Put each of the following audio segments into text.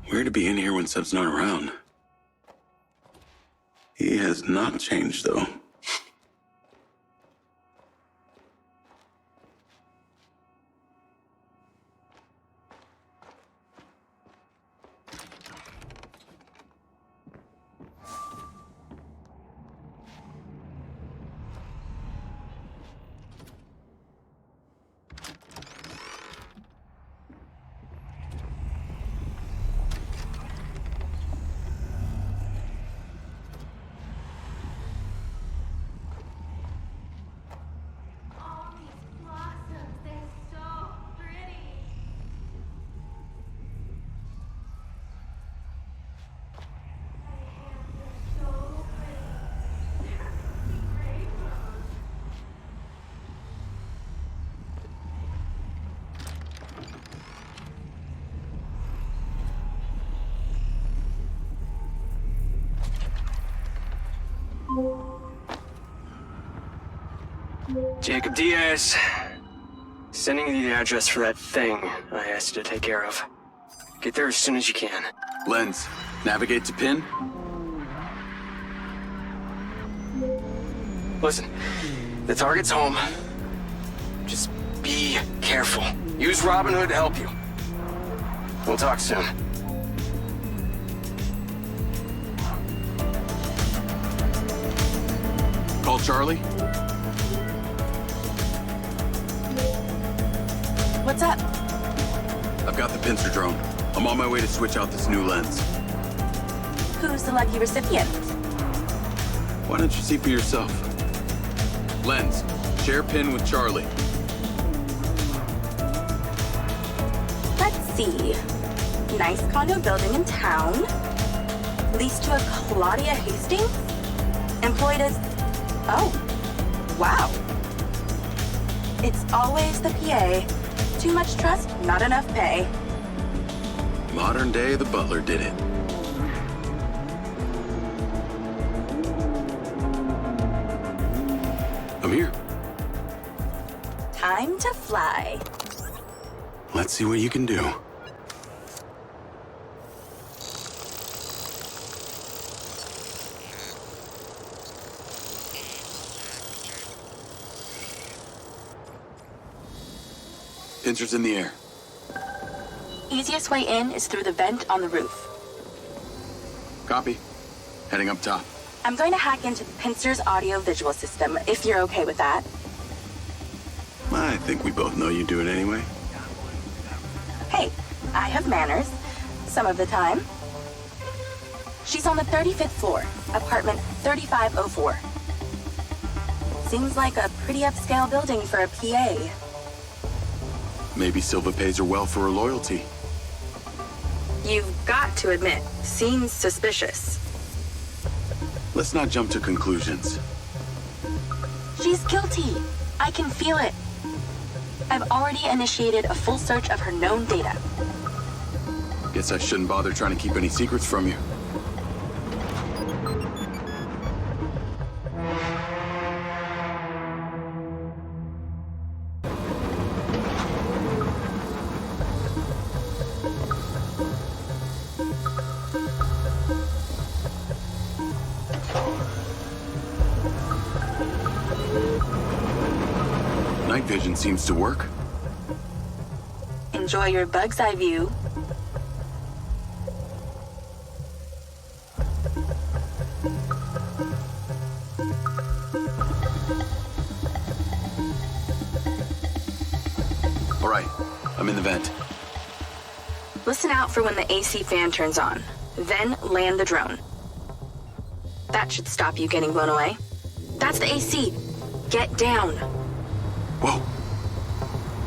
Weird to be in here when Seb's not around. He has not changed, though. Jacob Diaz. Sending you the address for that thing I asked you to take care of. Get there as soon as you can. Lens, navigate to pin. Listen, the target's home. Just be careful. Use Robin Hood to help you. We'll talk soon. Call Charlie. What's up? I've got the pincer drone. I'm on my way to switch out this new lens. Who's the lucky recipient? Why don't you see for yourself? Lens, share pin with Charlie. Let's see. Nice condo building in town. Leased to a Claudia Hastings? Employed as... Oh. Wow. It's always the PA. Too much trust, not enough pay. Modern day, the butler did it. I'm here. Time to fly. Let's see what you can do. Pincer's in the air. Easiest way in is through the vent on the roof. Copy. Heading up top. I'm going to hack into the Pincer's audio-visual system, if you're okay with that. I think we both know you do it anyway. Hey, I have manners. Some of the time. She's on the 35th floor, apartment 3504. Seems like a pretty upscale building for a PA. Maybe Silva pays her well for her loyalty. You've got to admit, seems suspicious. Let's not jump to conclusions. She's guilty. I can feel it. I've already initiated a full search of her known data. Guess I shouldn't bother trying to keep any secrets from you. Night vision seems to work. Enjoy your bug's eye view. All right, I'm in the vent. Listen out for when the AC fan turns on. Then land the drone. That should stop you getting blown away. That's the AC. Get down. Whoa.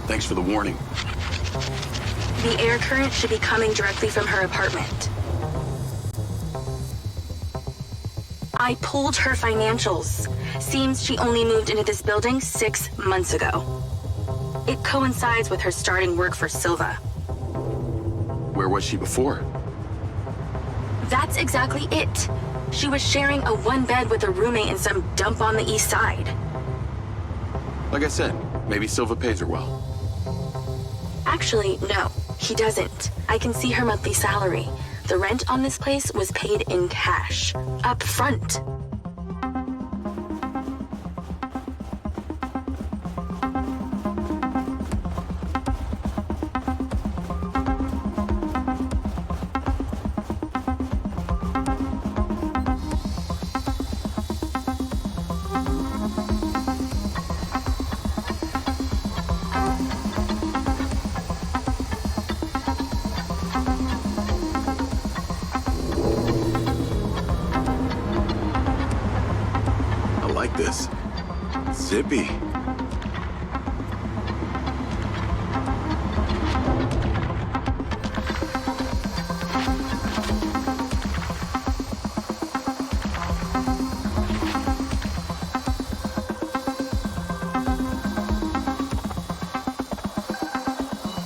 Thanks for the warning. The air current should be coming directly from her apartment. I pulled her financials. Seems she only moved into this building 6 months ago. It coincides with her starting work for Silva. Where was she before? That's exactly it. She was sharing a one bed with a roommate in some dump on the east side. Like I said, maybe Silva pays her well. Actually, no, he doesn't. I can see her monthly salary. The rent on this place was paid in cash, up front. This. Zippy.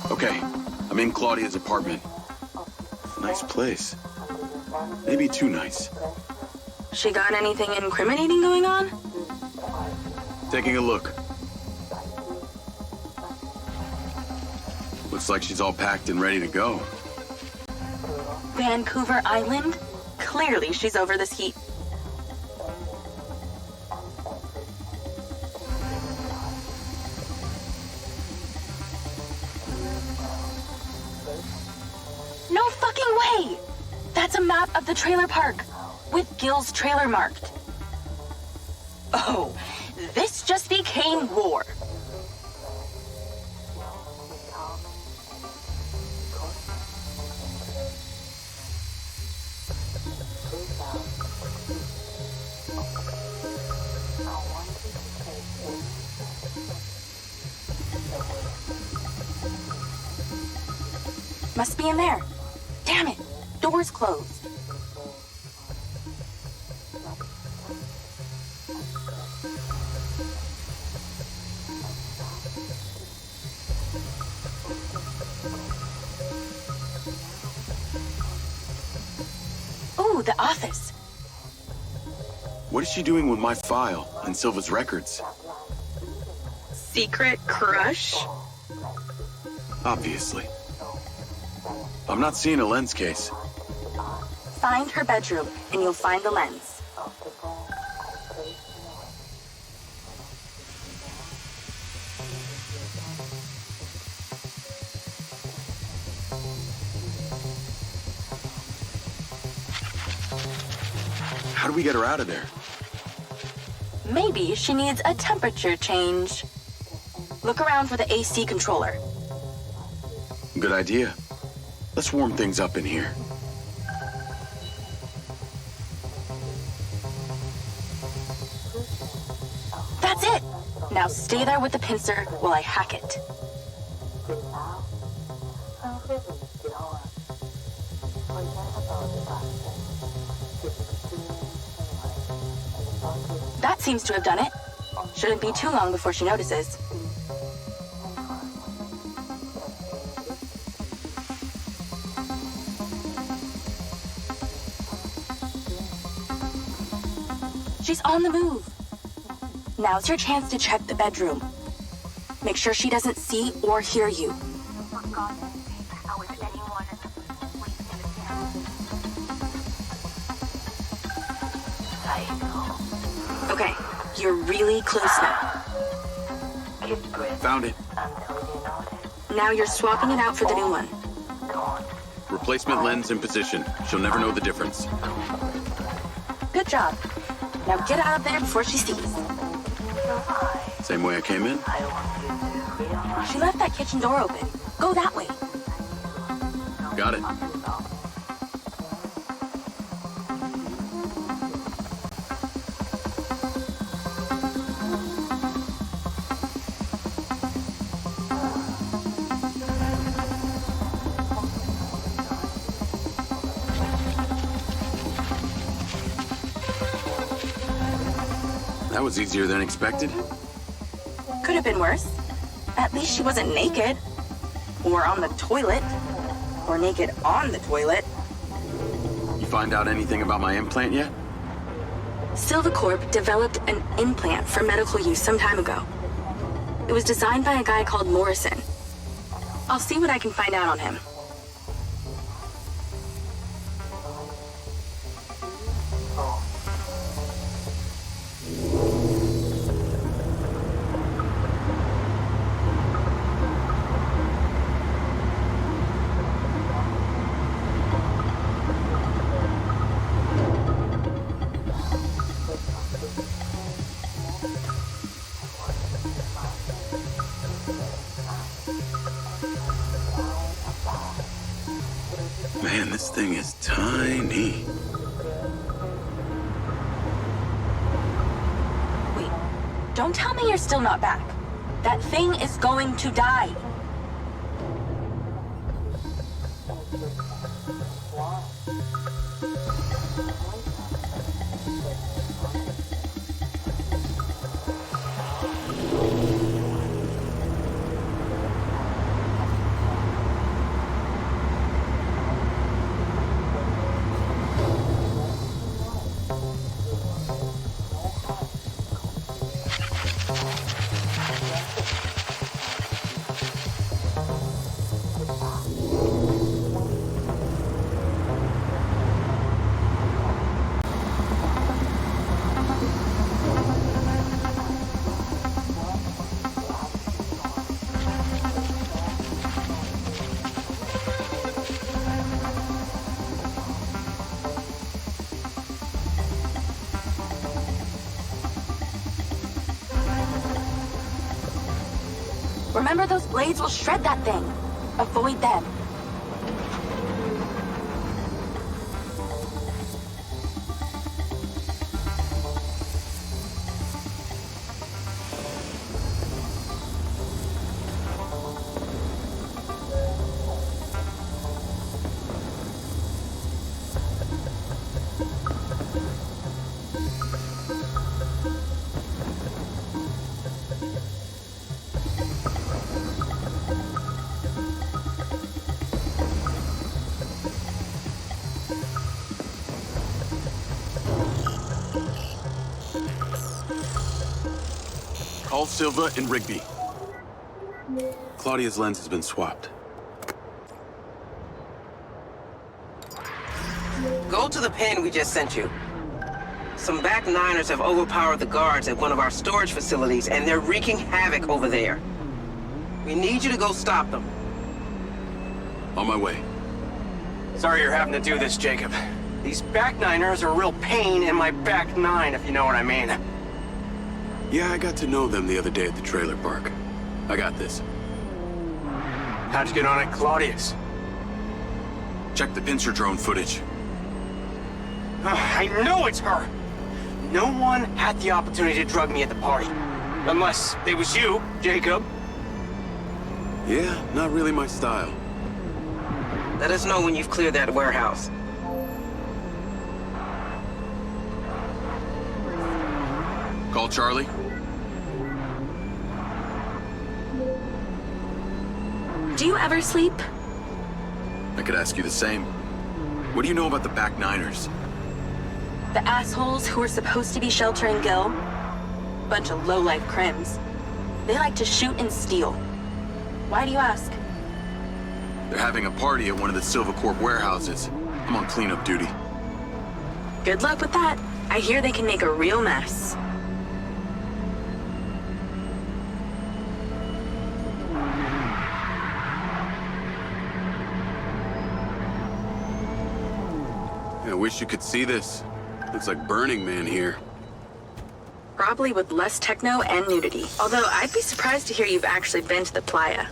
Okay, I'm in Claudia's apartment. Nice place. Maybe too nice. She got anything incriminating going on? Taking a look. Looks like she's all packed and ready to go. Vancouver Island? Clearly she's over this heat. No fucking way! That's a map of the trailer park, with Gil's trailer marked. Oh, this just became war. Must be in there. Damn it, door's closed. Ooh, the office. What is she doing with my file and Silva's records? Secret crush? Obviously. I'm not seeing a lens case. Find her bedroom, and you'll find the lens. How do we get her out of there? Maybe she needs a temperature change. Look around for the AC controller. Good idea. Let's warm things up in here. That's it! Now stay there with the pincer while I hack it. That seems to have done it. Shouldn't be too long before she notices. She's on the move. Now's your chance to check the bedroom. Make sure she doesn't see or hear you. Okay, you're really close now. Found it. Now you're swapping it out for the new one. Replacement lens in position. She'll never know the difference. Good job. Now get out of there before she sees. Same way I came in? She left that kitchen door open. Go that way. Got it. That was easier than expected. Could have been worse. At least she wasn't naked. Or on the toilet. Or naked on the toilet. You find out anything about my implant yet? Silva Corp developed an implant for medical use some time ago. It was designed by a guy called Morrison. I'll see what I can find out on him. This thing is tiny. Wait, don't tell me you're still not back. That thing is going to die. Remember, those blades will shred that thing. Avoid them. Call Silva and Rigby. Claudia's lens has been swapped. Go to the pen we just sent you. Some back niners have overpowered the guards at one of our storage facilities, and they're wreaking havoc over there. We need you to go stop them. On my way. Sorry you're having to do this, Jacob. These back niners are a real pain in my back nine, if you know what I mean. Yeah, I got to know them the other day at the trailer park. I got this. How'd you get on at Claudia's? Check the pincer drone footage. I know it's her! No one had the opportunity to drug me at the party. Unless it was you, Jacob. Yeah, not really my style. Let us know when you've cleared that warehouse. Call Charlie. Do you ever sleep? I could ask you the same. What do you know about the back niners? The assholes who were supposed to be sheltering Gil? Bunch of low-life crims. They like to shoot and steal. Why do you ask? They're having a party at one of the Silva Corp warehouses. I'm on cleanup duty. Good luck with that. I hear they can make a real mess. I wish you could see this. Looks like Burning Man here. Probably with less techno and nudity. Although I'd be surprised to hear you've actually been to the playa.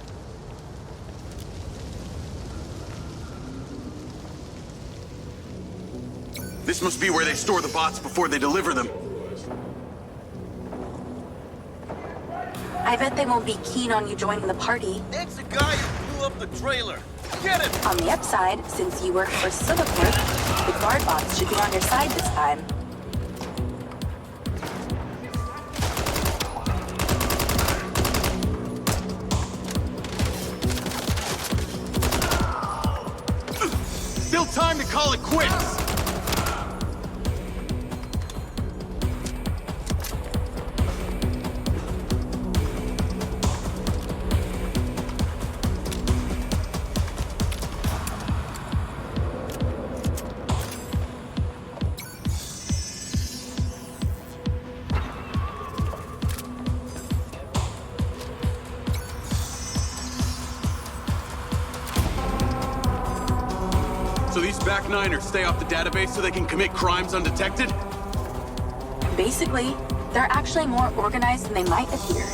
This must be where they store the bots before they deliver them. I bet they won't be keen on you joining the party. It's the guy who blew up the trailer. Get him! On the upside, since you work for Silva Corp, the guard bots should be on your side this time. Still time to call it quits! So these back niners stay off the database so they can commit crimes undetected? Basically, they're actually more organized than they might appear.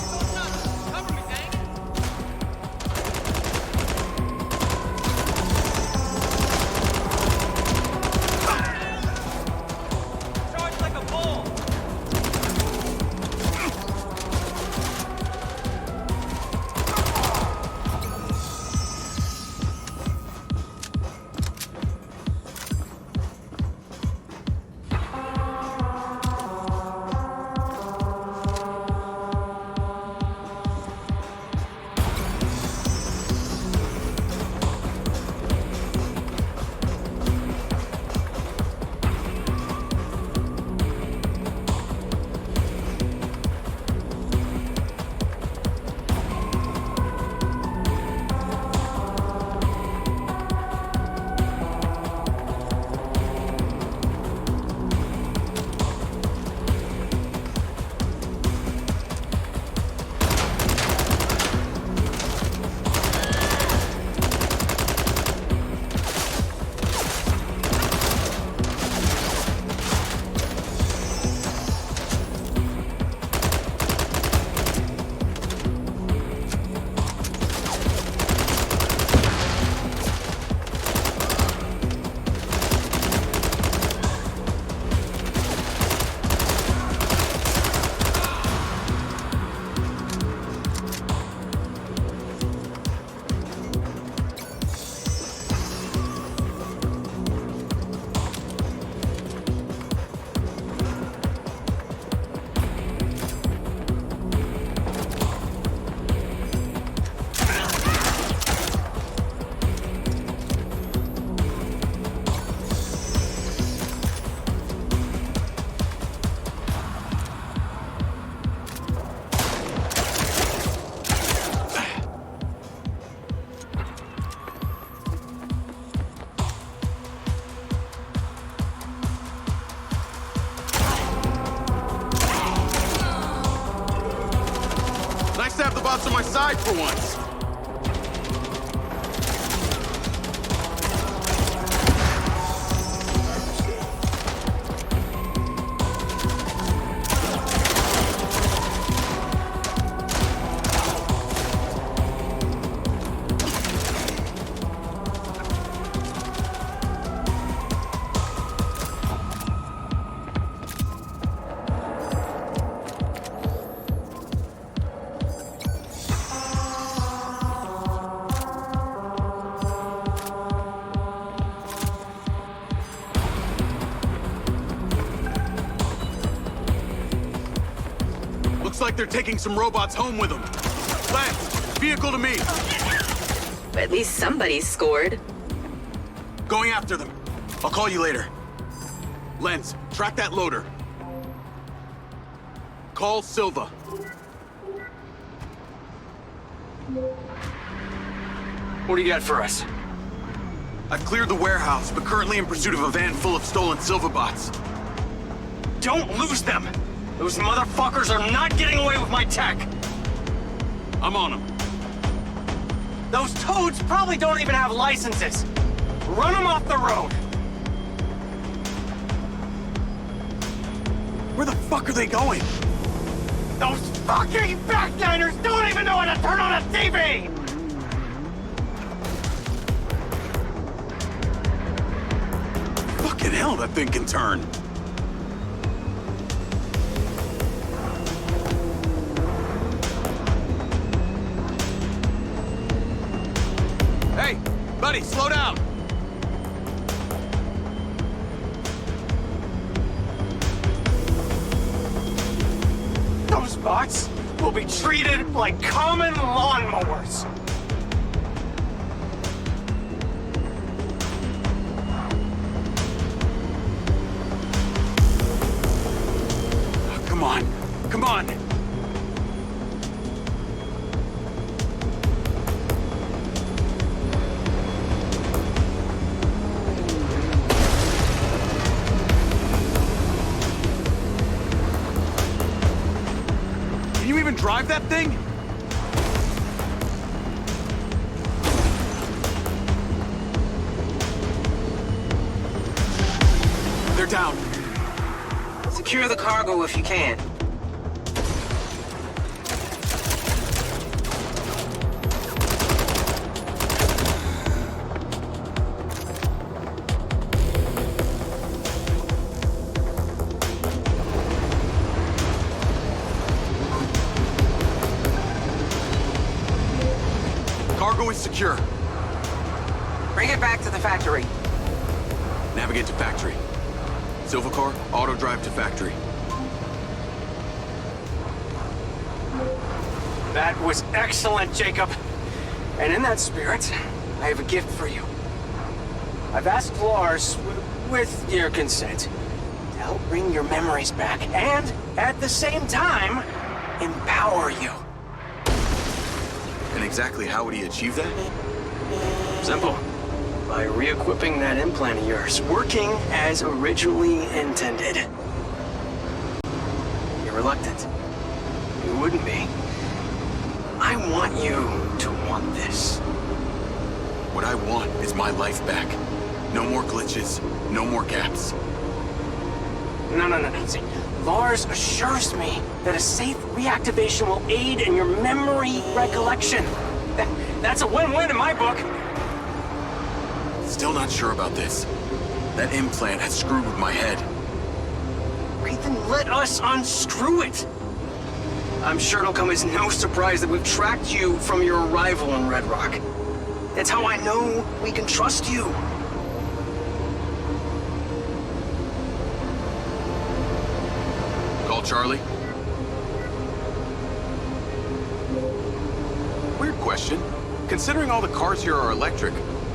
to have the bots on my side for once. Looks like they're taking some robots home with them. Lance, vehicle to me. At least somebody scored. Going after them. I'll call you later. Lens, track that loader. Call Silva. What do you got for us? I've cleared the warehouse, but currently in pursuit of a van full of stolen Silva bots. Don't lose them! Those motherfuckers are not getting away with my tech! I'm on them. Those toads probably don't even have licenses! Run them off the road! Where the fuck are they going? Those fucking backliners don't even know how to turn on a TV! Fucking hell, that thing can turn. Hey, buddy, slow down. Those bots will be treated like common lawnmowers. Come on, come on. Can you even drive that thing? They're down. Secure the cargo if you can. Cargo is secure. Bring it back to the factory. Navigate to factory. Silva car, auto drive to factory. That was excellent, Jacob. And in that spirit, I have a gift for you. I've asked Lars, with your consent, to help bring your memories back and, at the same time, empower you. And exactly how would he achieve that? Simple. By re-equipping that implant of yours, working as originally intended. You're reluctant. You wouldn't be. I want you to want this. What I want is my life back. No more glitches, no more gaps. No. See, Lars assures me that a safe reactivation will aid in your memory recollection. That's a win-win in my book. Still not sure about this. That implant has screwed with my head. Great, then let us unscrew it. I'm sure it'll come as no surprise that we've tracked you from your arrival in Red Rock. That's how I know we can trust you. Call Charlie. Weird question. Considering all the cars here are electric,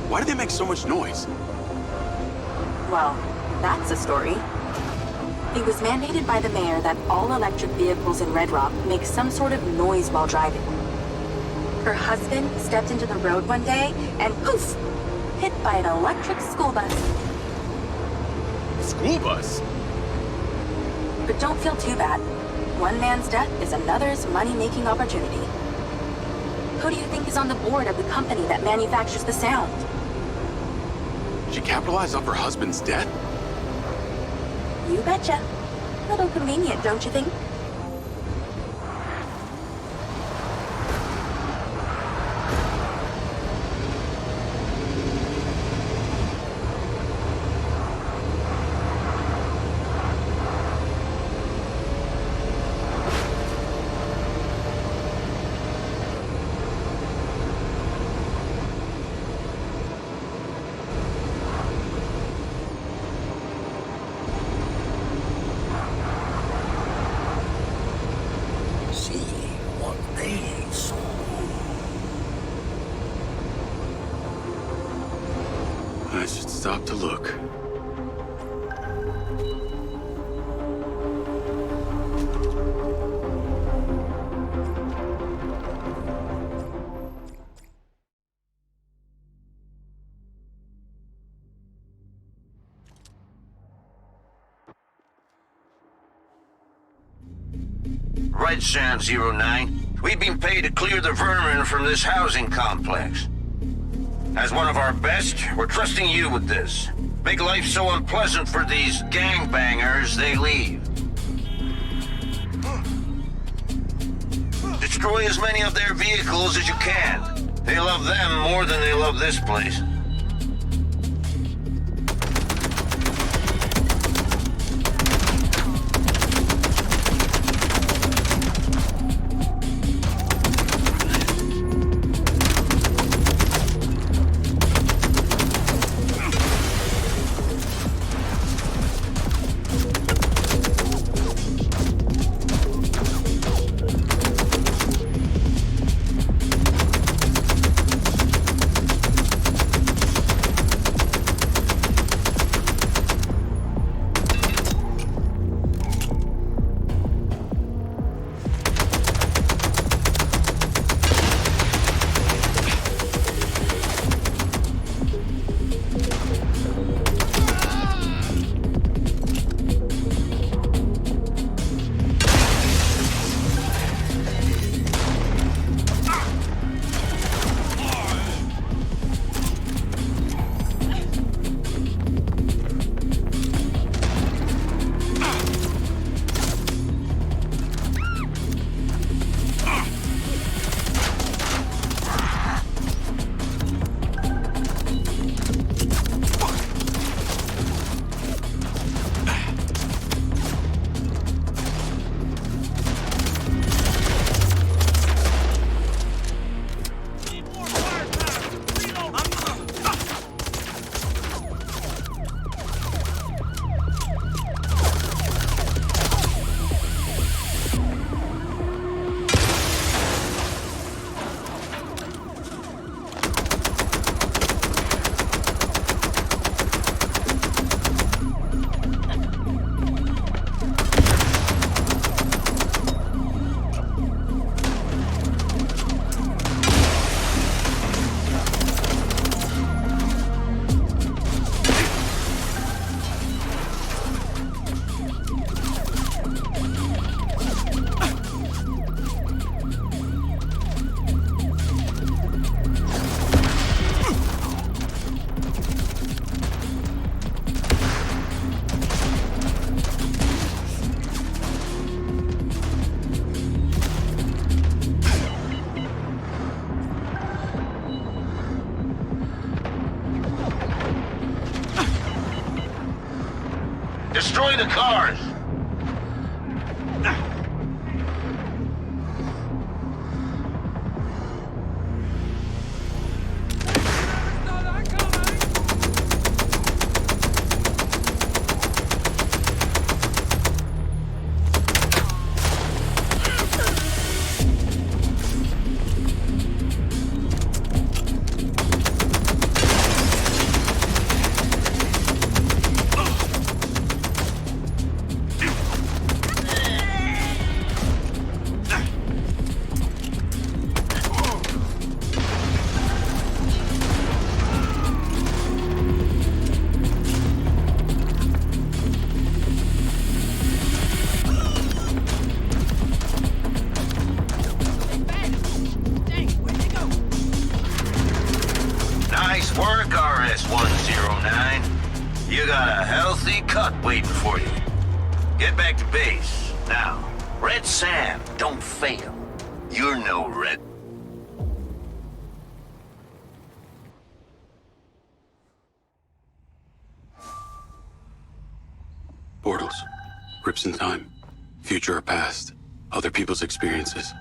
why do they make so much noise? Well, that's a story. It was mandated by the mayor that all electric vehicles in Red Rock make some sort of noise while driving. Her husband stepped into the road one day and poof! Hit by an electric school bus. School bus? But don't feel too bad. One man's death is another's money-making opportunity. Who do you think is on the board of the company that manufactures the sound? She capitalized off her husband's death? You betcha. Little convenient, don't you think? I should stop to look. Right, Sound 09. We've been paid to clear the vermin from this housing complex. As one of our best, we're trusting you with this. Make life so unpleasant for these gangbangers, they leave. Destroy as many of their vehicles as you can. They love them more than they love this place. Destroy the cars! RS-109. You got a healthy cut waiting for you. Get back to base. Now, Red Sam, don't fail. You're no Red... Portals. Rips in time. Future or past. Other people's experiences.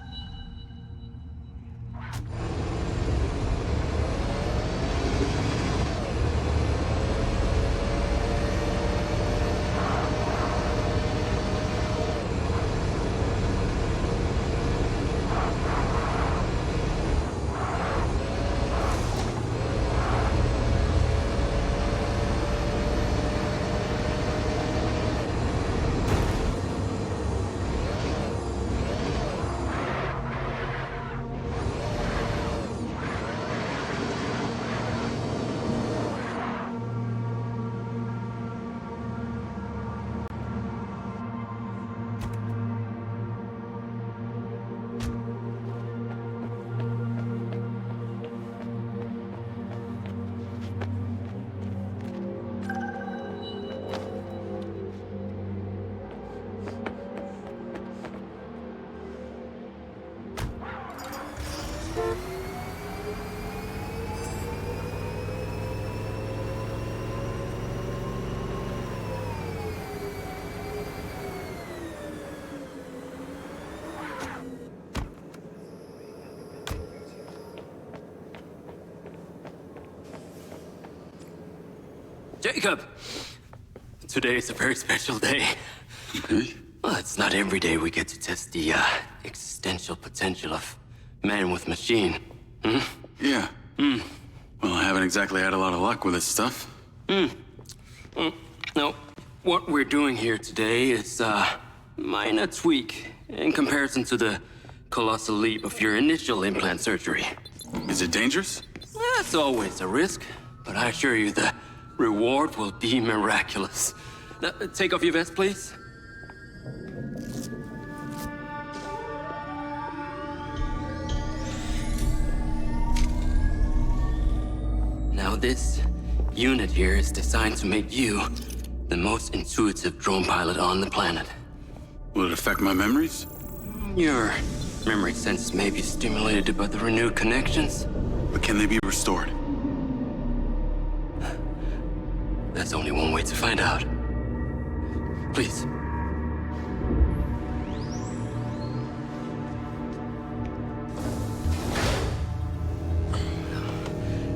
Jacob! Today is a very special day. Okay. Well, it's not every day we get to test the existential potential of man with machine. Hmm? Yeah. Well, I haven't exactly had a lot of luck with this stuff. No, what we're doing here today is a minor tweak in comparison to the colossal leap of your initial implant surgery. Is it dangerous? That's always a risk, but I assure you the reward will be miraculous. Now, take off your vest, please. Now this unit here is designed to make you the most intuitive drone pilot on the planet. Will it affect my memories? Your memory sense may be stimulated by the renewed connections. But can they be restored? There's only one way to find out. Please.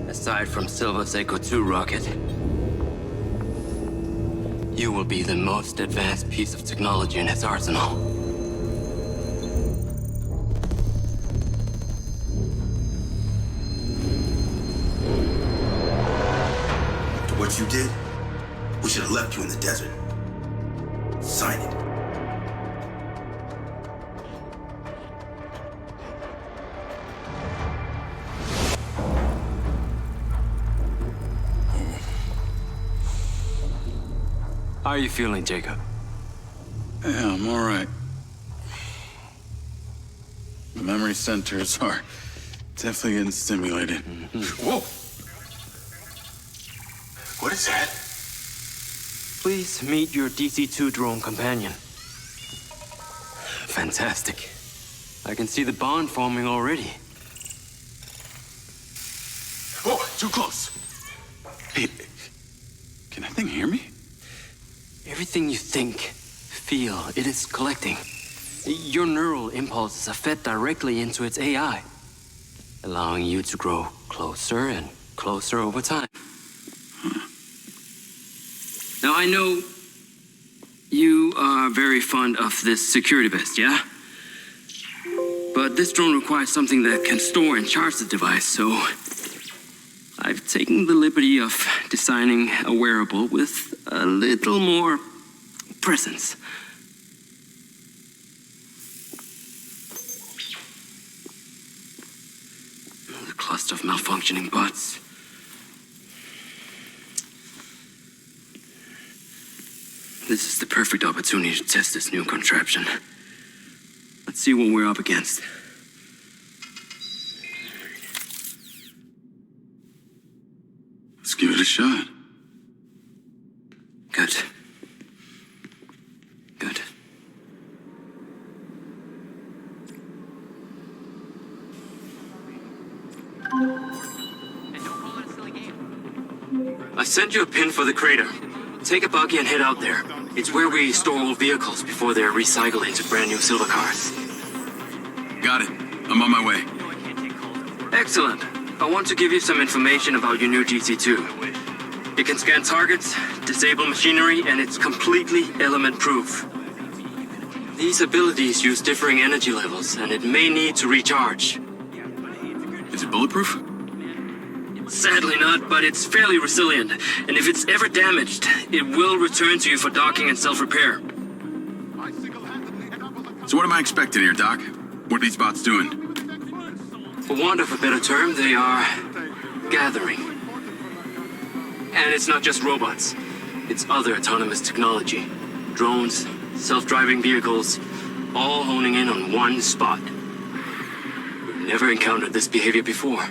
Aside from Silva's Echo 2 rocket, you will be the most advanced piece of technology in his arsenal. After what you did, we should have left you in the desert. Sign it. How are you feeling, Jacob? Yeah, I'm all right. The memory centers are definitely getting stimulated. Whoa! What is that? Please meet your DC-2 drone companion. Fantastic. I can see the bond forming already. Oh, too close! Hey, can that thing hear me? Everything you think, feel, it is collecting. Your neural impulses are fed directly into its AI, allowing you to grow closer and closer over time. Now, I know you are very fond of this security vest, yeah? But this drone requires something that can store and charge the device, so I've taken the liberty of designing a wearable with a little more presence. The cluster of malfunctioning bots. This is the perfect opportunity to test this new contraption. Let's see what we're up against. It's give it a shot. Good. Good. I sent you a pin for the crater. Take a buggy and head out there. It's where we store old vehicles before they're recycled into brand new silver cars. Got it. I'm on my way. Excellent. I want to give you some information about your new DC-2. It can scan targets, disable machinery, and it's completely element-proof. These abilities use differing energy levels, and it may need to recharge. Is it bulletproof? Sadly not, but it's fairly resilient, and if it's ever damaged, it will return to you for docking and self-repair. So what am I expecting here, Doc? What are these bots doing? For want of a better term, they are gathering. And it's not just robots. It's other autonomous technology. Drones, self-driving vehicles, all honing in on one spot. We've never encountered this behavior before.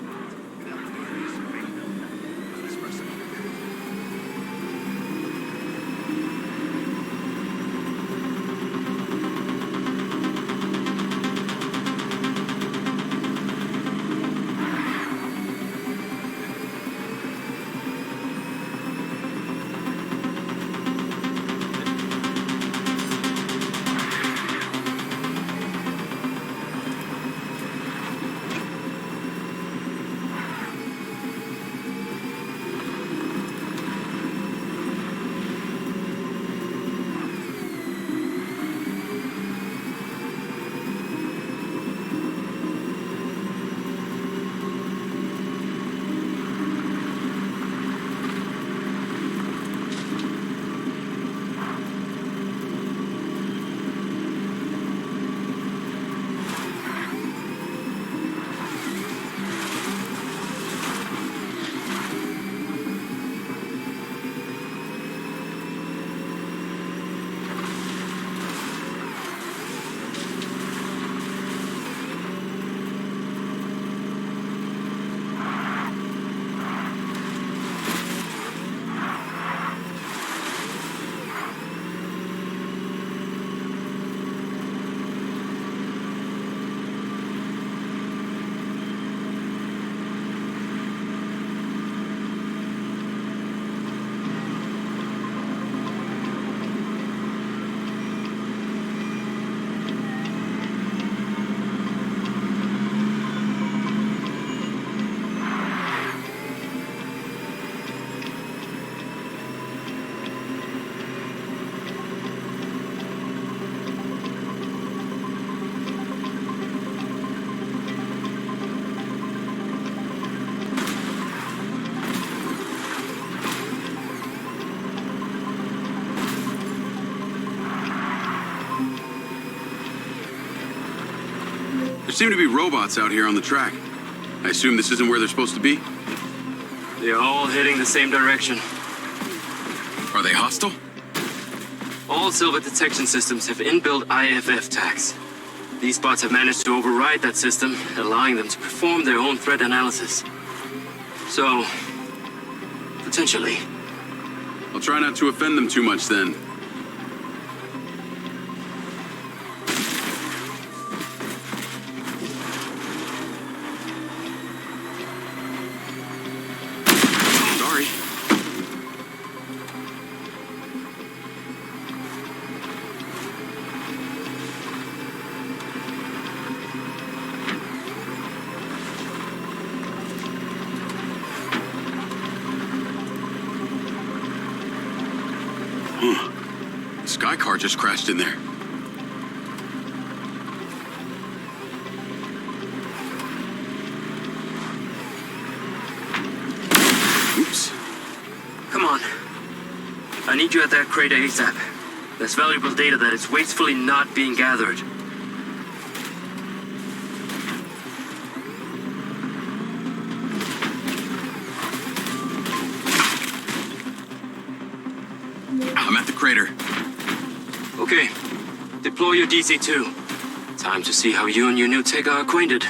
There seem to be robots out here on the track. I assume this isn't where they're supposed to be? They're all heading the same direction. Are they hostile? All silver detection systems have inbuilt IFF tags. These bots have managed to override that system, allowing them to perform their own threat analysis. So, potentially. I'll try not to offend them too much then. Sorry. The sky car just crashed in there. Oops. Come on. I need you at that crater ASAP. There's valuable data that is wastefully not being gathered. I'm at the crater. Okay. Deploy your DC-2. Time to see how you and your new tech are acquainted.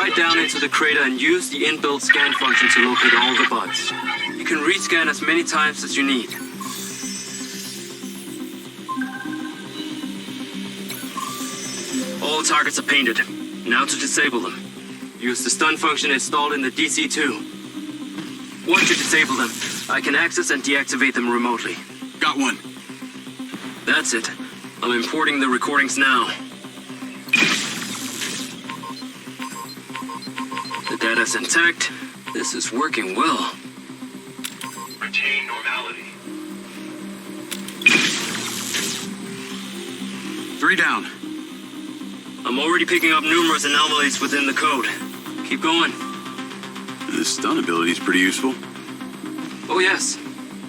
right down into the crater and use the inbuilt scan function to locate all the bugs. You can rescan as many times as you need. All targets are painted. Now to disable them. Use the stun function installed in the DC-2. Once you disable them, I can access and deactivate them remotely. Got one. That's it. I'm importing the recordings now. The data's intact. This is working well. Retain normality. 3 down. I'm already picking up numerous anomalies within the code. Keep going. This stun ability is pretty useful. Oh yes.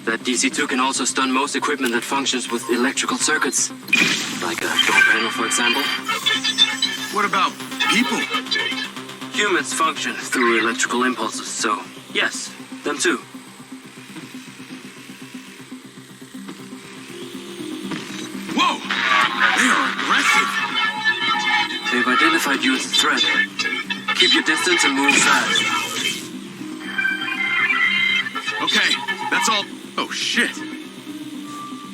That DC-2 can also stun most equipment that functions with electrical circuits. Like a door panel, for example. What about people? Humans function through electrical impulses, so yes, them too. Whoa! They are aggressive! They've identified you as a threat. Keep your distance and move fast. Okay, that's all. Oh, shit.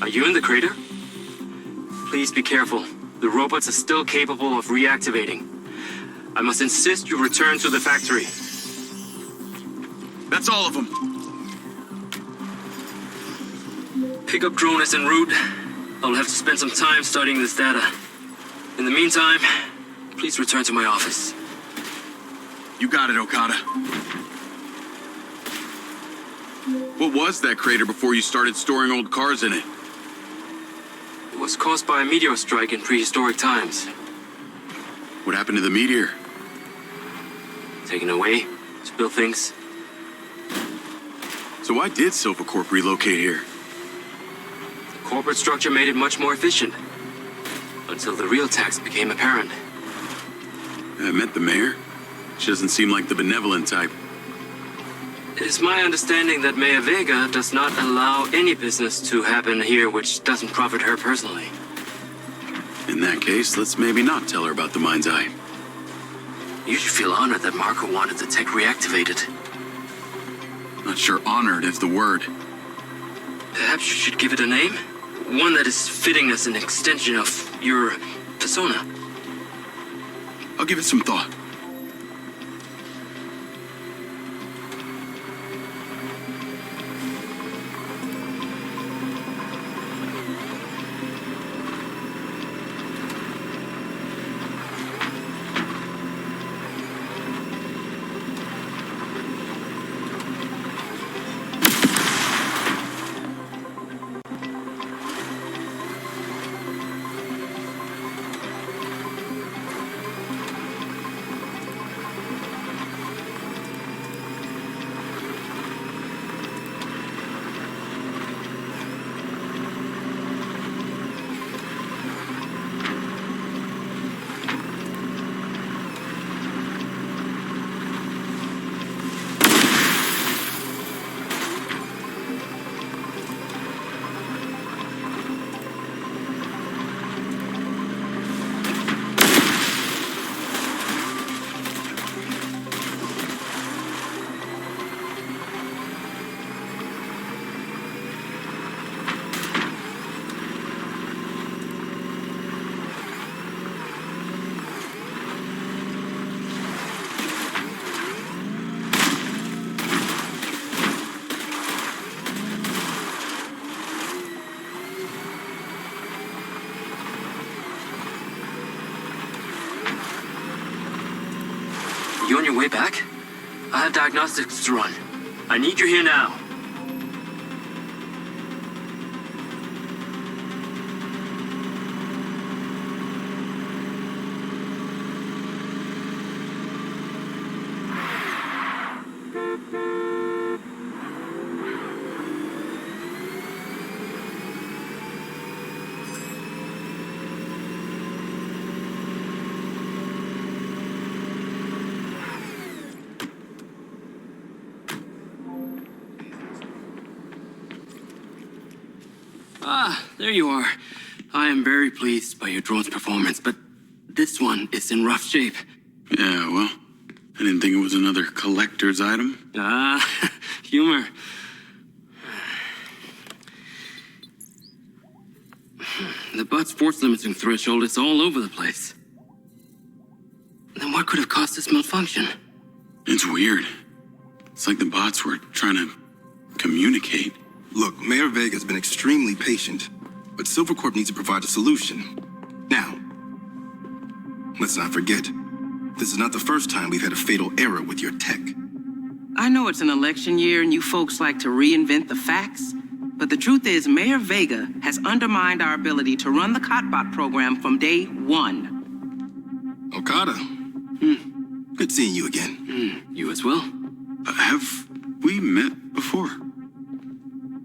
Are you in the crater? Please be careful. The robots are still capable of reactivating. I must insist you return to the factory. That's all of them. Pickup drone is en route. I'll have to spend some time studying this data. In the meantime, please return to my office. You got it, Okada. What was that crater before you started storing old cars in it? It was caused by a meteor strike in prehistoric times. What happened to the meteor? Taken away to build things. So why did Silva Corp relocate here? The corporate structure made it much more efficient. Until the real tax became apparent. I met the mayor. She doesn't seem like the benevolent type. It is my understanding that Mayor Vega does not allow any business to happen here which doesn't profit her personally. In that case, let's maybe not tell her about the MindsEye. You should feel honored that Marco wanted the tech reactivated. Not sure honored is the word. Perhaps you should give it a name? One that is fitting as an extension of your persona. I'll give it some thought. You on your way back? I have diagnostics to run. I need you here now. Ah, there you are. I am very pleased by your drone's performance, but this one is in rough shape. Yeah, well, I didn't think it was another collector's item. Ah, humor. The bot's force limiting threshold is all over the place. Then what could have caused this malfunction? It's weird. It's like the bots were trying to communicate. Look, Mayor Vega's been extremely patient, but Silvercorp needs to provide a solution. Now, let's not forget, this is not the first time we've had a fatal error with your tech. I know it's an election year and you folks like to reinvent the facts, but the truth is Mayor Vega has undermined our ability to run the Cotbot program from day one. Okada. Good seeing you again. You as well? Have we met before?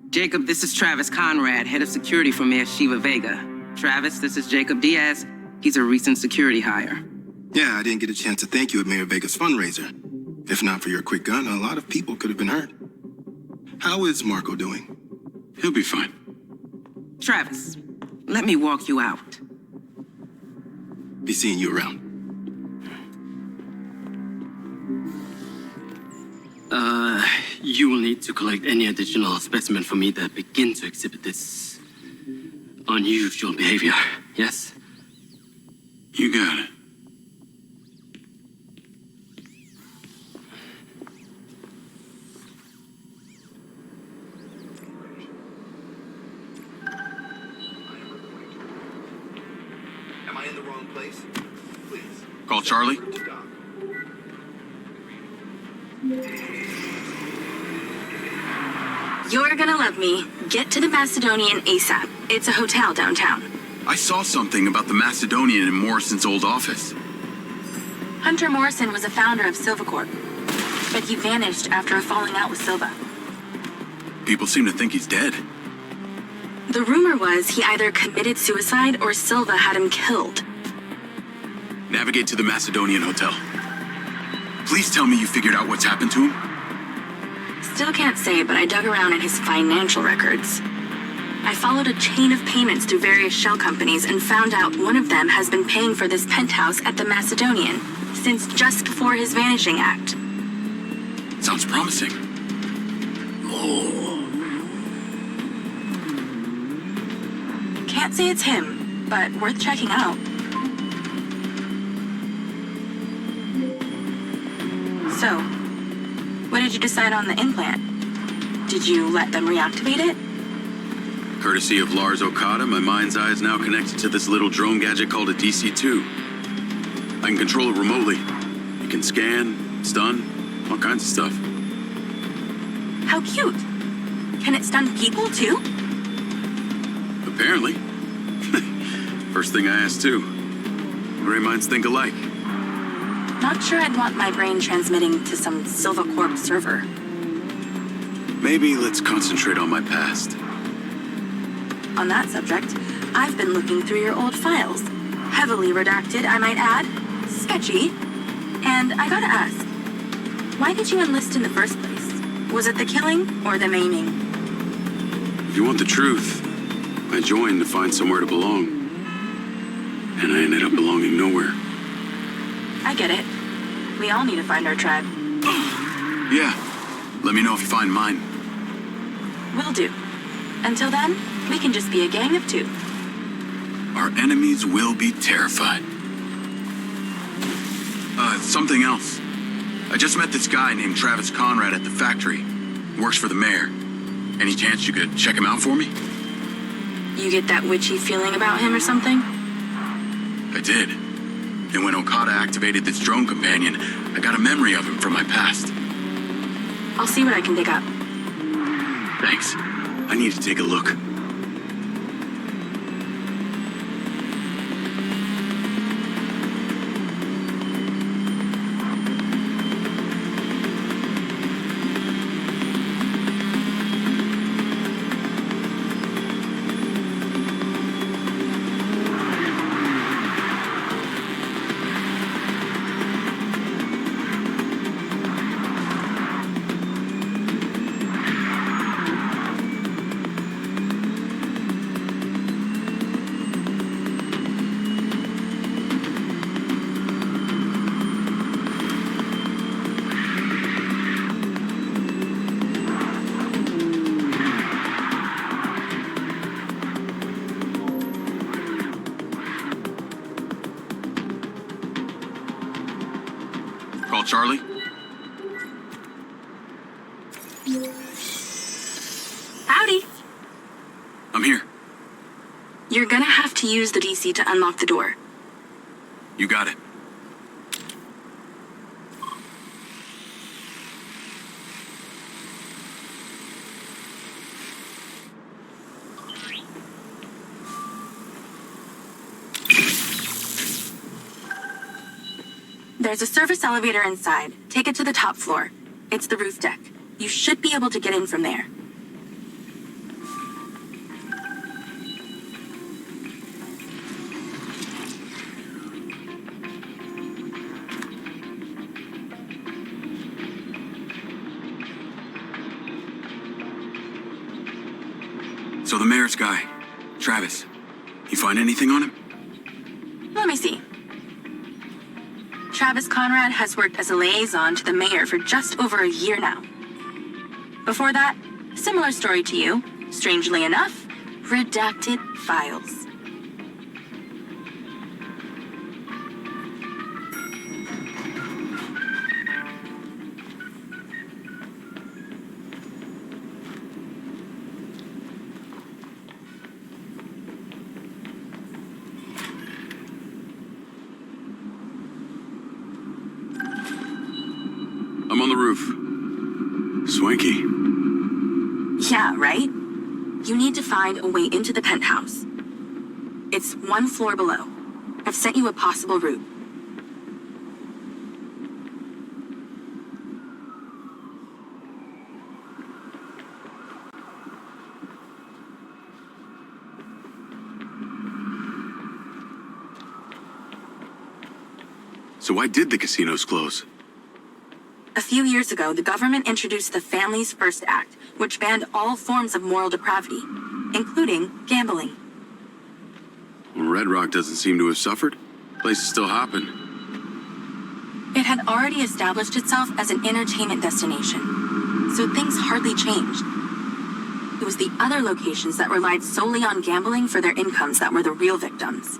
Jacob, this is Travis Conrad, head of security for Mayor Shiva Vega. Travis, this is Jacob Diaz. He's a recent security hire. Yeah, I didn't get a chance to thank you at Mayor Vega's fundraiser. If not for your quick gun, a lot of people could have been hurt. How is Marco doing? He'll be fine. Travis, let me walk you out. Be seeing you around. You will need to collect any additional specimen for me that begin to exhibit this unusual behavior, yes? You got it. Am I in the wrong place? Please. Call Charlie. You're gonna love me. Get to the Macedonian ASAP. It's a hotel downtown. I saw something about the Macedonian in Morrison's old office. Hunter Morrison was a founder of Silvercorp, but he vanished after a falling out with Silva. People seem to think he's dead. The rumor was he either committed suicide or Silva had him killed. Navigate to the Macedonian Hotel. Please tell me you figured out what's happened to him. Still can't say, but I dug around in his financial records. I followed a chain of payments through various shell companies and found out one of them has been paying for this penthouse at the Macedonian since just before his vanishing act. Sounds promising. Can't say it's him, but worth checking out. So, what did you decide on the implant? Did you let them reactivate it? Courtesy of Lars Okada, my MindsEye is now connected to this little drone gadget called a DC-2. I can control it remotely. It can scan, stun, all kinds of stuff. How cute. Can it stun people too? Apparently. First thing I asked too. Gray minds think alike. Not sure I'd want my brain transmitting to some Silvercorp server. Maybe let's concentrate on my past. On that subject, I've been looking through your old files. Heavily redacted, I might add. Sketchy. And I gotta ask, why did you enlist in the first place? Was it the killing or the maiming? If you want the truth, I joined to find somewhere to belong. And I ended up belonging nowhere. I get it. We all need to find our tribe. Yeah. Let me know if you find mine. Will do. Until then, we can just be a gang of two. Our enemies will be terrified. Something else. I just met this guy named Travis Conrad at the factory. He works for the mayor. Any chance you could check him out for me? You get that witchy feeling about him or something? I did. And when Okada activated this drone companion, I got a memory of him from my past. I'll see what I can dig up. Thanks. I need to take a look. Charlie. Howdy. I'm here. You're gonna have to use the DC to unlock the door. You got it. There's a service elevator inside. Take it to the top floor. It's the roof deck. You should be able to get in from there. So the mayor's guy, Travis, you find anything on him? Let me see. Travis Conrad has worked as a liaison to the mayor for just over a year now. Before that, similar story to you. Strangely enough, redacted files. I'm on the roof. Swanky. Yeah, right? You need to find a way into the penthouse. It's one floor below. I've sent you a possible route. So why did the casinos close? A few years ago, the government introduced the Family's First Act, which banned all forms of moral depravity, including gambling. Well, Red Rock doesn't seem to have suffered. Place is still hopping. It had already established itself as an entertainment destination, so things hardly changed. It was the other locations that relied solely on gambling for their incomes that were the real victims.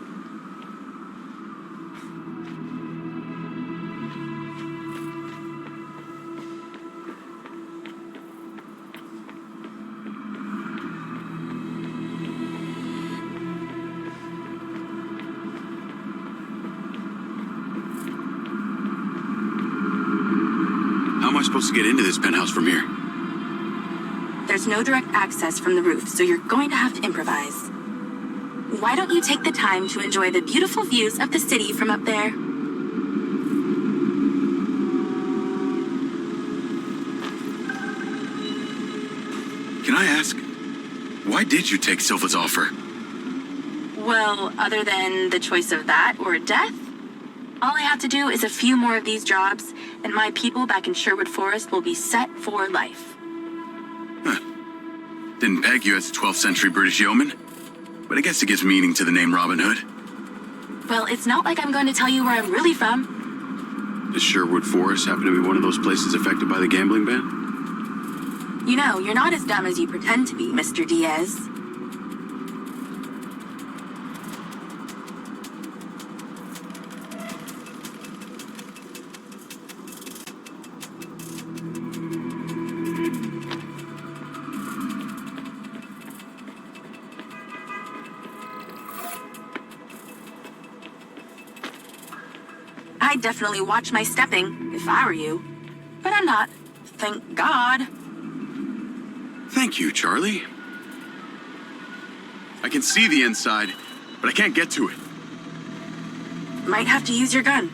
How am I supposed to get into this penthouse from here? There's no direct access from the roof, so you're going to have to improvise. Why don't you take the time to enjoy the beautiful views of the city from up there? Can I ask, why did you take Silva's offer? Well, other than the choice of that or death, all I have to do is a few more of these jobs, and my people back in Sherwood Forest will be set for life. Didn't peg you as a 12th century British yeoman, but I guess it gives meaning to the name Robin Hood. Well, it's not like I'm going to tell you where I'm really from. Does Sherwood Forest happen to be one of those places affected by the gambling ban? You know, you're not as dumb as you pretend to be, Mr. Diaz. I'd definitely watch my stepping if I were you. But I'm not. Thank God. Thank you, Charlie. I can see the inside, but I can't get to it. Might have to use your gun.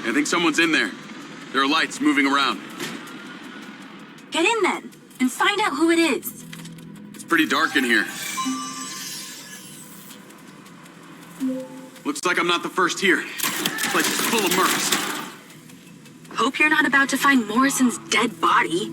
I think someone's in there. There are lights moving around. Get in then, and find out who it is. It's pretty dark in here. Looks like I'm not the first here. This place is full of mercs. Hope you're not about to find Morrison's dead body.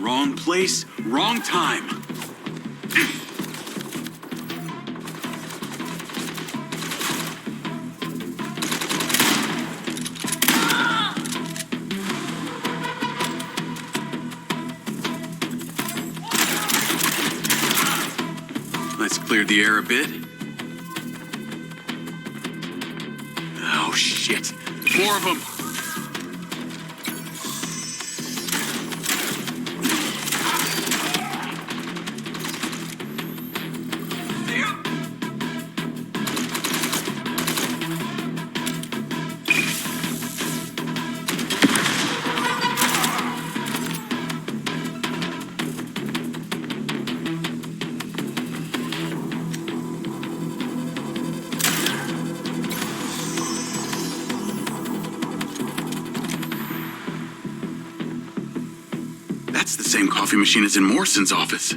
Wrong place, wrong time. Let's clear the air a bit. Oh, shit. 4 of them. That's the same coffee machine as in Morrison's office.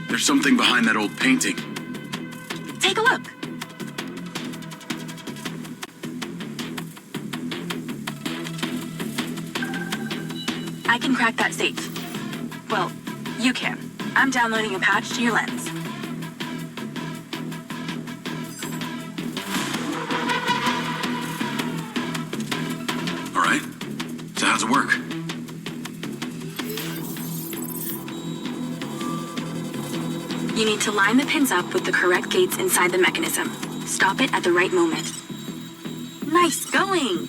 There's something behind that old painting. Take a look. I can crack that safe. Well, you can. I'm downloading a patch to your lens. All right. So how's it work? You need to line the pins up with the correct gates inside the mechanism. Stop it at the right moment. Nice going!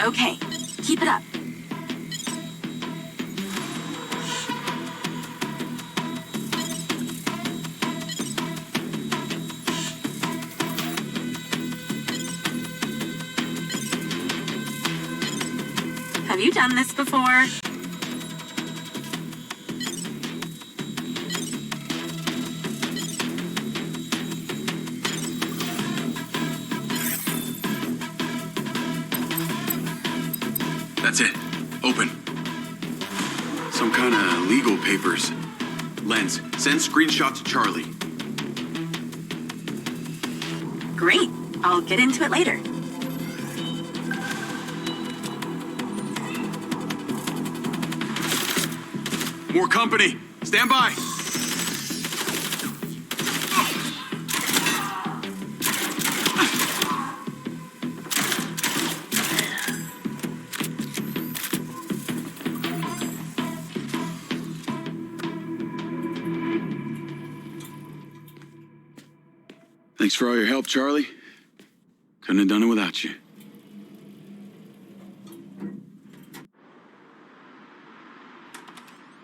Okay, keep it up. Have you done this before? That's it. Open. Some kind of legal papers. Lens, send screenshot to Charlie. Great. I'll get into it later. More company. Stand by. Thanks for all your help, Charlie. Couldn't have done it without you.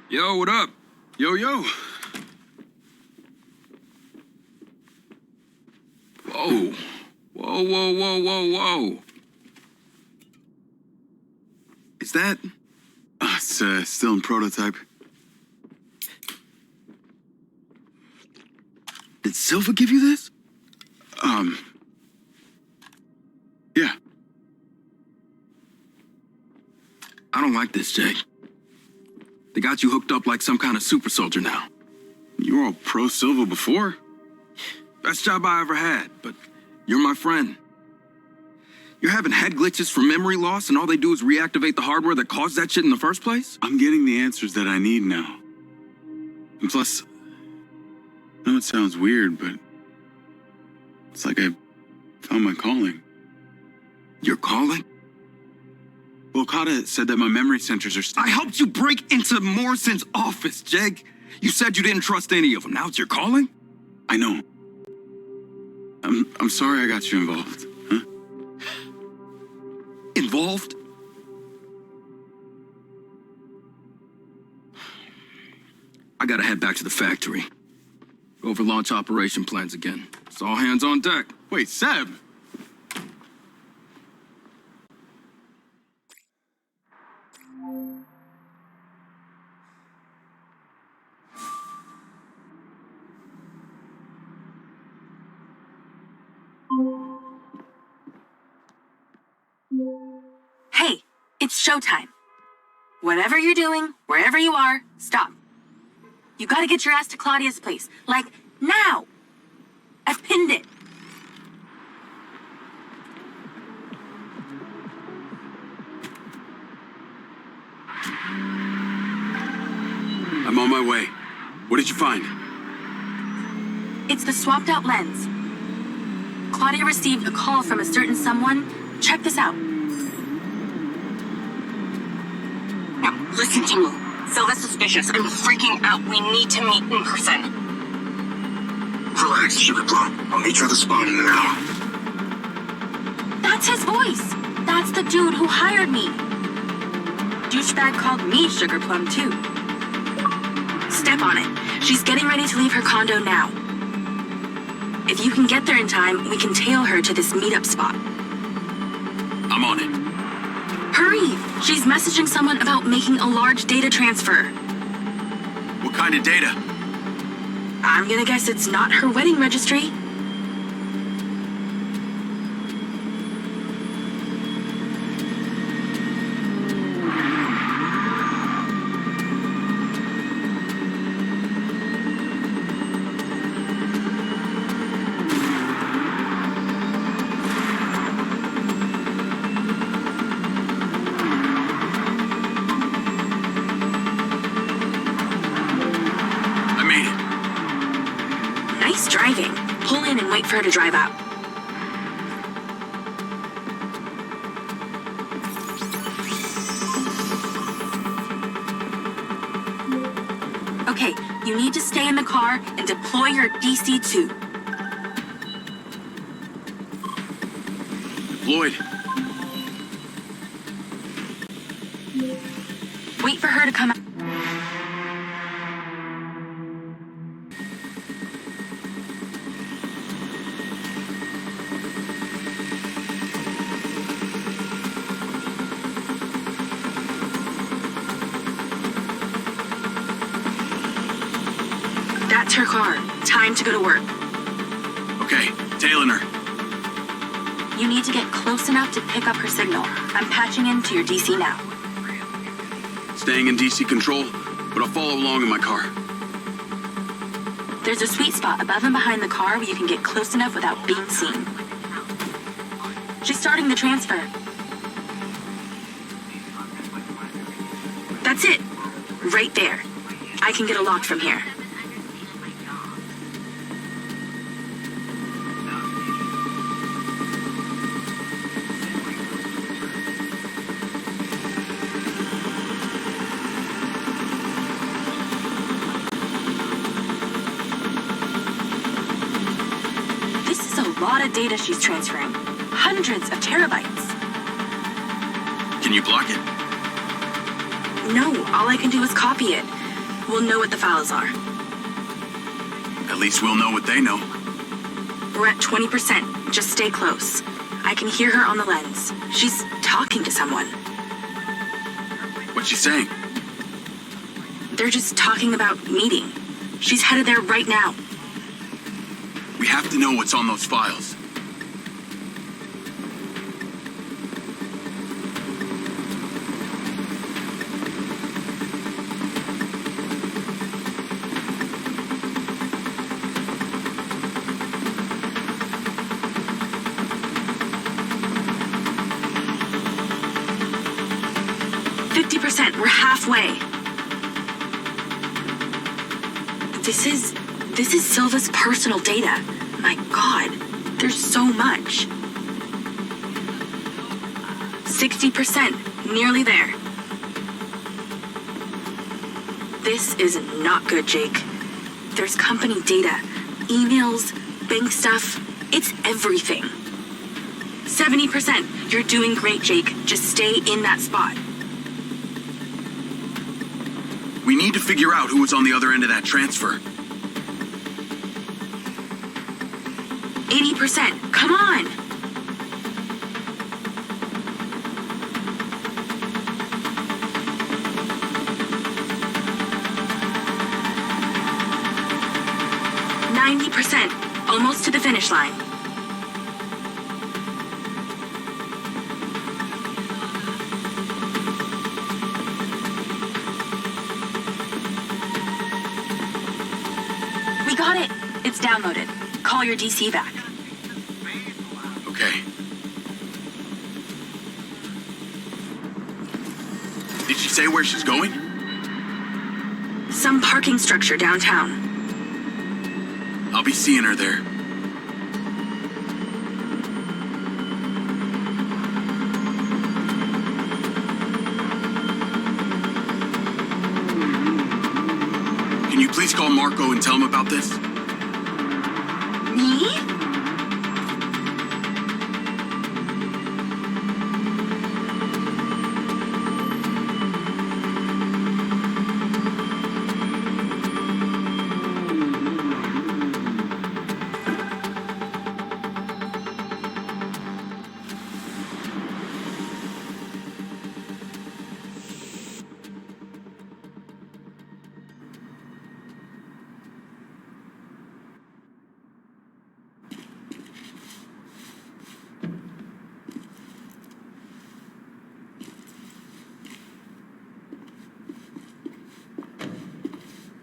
Yo, what up? Yo, yo. Whoa. Whoa, whoa, whoa, whoa, whoa. Is that? It's still in prototype. Did Silva give you this? Yeah. I don't like this, Jake. They got you hooked up like some kind of super soldier now. You were all pro Silva before. Best job I ever had, but you're my friend. You're having head glitches from memory loss and all they do is reactivate the hardware that caused that shit in the first place? I'm getting the answers that I need now. And plus, I know it sounds weird, but it's like I found my calling. Your calling? Well, Okada said that my memory centers are I helped you break into Morrison's office, Jake. You said you didn't trust any of them. Now it's your calling? I know. I'm sorry I got you involved, huh? Involved? I gotta head back to the factory. Over launch operation plans again. It's all hands on deck. Wait, Seb! Hey, it's showtime. Whatever you're doing, wherever you are, stop. You gotta get your ass to Claudia's place. Like, now! I've pinned it. I'm on my way. What did you find? It's the swapped out lens. Claudia received a call from a certain someone. Check this out. Now, listen to me. Silva's suspicious. I'm freaking out. We need to meet in person. Relax, Sugar Plum. I'll meet you at the spot in an hour. That's his voice. That's the dude who hired me. Douchebag called me Sugar Plum, too. Step on it. She's getting ready to leave her condo now. If you can get there in time, we can tail her to this meetup spot. I'm on it. Hurry! She's messaging someone about making a large data transfer. What kind of data? I'm gonna guess it's not her wedding registry. Driving. Pull in and wait for her to drive out. Okay, you need to stay in the car and deploy your DC-2. Deployed. Wait for her to come out. That's her car. Time to go to work. Okay, tailing her. You need to get close enough to pick up her signal. I'm patching into your DC now. Staying in DC control, but I'll follow along in my car. There's a sweet spot above and behind the car where you can get close enough without being seen. She's starting the transfer. That's it. Right there. I can get a lock from here. A lot of data she's transferring. Hundreds of terabytes. Can you block it? No, all I can do is copy it. We'll know what the files are. At least we'll know what they know. We're at 20%. Just stay close. I can hear her on the lens. She's talking to someone. What's she saying? They're just talking about meeting. She's headed there right now. We have to know what's on those files. We're halfway. This is Silva's personal data. My God, there's so much. 60%, nearly there. This is not good, Jake. There's company data, emails, bank stuff. It's everything. 70%. You're doing great, Jake. Just stay in that spot. We need to figure out who was on the other end of that transfer. 80%. Come on! Almost to the finish line. We got it. It's downloaded. Call your DC back. Okay. Did she say where she's going? Some parking structure downtown. I'll be seeing her there. Can you please call Marco and tell him about this? Me?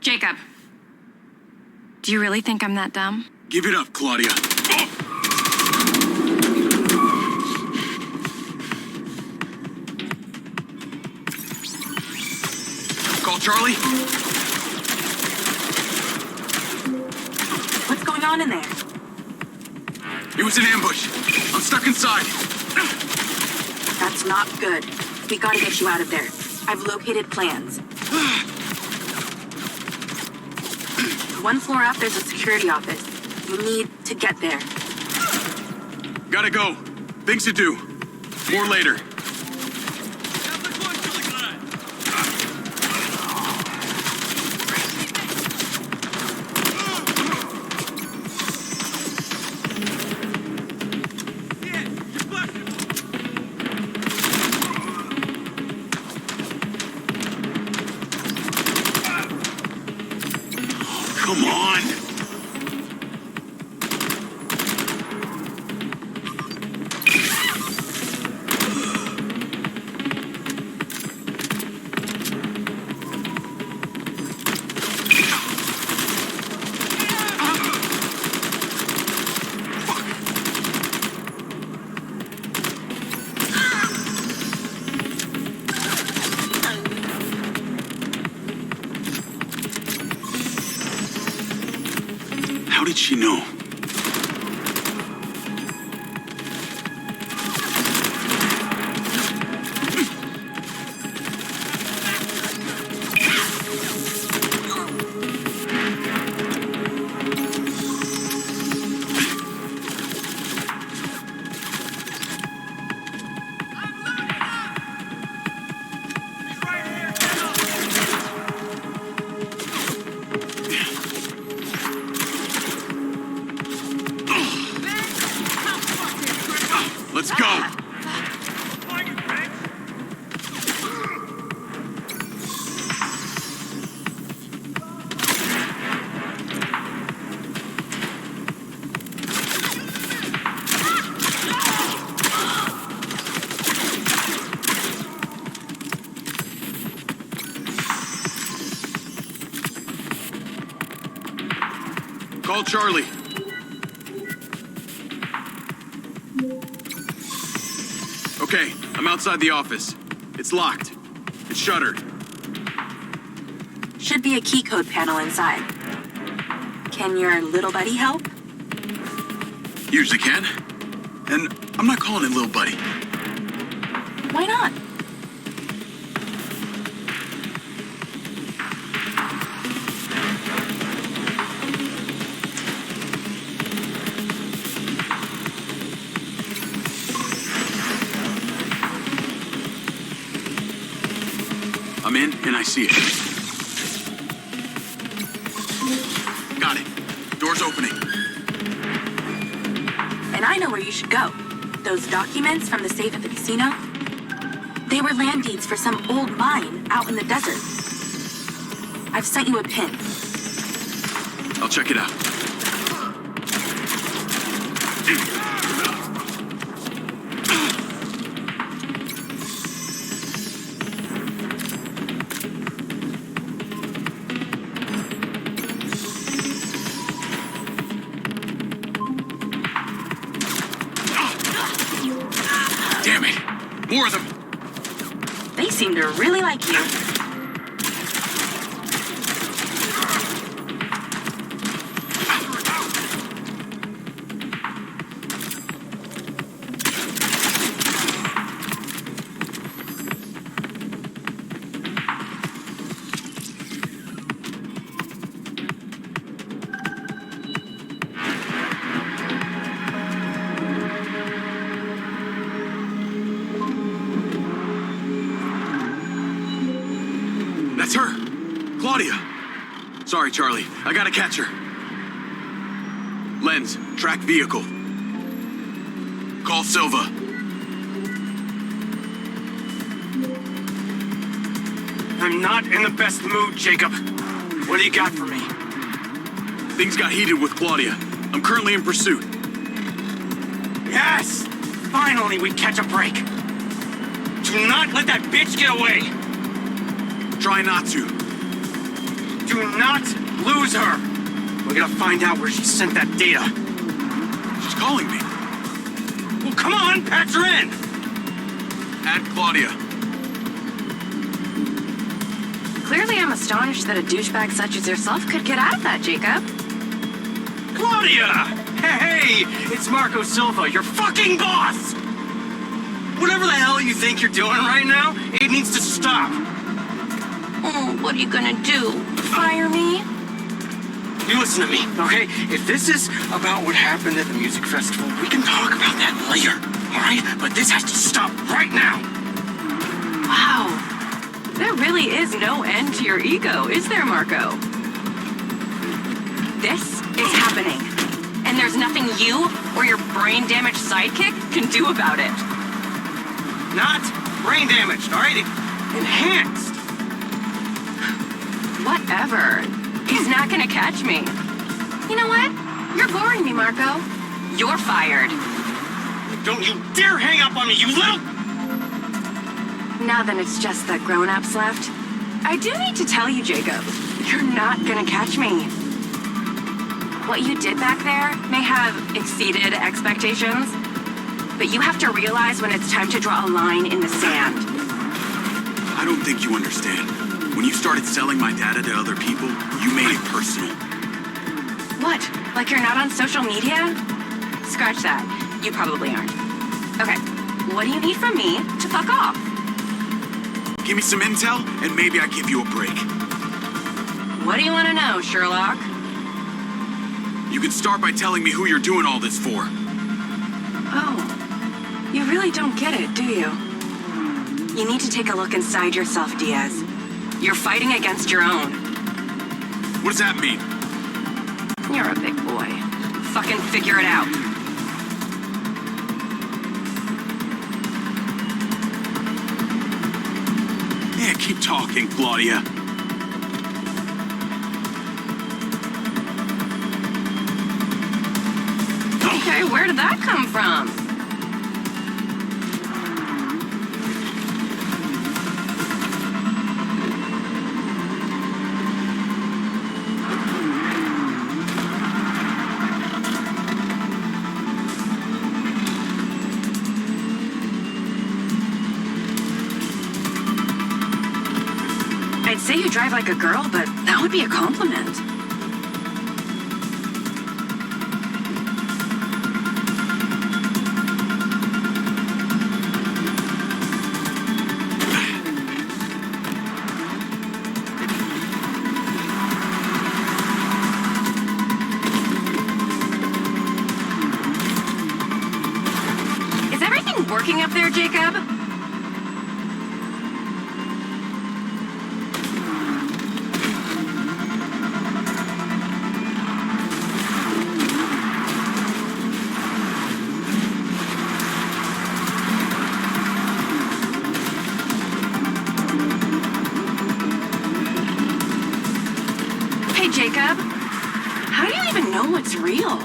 Jacob. Do you really think I'm that dumb? Give it up, Claudia. Oh! Call Charlie. What's going on in there? It was an ambush. I'm stuck inside. That's not good. We gotta get you out of there. I've located plans. One floor up, there's a security office. You need to get there. Gotta go. Things to do. More later. Come on! How did she know? Let's go! Call Charlie. Okay, I'm outside the office. It's locked. It's shuttered. Should be a key code panel inside. Can your little buddy help? Usually can. And I'm not calling it little buddy. Why not? I'm in, and I see it. Got it. Door's opening. And I know where you should go. Those documents from the safe at the casino, they were land deeds for some old mine out in the desert. I've sent you a pin. I'll check it out. Damn it! More of them! They seem to really like you. That's her! Claudia! Sorry, Charlie. I gotta catch her. Lens, track vehicle. Call Silva. I'm not in the best mood, Jacob. What do you got for me? Things got heated with Claudia. I'm currently in pursuit. Yes! Finally, we catch a break. Do not let that bitch get away! Try not to. Do not lose her! We're gonna find out where she sent that data. She's calling me. Well, come on, patch her in! Add Claudia. Clearly, I'm astonished that a douchebag such as yourself could get out of that, Jacob. Claudia! Hey, it's Marco Silva, your fucking boss! Whatever the hell you think you're doing right now, it needs to stop. Oh, what are you gonna do? Fire me? You listen to me, okay? If this is about what happened at the music festival, we can talk about that later, all right? But this has to stop right now. Wow. There really is no end to your ego, is there, Marco? This is happening. And there's nothing you or your brain-damaged sidekick can do about it. Not brain damaged, all right? Enhanced. Whatever. He's not gonna catch me. You know what? You're boring me, Marco. You're fired. Don't you dare hang up on me, you little... Now then it's just the grown-ups left. I do need to tell you, Jacob, you're not gonna catch me. What you did back there may have exceeded expectations, but you have to realize when it's time to draw a line in the sand. I don't think you understand. When you started selling my data to other people, you made it personal. What? Like you're not on social media? Scratch that. You probably aren't. Okay, what do you need from me to fuck off? Give me some intel, and maybe I give you a break. What do you want to know, Sherlock? You can start by telling me who you're doing all this for. Oh, you really don't get it, do you? You need to take a look inside yourself, Diaz. You're fighting against your own. What does that mean? You're a big boy. Fucking figure it out. Yeah, keep talking, Claudia. Okay, where did that come from? I'd say you drive like a girl, but that would be a compliment. Is everything working up there, Jacob? know what's real.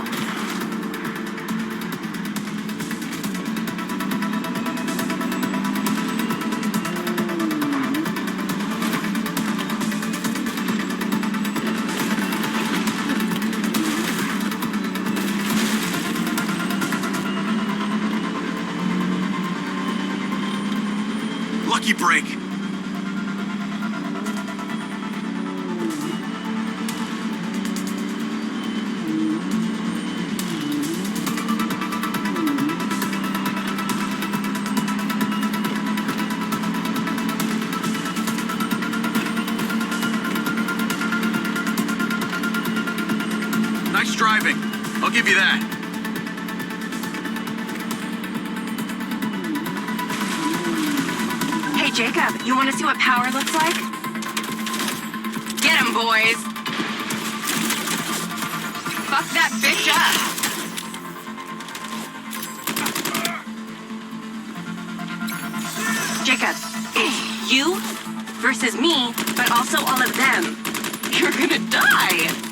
Lucky break. Nice driving. I'll give you that. Hey, Jacob, you want to see what power looks like? Get him, boys! Fuck that bitch up! Jacob, it's you versus me, but also all of them. You're gonna die!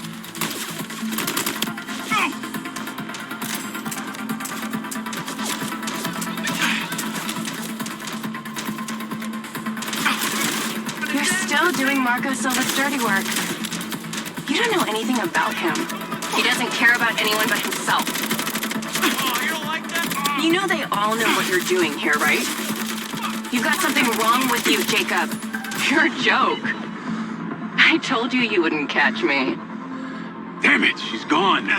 You're still doing Marco Silva's dirty work. You don't know anything about him. He doesn't care about anyone but himself. Oh, you don't like that? You know they all know what you're doing here, right? You've got something wrong with you, Jacob. You're a joke. I told you you wouldn't catch me. Damn it, she's gone.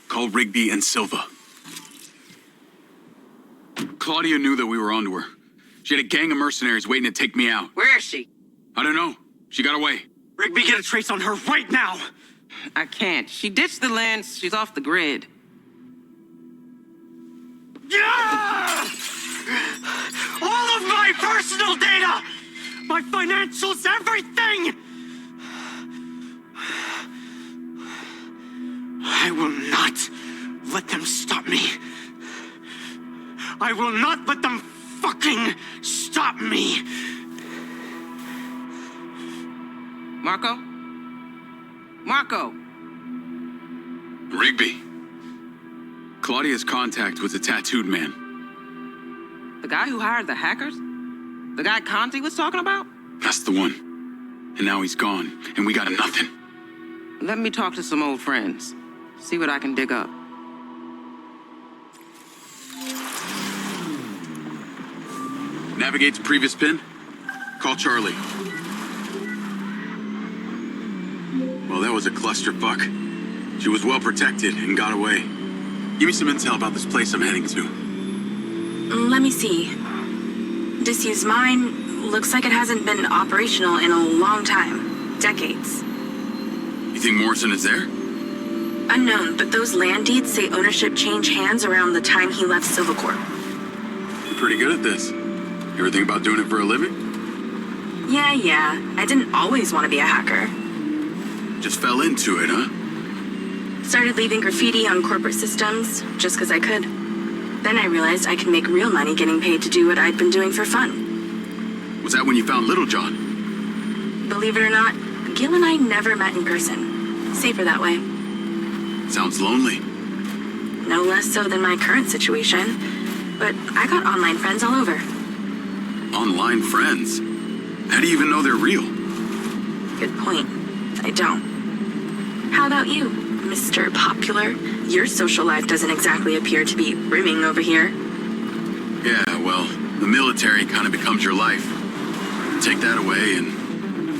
Call Rigby and Silva. Claudia knew that we were onto her. She had a gang of mercenaries waiting to take me out. Where is she? I don't know. She got away. Rigby, get a trace on her right now! I can't. She ditched the land. She's off the grid. Yeah! All of my personal data! My financials, everything! I will not let them stop me. I will not let them fucking stop me. Marco? Marco! Rigby. Claudia's contact was a tattooed man. The guy who hired the hackers? The guy Conti was talking about? That's the one. And now he's gone, and we got nothing. Let me talk to some old friends. See what I can dig up. Navigate to previous pin. Call Charlie. Well, that was a clusterfuck. She was well protected and got away. Give me some intel about this place I'm heading to. Let me see. Disused mine looks like it hasn't been operational in a long time. Decades. You think Morrison is there? Unknown, but those land deeds say ownership changed hands around the time he left Silvercorp. You're pretty good at this. You ever think about doing it for a living? Yeah. I didn't always want to be a hacker. Just fell into it, huh? Started leaving graffiti on corporate systems just because I could. Then I realized I could make real money getting paid to do what I'd been doing for fun. Was that when you found Little John? Believe it or not, Gil and I never met in person. Safer that way. Sounds lonely. No less so than my current situation. But I got online friends all over. Online friends? How do you even know they're real? Good point. I don't. How about you, Mr. Popular? Your social life doesn't exactly appear to be brimming over here. Yeah, well, the military kind of becomes your life. Take that away and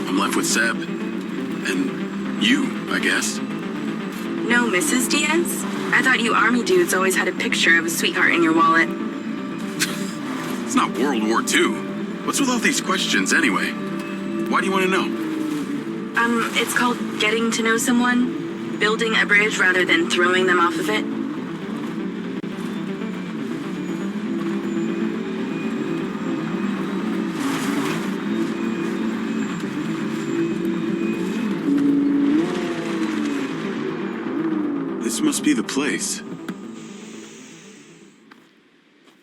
I'm left with Seb. And you, I guess. No Mrs. Diaz? I thought you army dudes always had a picture of a sweetheart in your wallet. It's not World War II. What's with all these questions anyway? Why do you want to know? It's called getting to know someone. Building a bridge rather than throwing them off of it. This must be the place.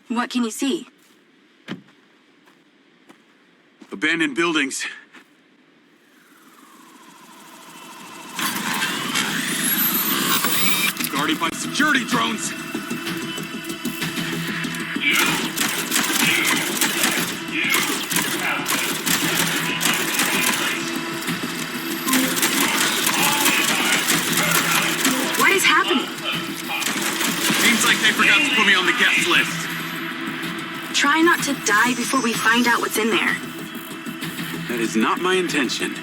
What can you see? Abandoned buildings. Guarded by security drones. What is happening? Seems like they forgot to put me on the guest list. Try not to die before we find out what's in there. That is not my intention.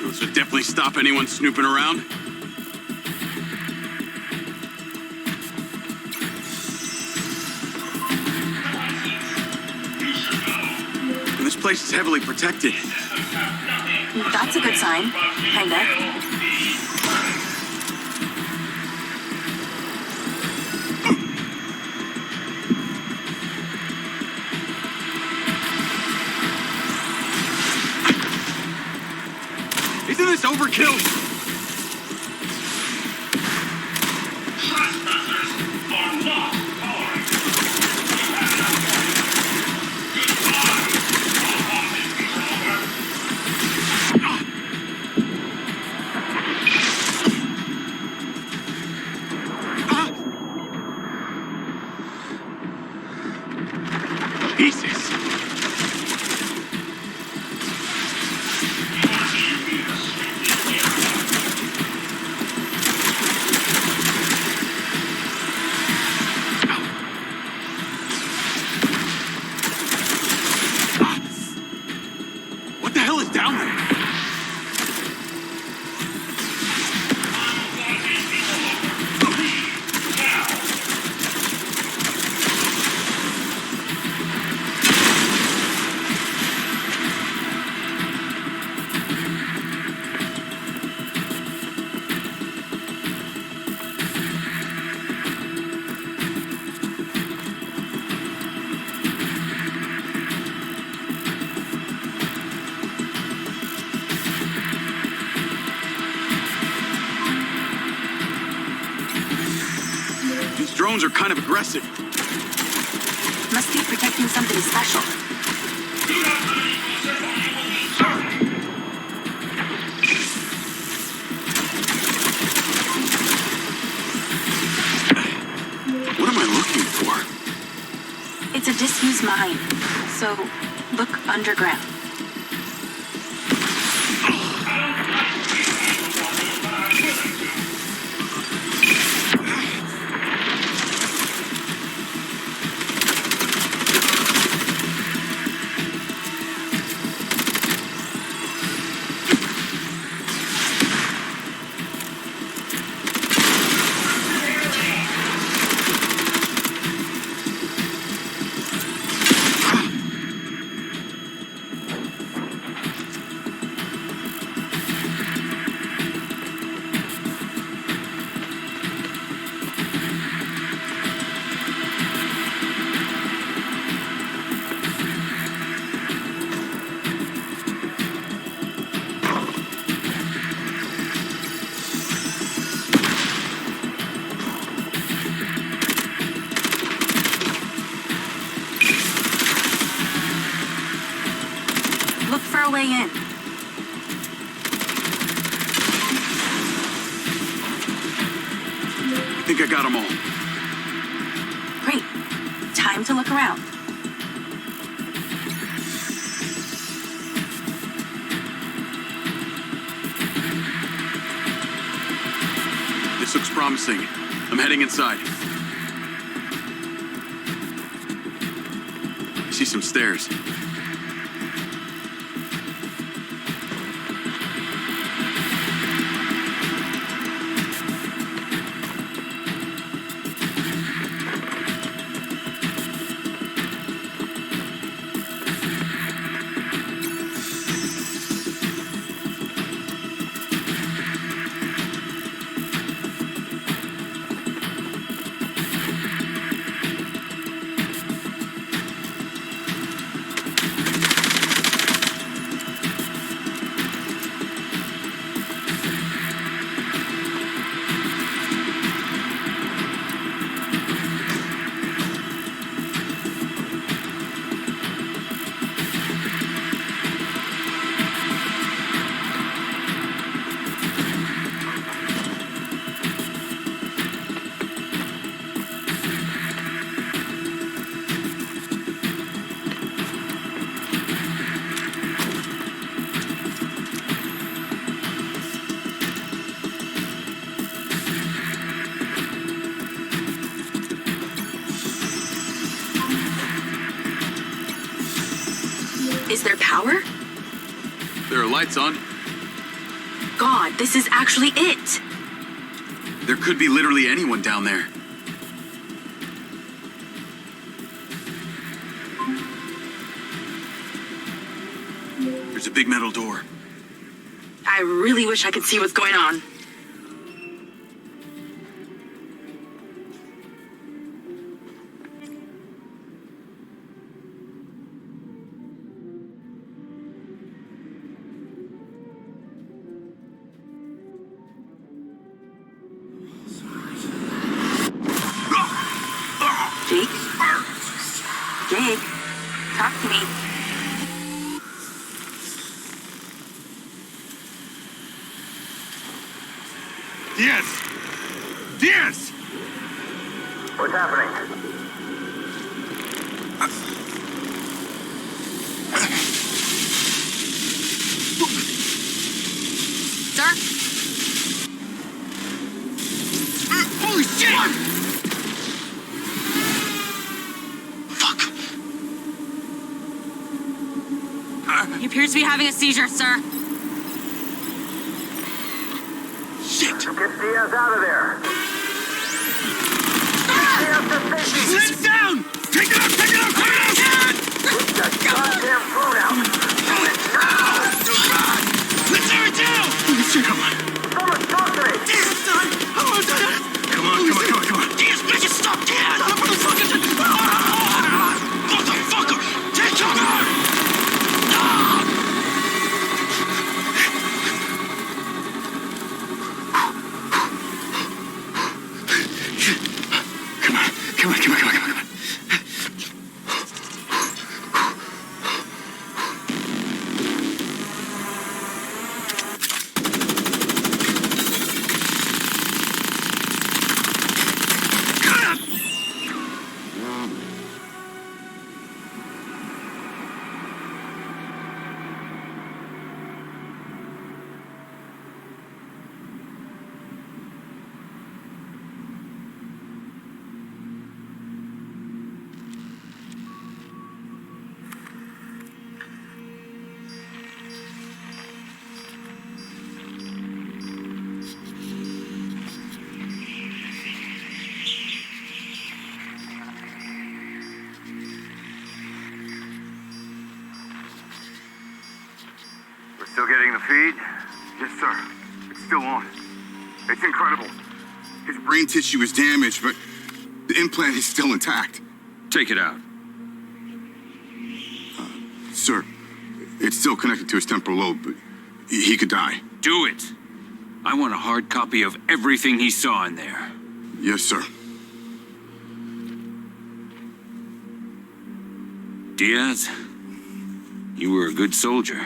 This would definitely stop anyone snooping around. This place is heavily protected. That's a good sign. Kinda. Isn't this overkill? Jesus. What the hell is down there? These drones are kind of aggressive. Must be protecting something special. What am I looking for? It's a disused mine. So, look underground. Look for a way in. I think I I got them all. Great. Time to look around. This looks promising. I'm heading inside. I see some stairs. Is there power? There are lights on. God, this is actually it. There could be literally anyone down there. There's a big metal door. I really wish I could see what's going on. Jake? Jake, talk to me. Diaz! What's happening? Sir? Holy shit! Fuck. He appears to be having a seizure, sir. Shit! Get Diaz out of there. Diaz to safety. Let it down! Take it out! Take it out! Take it out! Get the goddamn phone out. Do it now. Let's tear it down! Holy shit, come on. Someone talk to me. Diaz, son! Come on, come on, come on, come on, come on. Diaz, bitch, stop, Diaz! Motherfucker! Motherfucker! Take cover! Come on, come on, come on, come on, come on. Still getting the feed? Yes, sir. It's still on. It's incredible. His brain tissue is damaged, but the implant is still intact. Take it out. Sir, it's still connected to his temporal lobe, but he could die. Do it. I want a hard copy of everything he saw in there. Yes, sir. Diaz, you were a good soldier.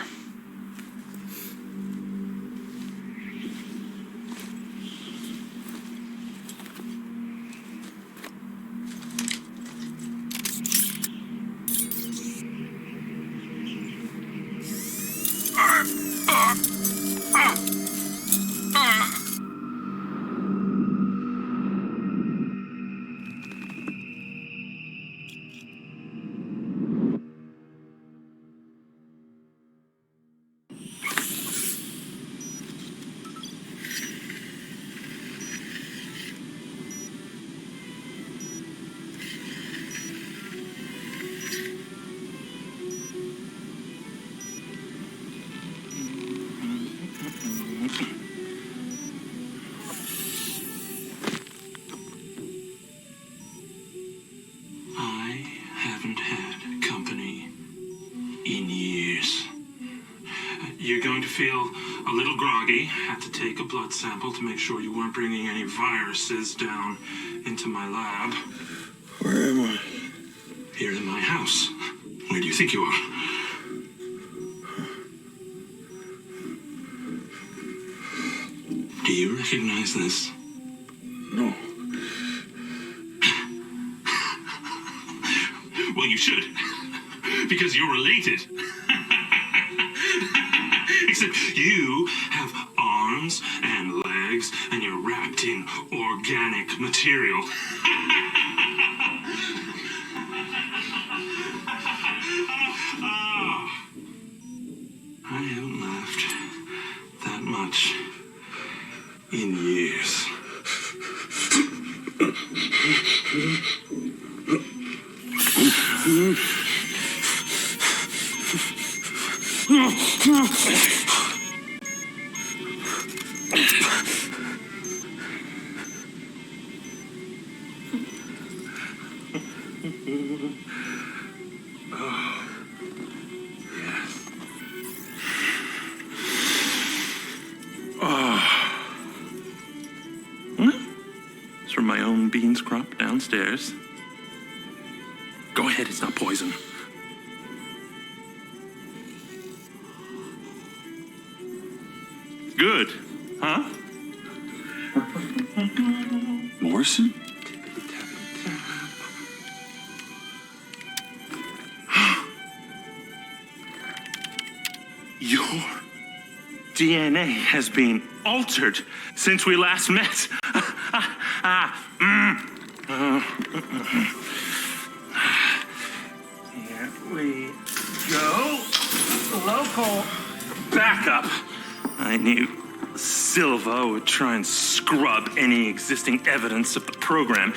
feel a little groggy. Had to take a blood sample to make sure you weren't bringing any viruses down into my lab. Where am I? Here in my house. Where do you think you are? Do you recognize this? No. Well, you should. Because you're related. Except you have arms and legs, and you're wrapped in organic material. I haven't laughed that much in years. It's from my own beans crop downstairs. Go ahead, it's not poison. Good, huh? Morrison? Your DNA has been altered since we last met. Here we go. Local backup. I knew Silva would try and scrub any existing evidence of the program.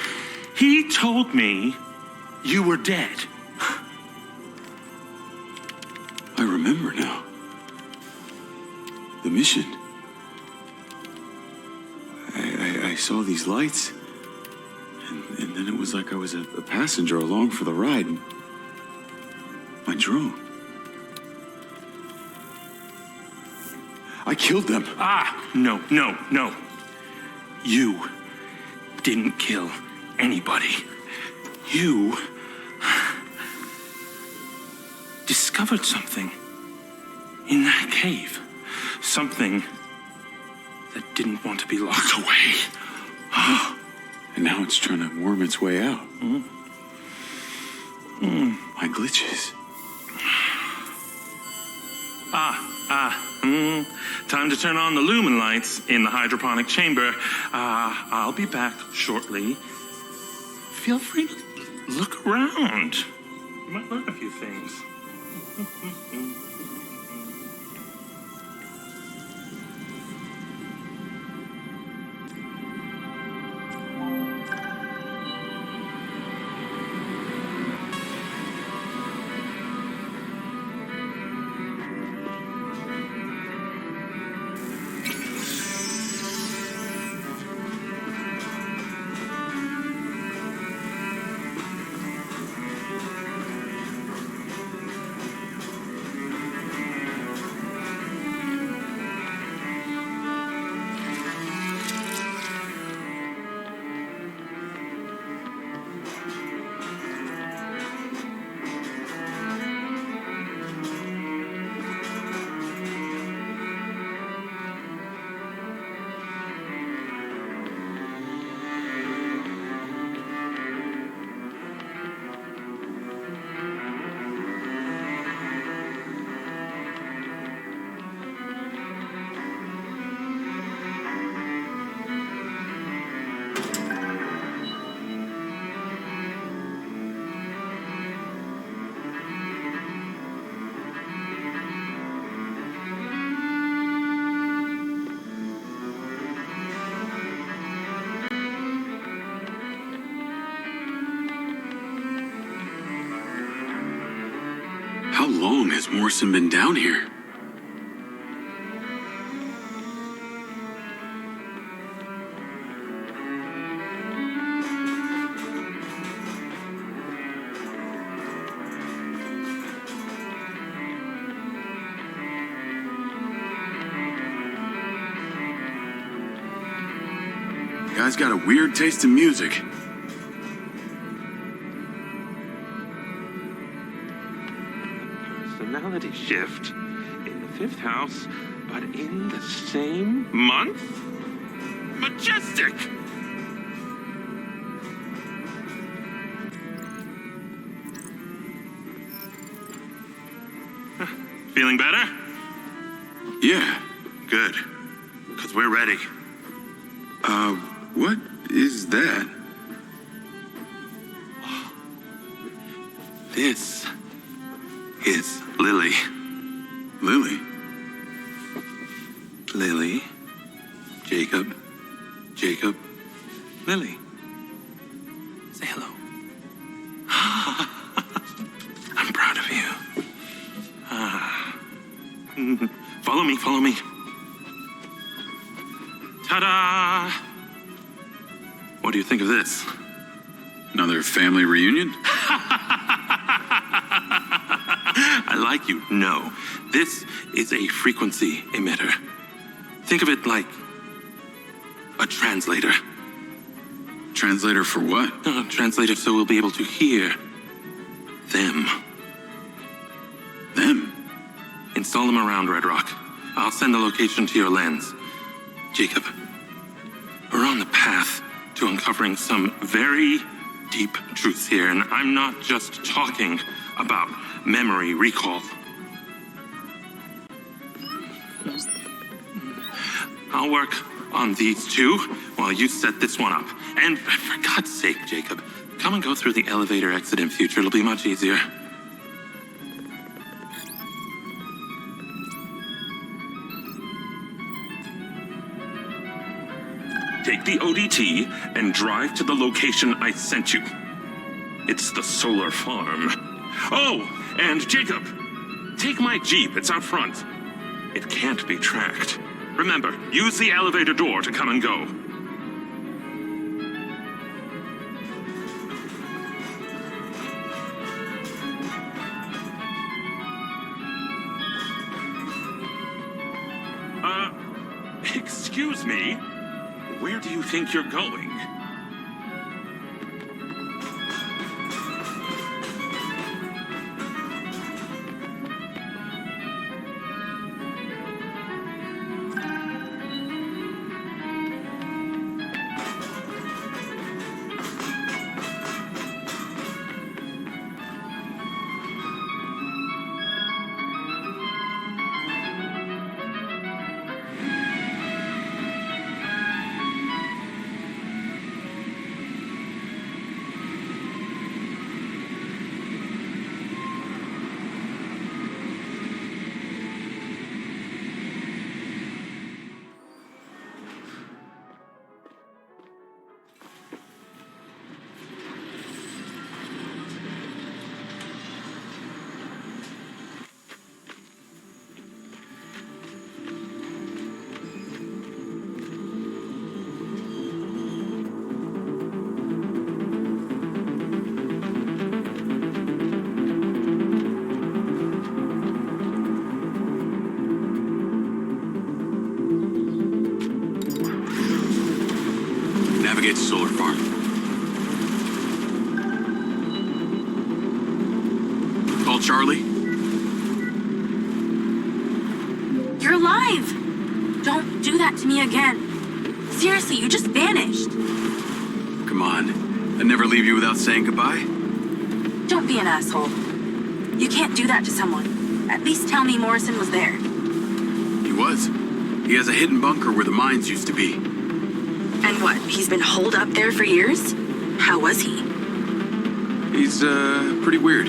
He told me you were dead. I remember now. The mission. I saw these lights, and then it was like I was a passenger along for the ride. My drone. I killed them. No. You didn't kill anybody. You discovered something in that cave. Something that didn't want to be locked away. And now it's trying to worm its way out. My glitches. Time to turn on the lumen lights in the hydroponic chamber. I'll be back shortly. Feel free to look around. You might learn a few things. How long has Morrison been down here? Guy's got a weird taste in music. Personality shift in the 5th house, but in the same month? Majestic! Feeling better? Yeah. Good. Because we're ready. What is that? This is Lily. Lily? Lily. Jacob. Jacob. Lily. Say hello. I'm proud of you. Follow me, follow me. Ta-da! What do you think of this? Another family reunion? I like you. No. This is a frequency emitter. Think of it like a translator. Translator for what? Translator so we'll be able to hear them. Them? Install them around Red Rock. I'll send the location to your lens. Jacob, we're on the path to uncovering some very deep truths here, and I'm not just talking about memory recall. I'll work on these two while you set this one up. And for God's sake, Jacob, come and go through the elevator exit in future. It'll be much easier. Take the ODT and drive to the location I sent you. It's the solar farm. Oh, and Jacob, take my Jeep. It's out front. It can't be tracked. Remember, use the elevator door to come and go. Excuse me? Where do you think you're going? Navigate to solar farm. Call Charlie. You're alive! Don't do that to me again. Seriously, you just vanished. Come on. I'd never leave you without saying goodbye. Don't be an asshole. You can't do that to someone. At least tell me Morrison was there. He was. He has a hidden bunker where the mines used to be. And what, he's been holed up there for years? How was he? He's, pretty weird.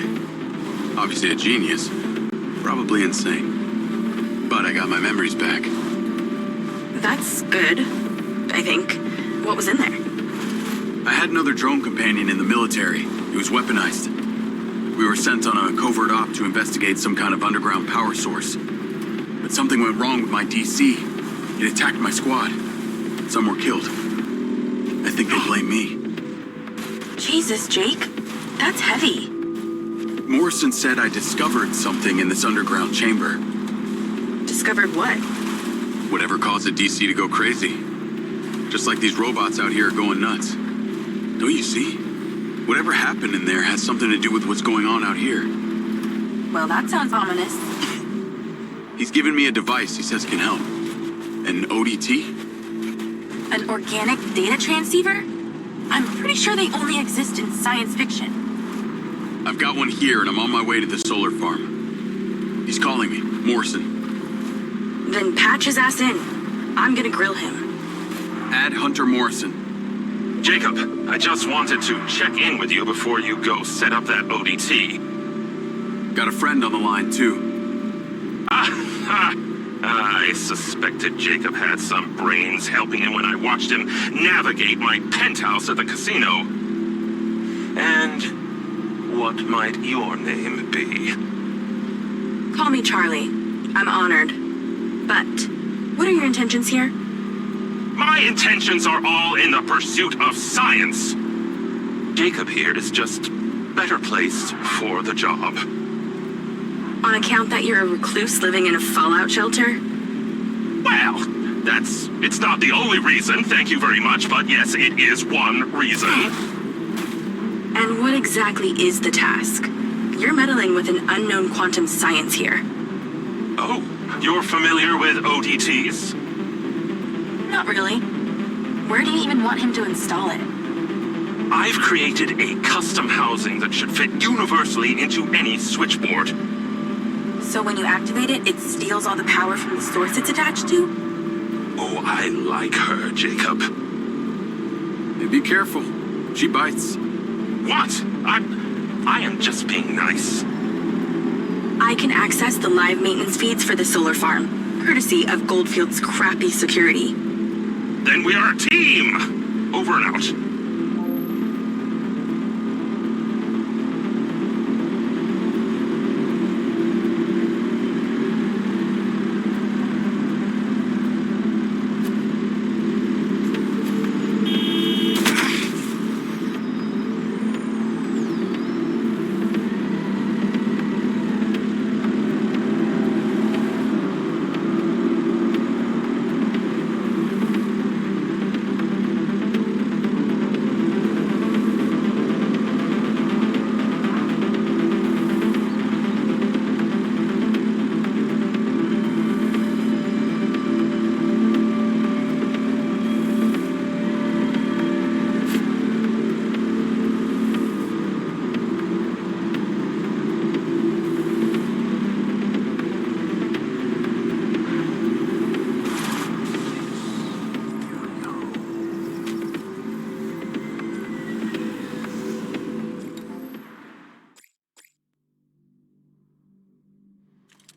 Obviously a genius. Probably insane. But I got my memories back. That's good, I think. What was in there? I had another drone companion in the military. He was weaponized. We were sent on a covert op to investigate some kind of underground power source. But something went wrong with my DC. It attacked my squad. Some were killed. I think they blame me. Jesus, Jake. That's heavy. Morrison said I discovered something in this underground chamber. Discovered what? Whatever caused the DC to go crazy. Just like these robots out here are going nuts. Don't you see? Whatever happened in there has something to do with what's going on out here. Well, that sounds ominous. He's given me a device he says can help. An ODT? An organic data transceiver? I'm pretty sure they only exist in science fiction. I've got one here and I'm on my way to the solar farm. He's calling me, Morrison. Then patch his ass in. I'm gonna grill him. Add Hunter Morrison. Jacob, I just wanted to check in with you before you go set up that ODT. Got a friend on the line, too. I suspected Jacob had some brains helping him when I watched him navigate my penthouse at the casino. And what might your name be? Call me Charlie. I'm honored. But what are your intentions here? My intentions are all in the pursuit of science. Jacob here is just better placed for the job. On account that you're a recluse living in a fallout shelter? Well, it's not the only reason, thank you very much, but yes, it is one reason. And what exactly is the task? You're meddling with an unknown quantum science here. Oh, you're familiar with ODTs? Not really. Where do you even want him to install it? I've created a custom housing that should fit universally into any switchboard. So when you activate it, it steals all the power from the source it's attached to? Oh, I like her, Jacob. Hey, be careful. She bites. What? I am just being nice. I can access the live maintenance feeds for the solar farm, courtesy of Goldfield's crappy security. Then we are a team! Over and out.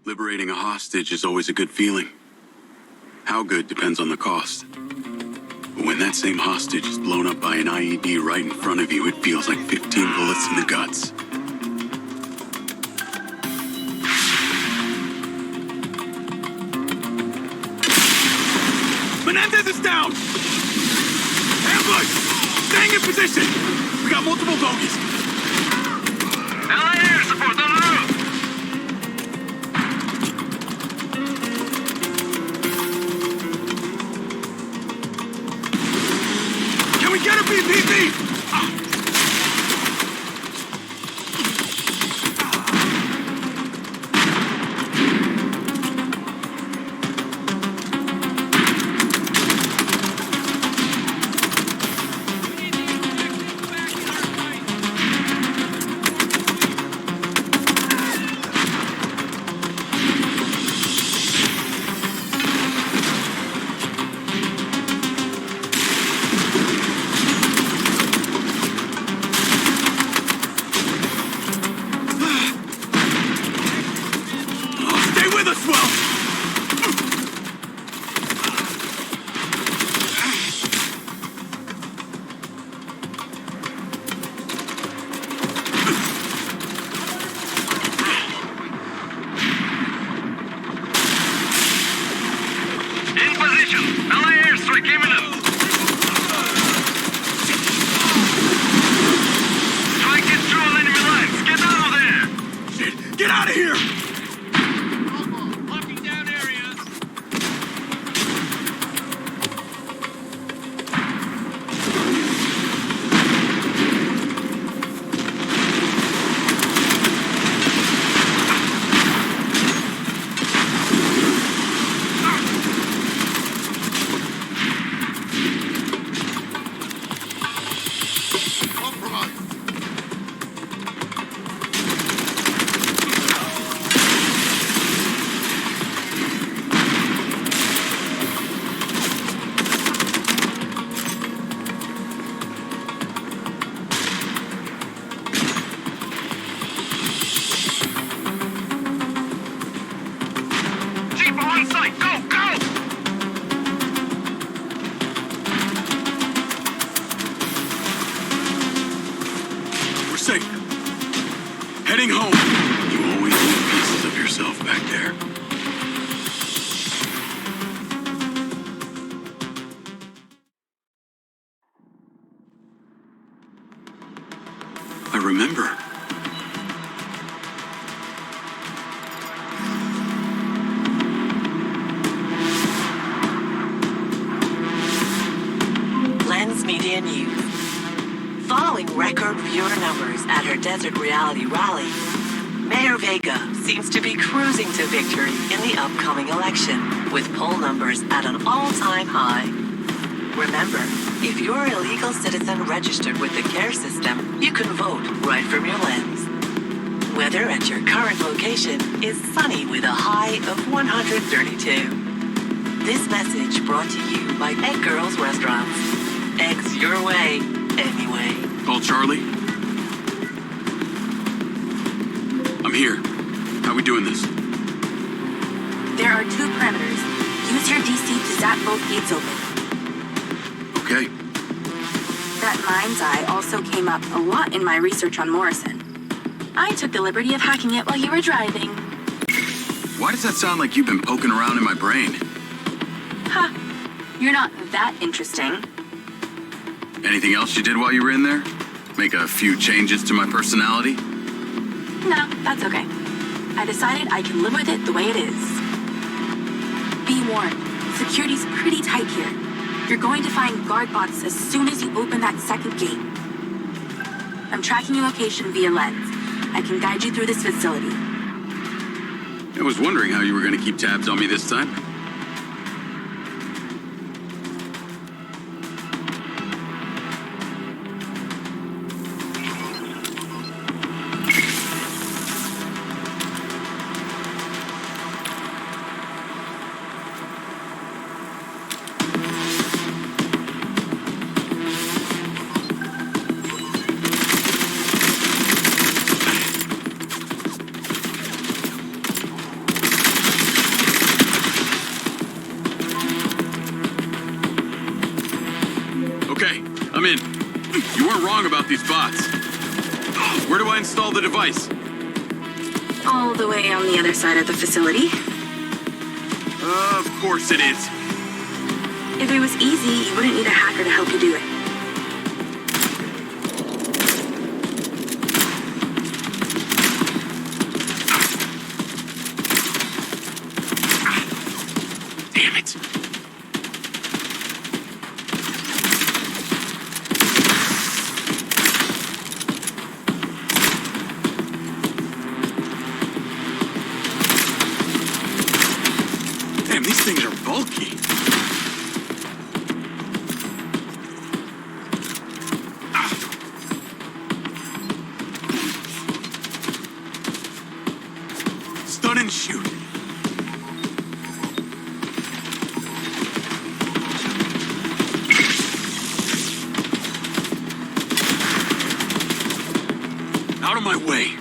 Liberating a hostage is always a good feeling. How good depends on the cost. But when that same hostage is blown up by an IED right in front of you, it feels like 15 bullets in the guts. Menendez is down! Ambush! Staying in position! We got multiple bogeys! Allied air support on the roof! Can we get a BPP? safe. Heading home. You always leave pieces of yourself back there. I remember. Lens Media News. Following record viewer numbers at her Desert Reality rally, Mayor Vega seems to be cruising to victory in the upcoming election, with poll numbers at an all-time high. Remember, if you're a legal citizen registered with the CARE system, you can vote right from your Lens. Weather at your current location is sunny with a high of 132. This message brought to you by Egg Girls Restaurants. Eggs your way, anyway. Call Charlie. I'm here. How we doing this? There are 2 parameters. Use your DC to zap both gates open. Okay. That MindsEye also came up a lot in my research on Morrison. I took the liberty of hacking it while you were driving. Why does that sound like you've been poking around in my brain? Ha! You're not that interesting. Anything else you did while you were in there? Make a few changes to my personality? No, that's okay. I decided I can live with it the way it is. Be warned, security's pretty tight here. You're going to find guard bots as soon as you open that second gate. I'm tracking your location via Lens. I can guide you through this facility. I was wondering how you were going to keep tabs on me this time. Okay, I'm in. You weren't wrong about these bots. Where do I install the device? All the way on the other side of the facility. Of course it is. If it was easy, you wouldn't need a hacker to help you do it. Damn it. Damn, these things are bulky. Stun and shoot. Out of my way.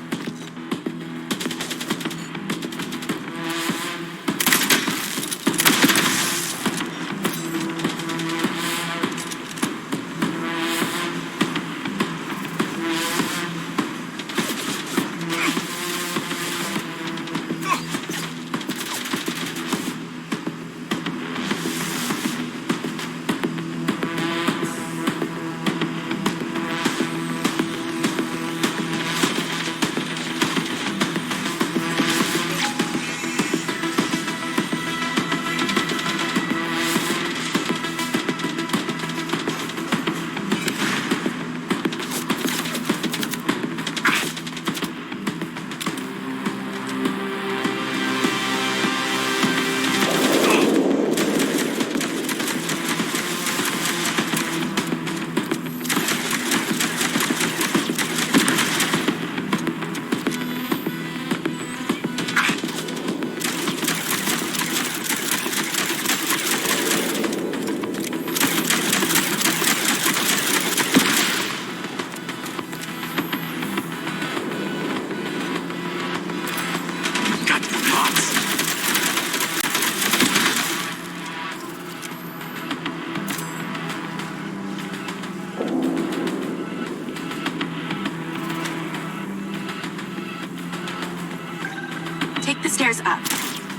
Stairs up.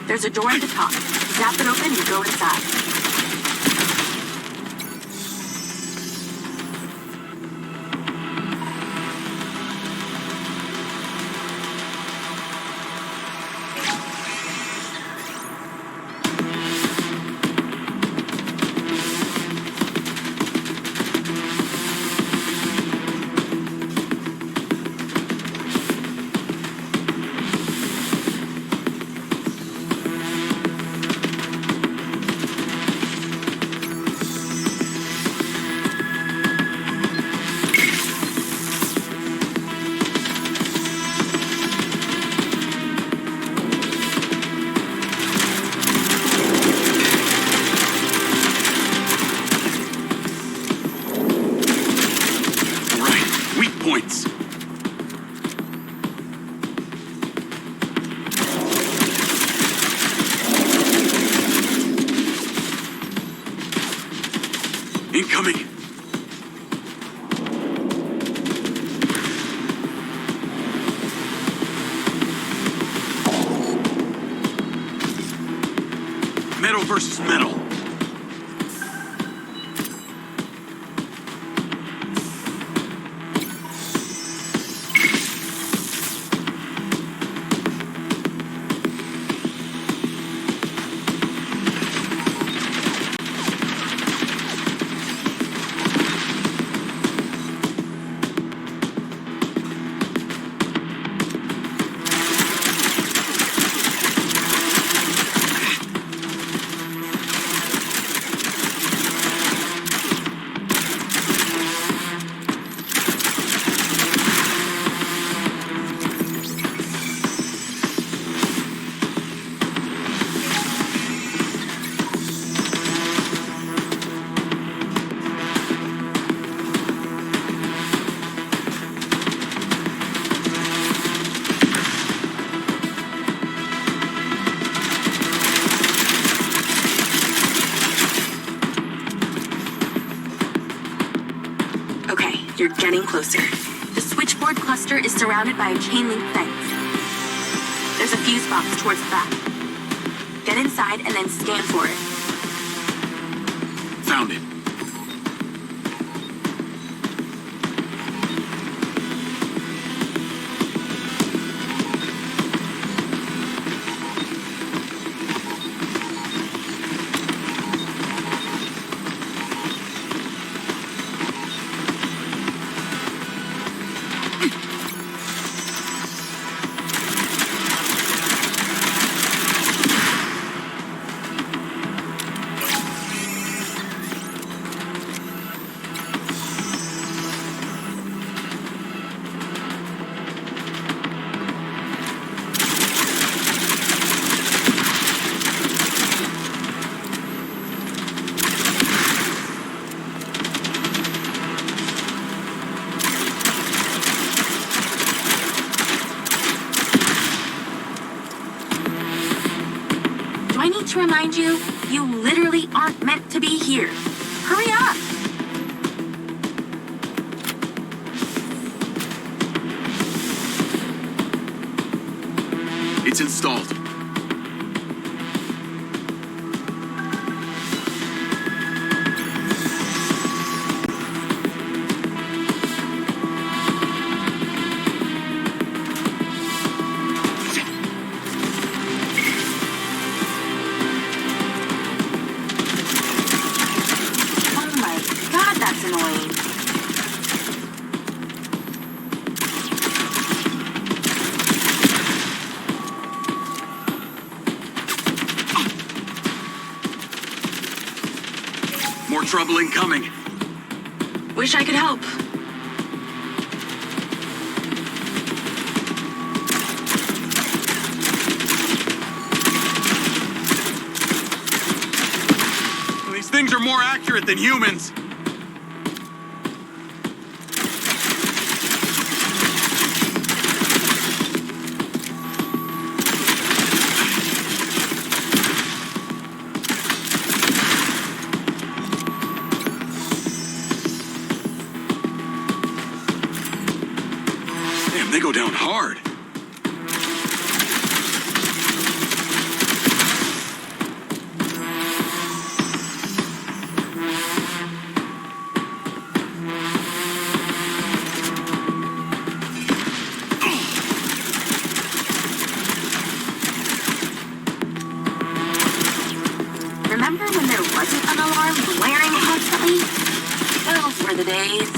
There's a door at the top. Zap it open and go inside. Points. Incoming. Metal versus metal. You're getting closer. The switchboard cluster is surrounded by a chain link fence. There's a fuse box towards the back. Get inside and then scan for it. Found it. Do I need to remind you? You literally aren't meant to be here. Hurry up! It's installed. More trouble incoming. Wish I could help. These things are more accurate than humans. They go down hard. days.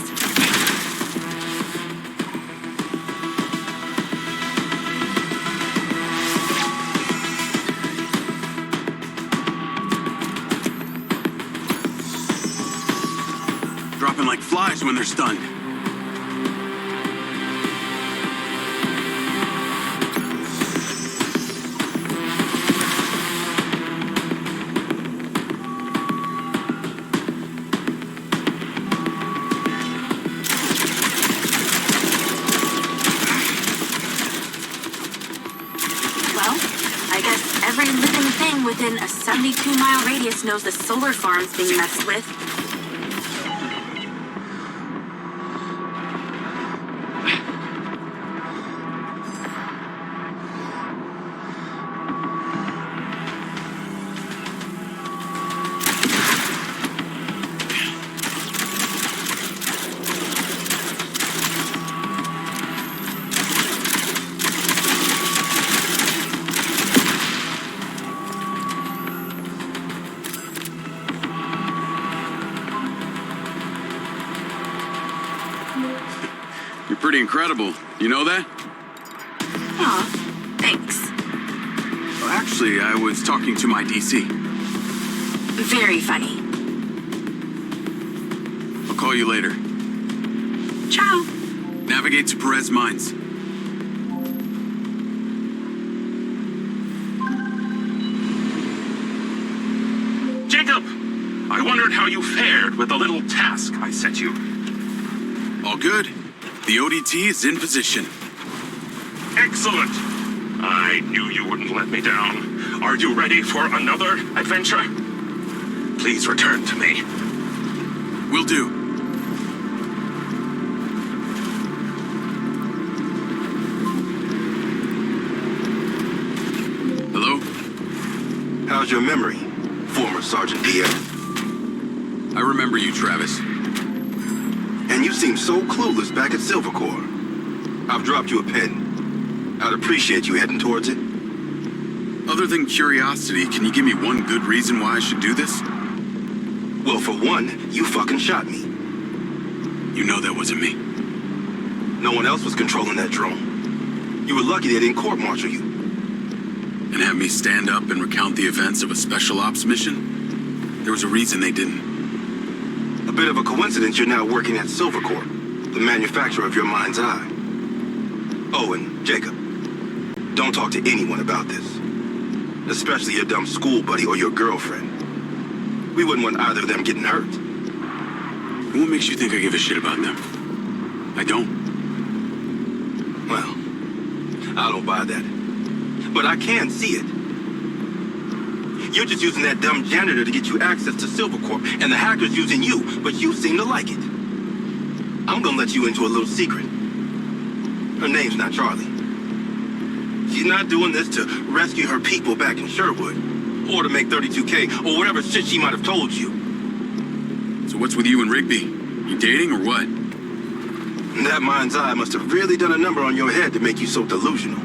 Dropping like flies when they're stunned. Every living thing within a 72-mile radius knows the solar farm's being messed with. Pretty incredible. You know that? Aw, thanks. Well, actually, I was talking to my DC. Very funny. I'll call you later. Ciao. Navigate to Perez Mines. Jacob! I wondered how you fared with the little task I set you. All good. The ODT is in position. Excellent! I knew you wouldn't let me down. Are you ready for another adventure? Please return to me. Will do. Hello? How's your memory, former Sergeant Diaz? I remember you, Travis. And you seem so clueless back at Silver Corps. I've dropped you a pin. I'd appreciate you heading towards it. Other than curiosity, can you give me one good reason why I should do this? Well, for one, you fucking shot me. You know that wasn't me. No one else was controlling that drone. You were lucky they didn't court-martial you. And have me stand up and recount the events of a special ops mission? There was a reason they didn't. A bit of a coincidence you're now working at Silver Corps, the manufacturer of your MindsEye. Oh, and Jacob, don't talk to anyone about this. Especially your dumb school buddy or your girlfriend. We wouldn't want either of them getting hurt. What makes you think I give a shit about them? I don't. Well, I don't buy that. But I can see it. You're just using that dumb janitor to get you access to Silver Corp, and the hacker's using you, but you seem to like it. I'm gonna let you into a little secret. Her name's not Charlie. She's not doing this to rescue her people back in Sherwood, or to make 32K, or whatever shit she might have told you. So what's with you and Rigby? You dating or what? That MindsEye must have really done a number on your head to make you so delusional.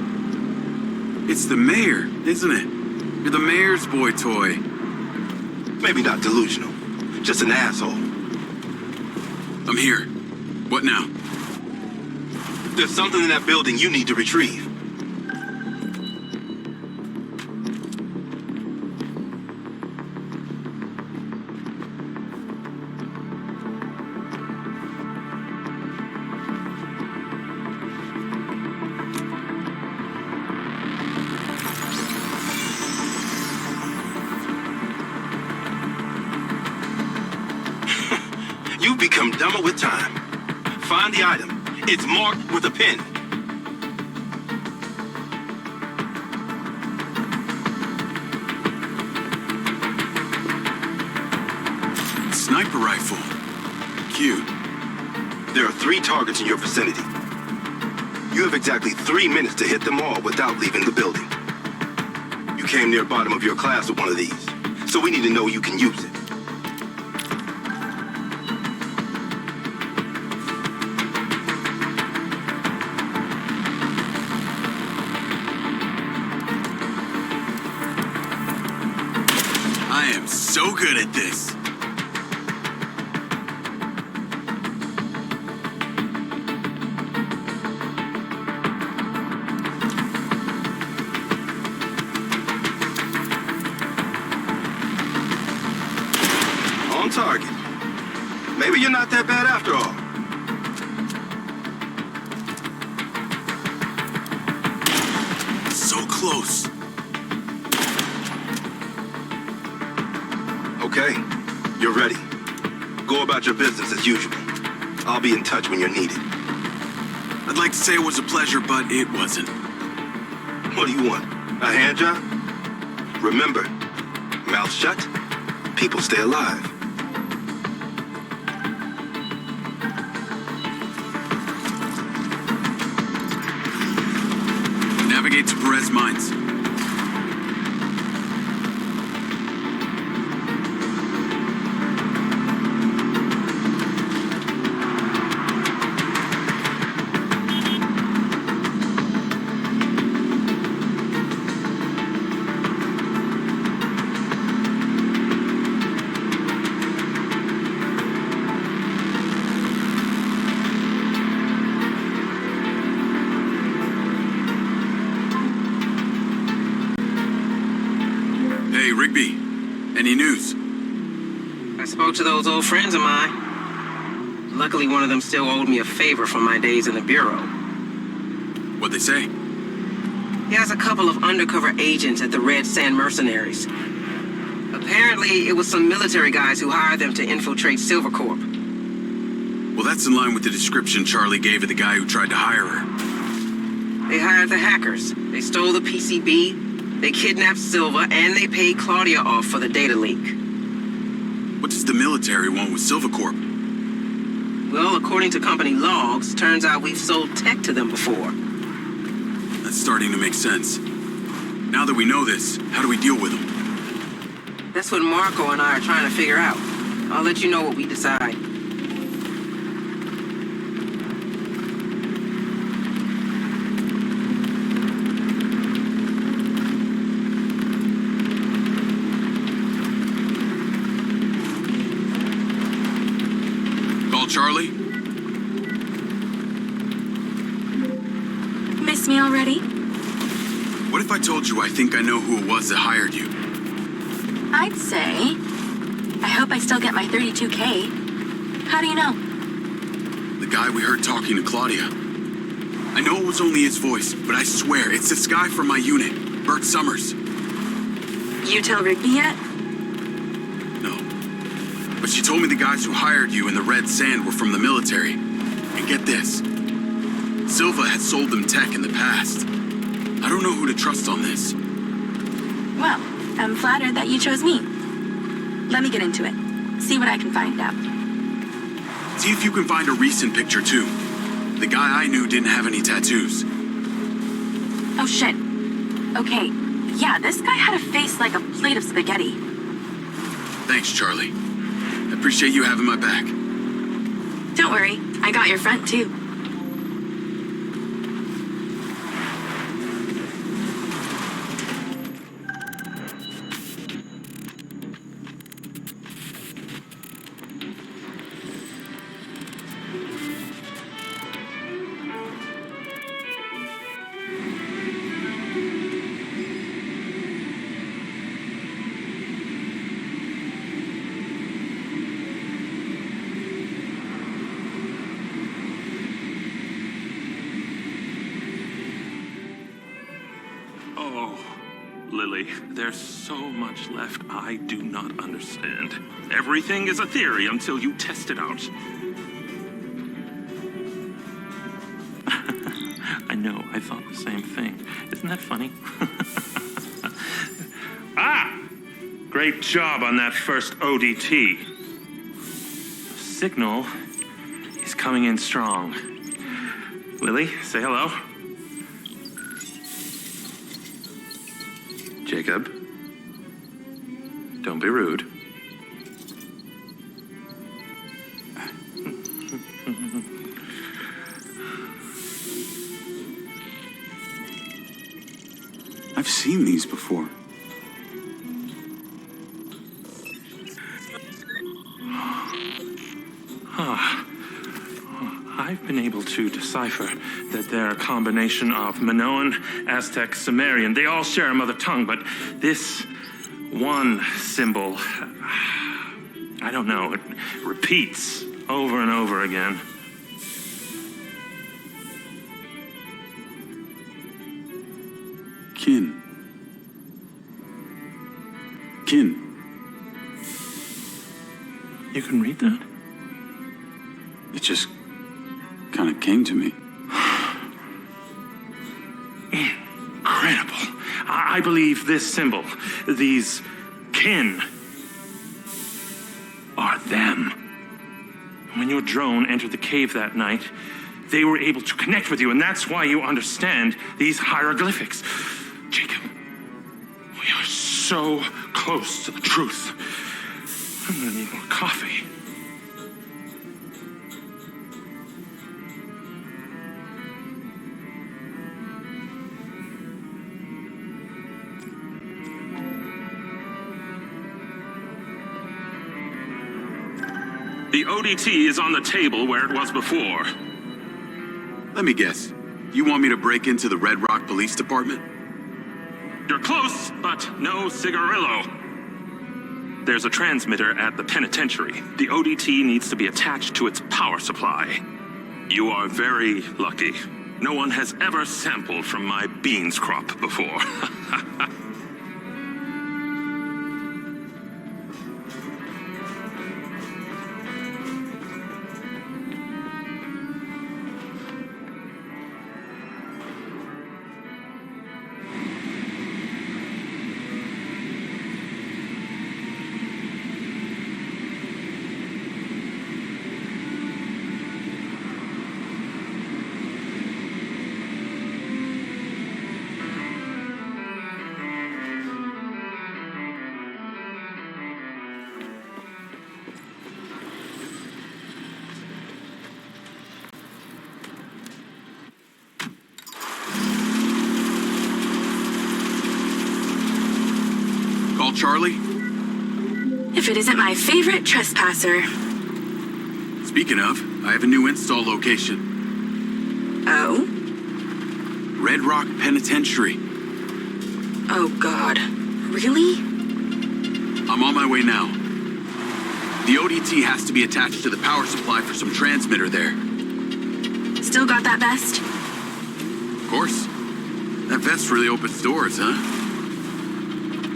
It's the mayor, isn't it? You're the mayor's boy toy. Maybe not delusional, just an asshole. I'm here. What now? There's something in that building you need to retrieve. You've become dumber with time. Find the item. It's marked with a pin. Sniper rifle. Cute. There are 3 targets in your vicinity. You have exactly 3 minutes to hit them all without leaving the building. You came near bottom of your class with one of these, so we need to know you can use it. I am so good at this. not that bad after all. So close. Okay, you're ready. Go about your business as usual. I'll be in touch when you're needed. I'd like to say it was a pleasure, but it wasn't. What do you want? A hand job? Remember, mouth shut, people stay alive. Navigate to Perez Mines. Hey, Rigby. Any news? I spoke to those old friends of mine. Luckily, one of them still owed me a favor from my days in the Bureau. What'd they say? He has a couple of undercover agents at the Red Sand Mercenaries. Apparently, it was some military guys who hired them to infiltrate Silvercorp. Well, that's in line with the description Charlie gave of the guy who tried to hire her. They hired the hackers. They stole the PCB, they kidnapped Silva, and they paid Claudia off for the data leak. What does the military want with Silvercorp? Well, according to company logs, turns out we've sold tech to them before. That's starting to make sense. Now that we know this, how do we deal with them? That's what Marco and I are trying to figure out. I'll let you know what we decide. Call Charlie? Miss me already? What if I told you I think I know who it was that hired you? I'd say, I hope I still get my 32K. How do you know? The guy we heard talking to Claudia. I know it was only his voice, but I swear it's this guy from my unit, Bert Summers. You tell Rigby yet? No. But she told me the guys who hired you in the Red Sand were from the military. And get this. Silva had sold them tech in the past. I don't know who to trust on this. Well, I'm flattered that you chose me. Let me get into it. See what I can find out. See if you can find a recent picture, too. The guy I knew didn't have any tattoos. Oh, shit. Okay. Yeah, this guy had a face like a plate of spaghetti. Thanks, Charlie. I appreciate you having my back. Don't worry. I got your front, too. Oh, Lily, there's so much left I do not understand. Everything is a theory until you test it out. I know, I thought the same thing. Isn't that funny? Ah! Great job on that first ODT. The signal is coming in strong. Lily, say hello. Jacob, don't be rude. I've seen these before. I've been able to decipher that they're a combination of Minoan, Aztec, Sumerian. They all share a mother tongue, but this one symbol, I don't know, it repeats over and over again. Kin. You can read that? It just kind of came to me. Incredible. I believe this symbol, these kin, are them. When your drone entered the cave that night, they were able to connect with you, and that's why you understand these hieroglyphics. Jacob, we are so close to the truth. I'm gonna need more coffee. The ODT is on the table where it was before. Let me guess. You want me to break into the Red Rock Police Department? You're close, but no cigarillo. There's a transmitter at the penitentiary. The ODT needs to be attached to its power supply. You are very lucky. No one has ever sampled from my beans crop before. Call Charlie? If it isn't my favorite trespasser. Speaking of, I have a new install location. Oh? Red Rock Penitentiary. Oh, God. Really? I'm on my way now. The ODT has to be attached to the power supply for some transmitter there. Still got that vest? Of course. That vest really opens doors, huh?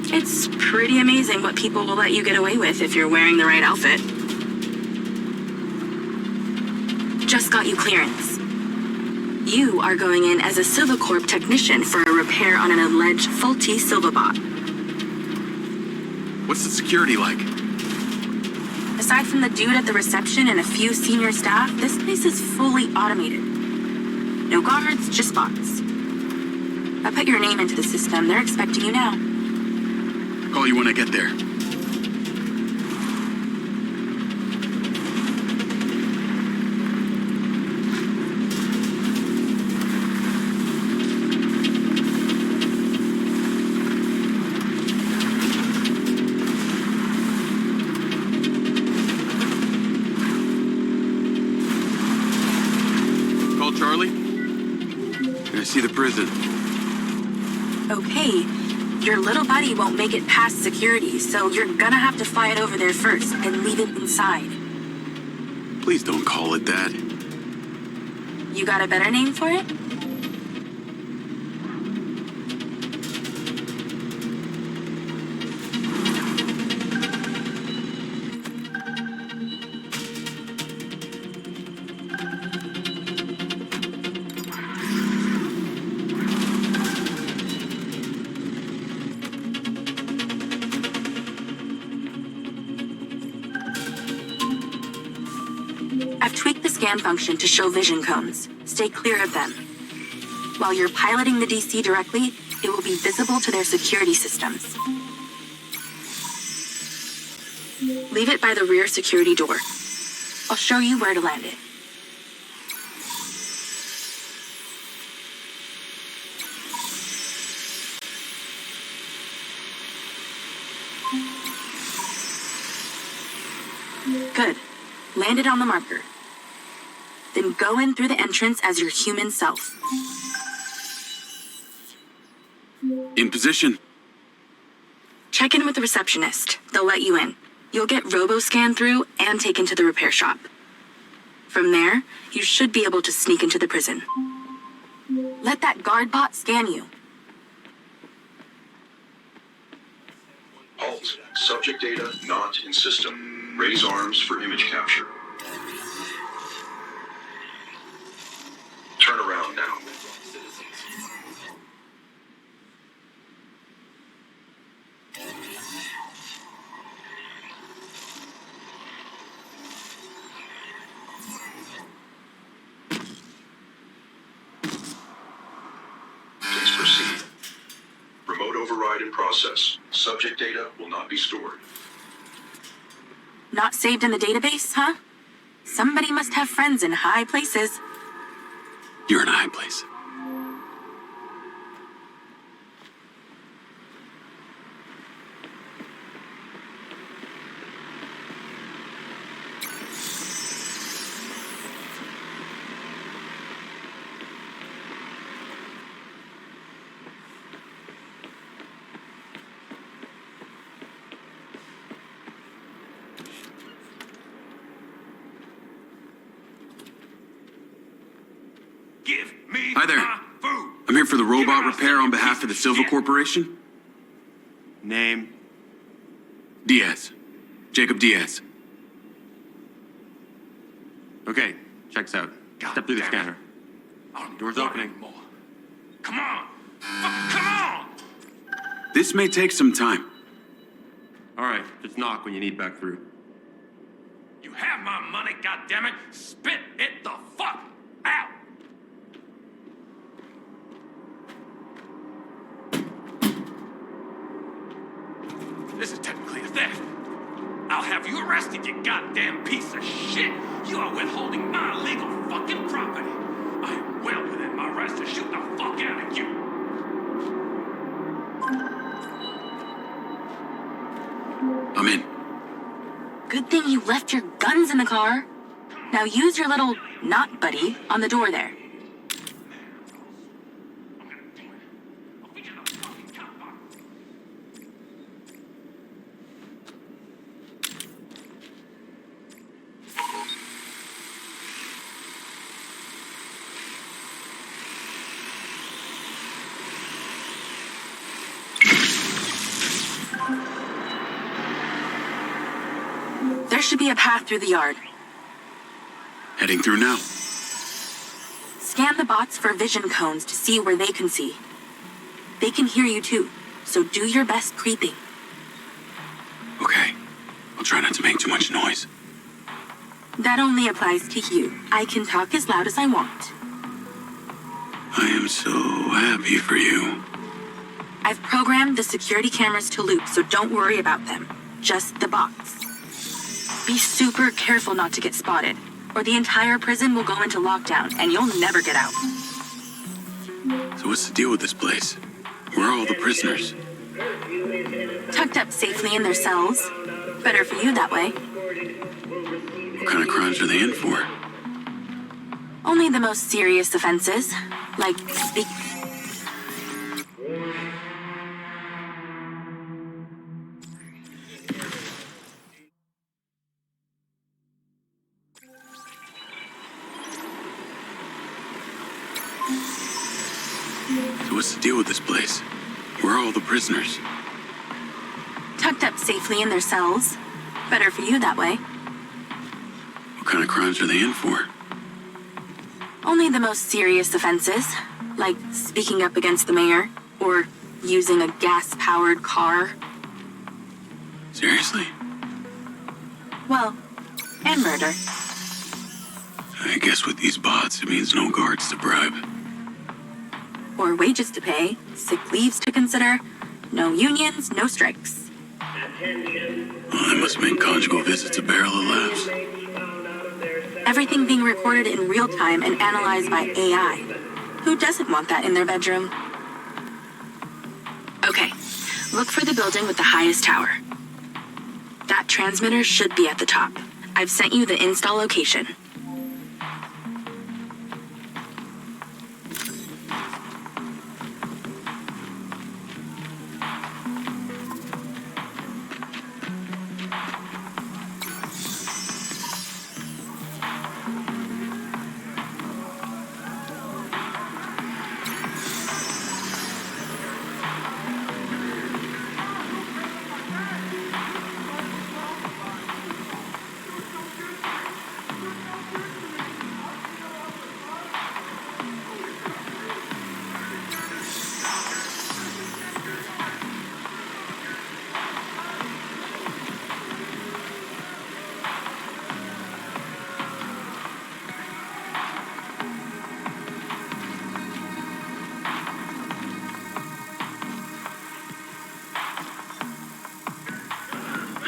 It's pretty amazing what people will let you get away with if you're wearing the right outfit. Just got you clearance. You are going in as a Silvacorp technician for a repair on an alleged faulty Silvabot. What's the security like? Aside from the dude at the reception and a few senior staff, this place is fully automated. No guards, just bots. I put your name into the system. They're expecting you now. Call you when I get there. Call Charlie? Can I see the prison? Okay, your little buddy won't make it past security, so you're gonna have to fly it over there first and leave it inside. Please don't call it that. You got a better name for it? I've tweaked the scan function to show vision cones. Stay clear of them. While you're piloting the DC directly, it will be visible to their security systems. Leave it by the rear security door. I'll show you where to land it. Good. Land it on the marker. Then go in through the entrance as your human self. In position. Check in with the receptionist. They'll let you in. You'll get robo-scanned through and taken to the repair shop. From there, you should be able to sneak into the prison. Let that guard bot scan you. Halt. Subject data not in system. Raise arms for image capture. Turn around now. Please proceed. Remote override in process. Subject data will not be stored. Not saved in the database, huh? Somebody must have friends in high places. You're in a high place. Give me Hi there. my food. I'm here for the robot Give me my repair on second behalf of the piece Silva shit. Corporation. Name? Diaz. Jacob Diaz. Okay, checks out. Step through the damn it. scanner. I don't Door's want opening. anymore. Come on. Fucking come on. This may take some time. All right, just knock when you need back through. You have my money, goddammit. Spit it the fuck out. This is technically a theft. I'll have you arrested, you goddamn piece of shit. You are withholding my legal fucking property. I am well within my rights to shoot the fuck out of you. I'm in. Good thing you left your guns in the car. Now use your little knot buddy on the door there. There should be a path through the yard. Heading through now. Scan the bots for vision cones to see where they can see. They can hear you too, so do your best creeping. Okay. I'll try not to make too much noise. That only applies to you. I can talk as loud as I want. I am so happy for you. I've programmed the security cameras to loop, so don't worry about them. Just the bots. Be super careful not to get spotted, or the entire prison will go into lockdown and you'll never get out. So what's the deal with this place? Where are all the prisoners? Tucked up safely in their cells. Better for you that way. What kind of crimes are they in for? Only the most serious offenses, like So what's the deal with this place? Where are all the prisoners? tucked up safely in their cells. Better for you that way. What kind of crimes are they in for? Only the most serious offenses, like speaking up against the mayor, or using a gas-powered car. Seriously? Well, and murder. I guess with these bots, it means no guards to bribe. Or wages to pay, sick leaves to consider, no unions, no strikes. Oh, that must make conjugal visits a barrel of laughs. Everything being recorded in real time and analyzed by AI. Who doesn't want that in their bedroom? Okay, look for the building with the highest tower. That transmitter should be at the top. I've sent you the install location.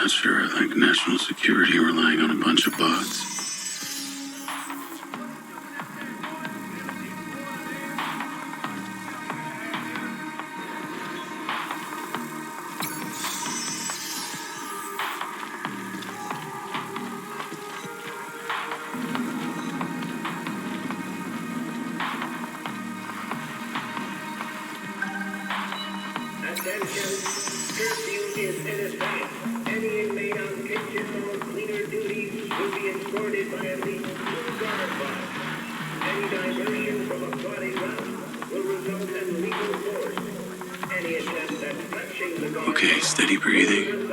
not sure I like national security relying on a bunch of bots. Okay, steady breathing.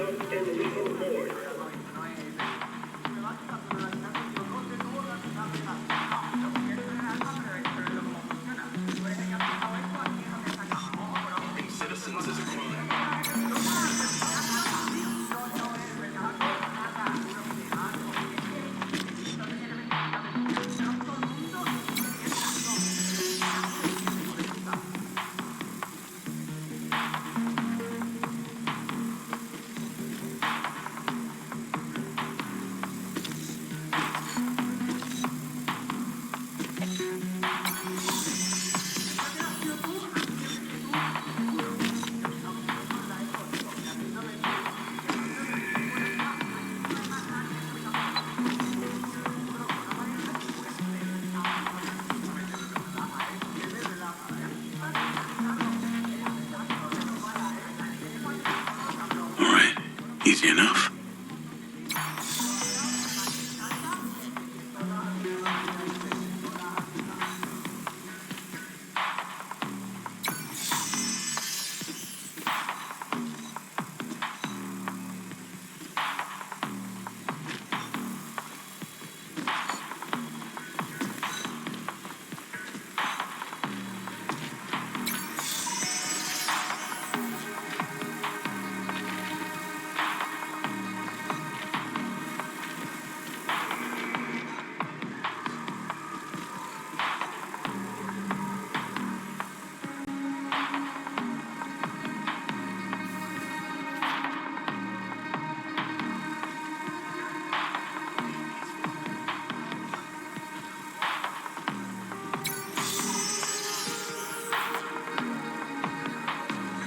Easy enough.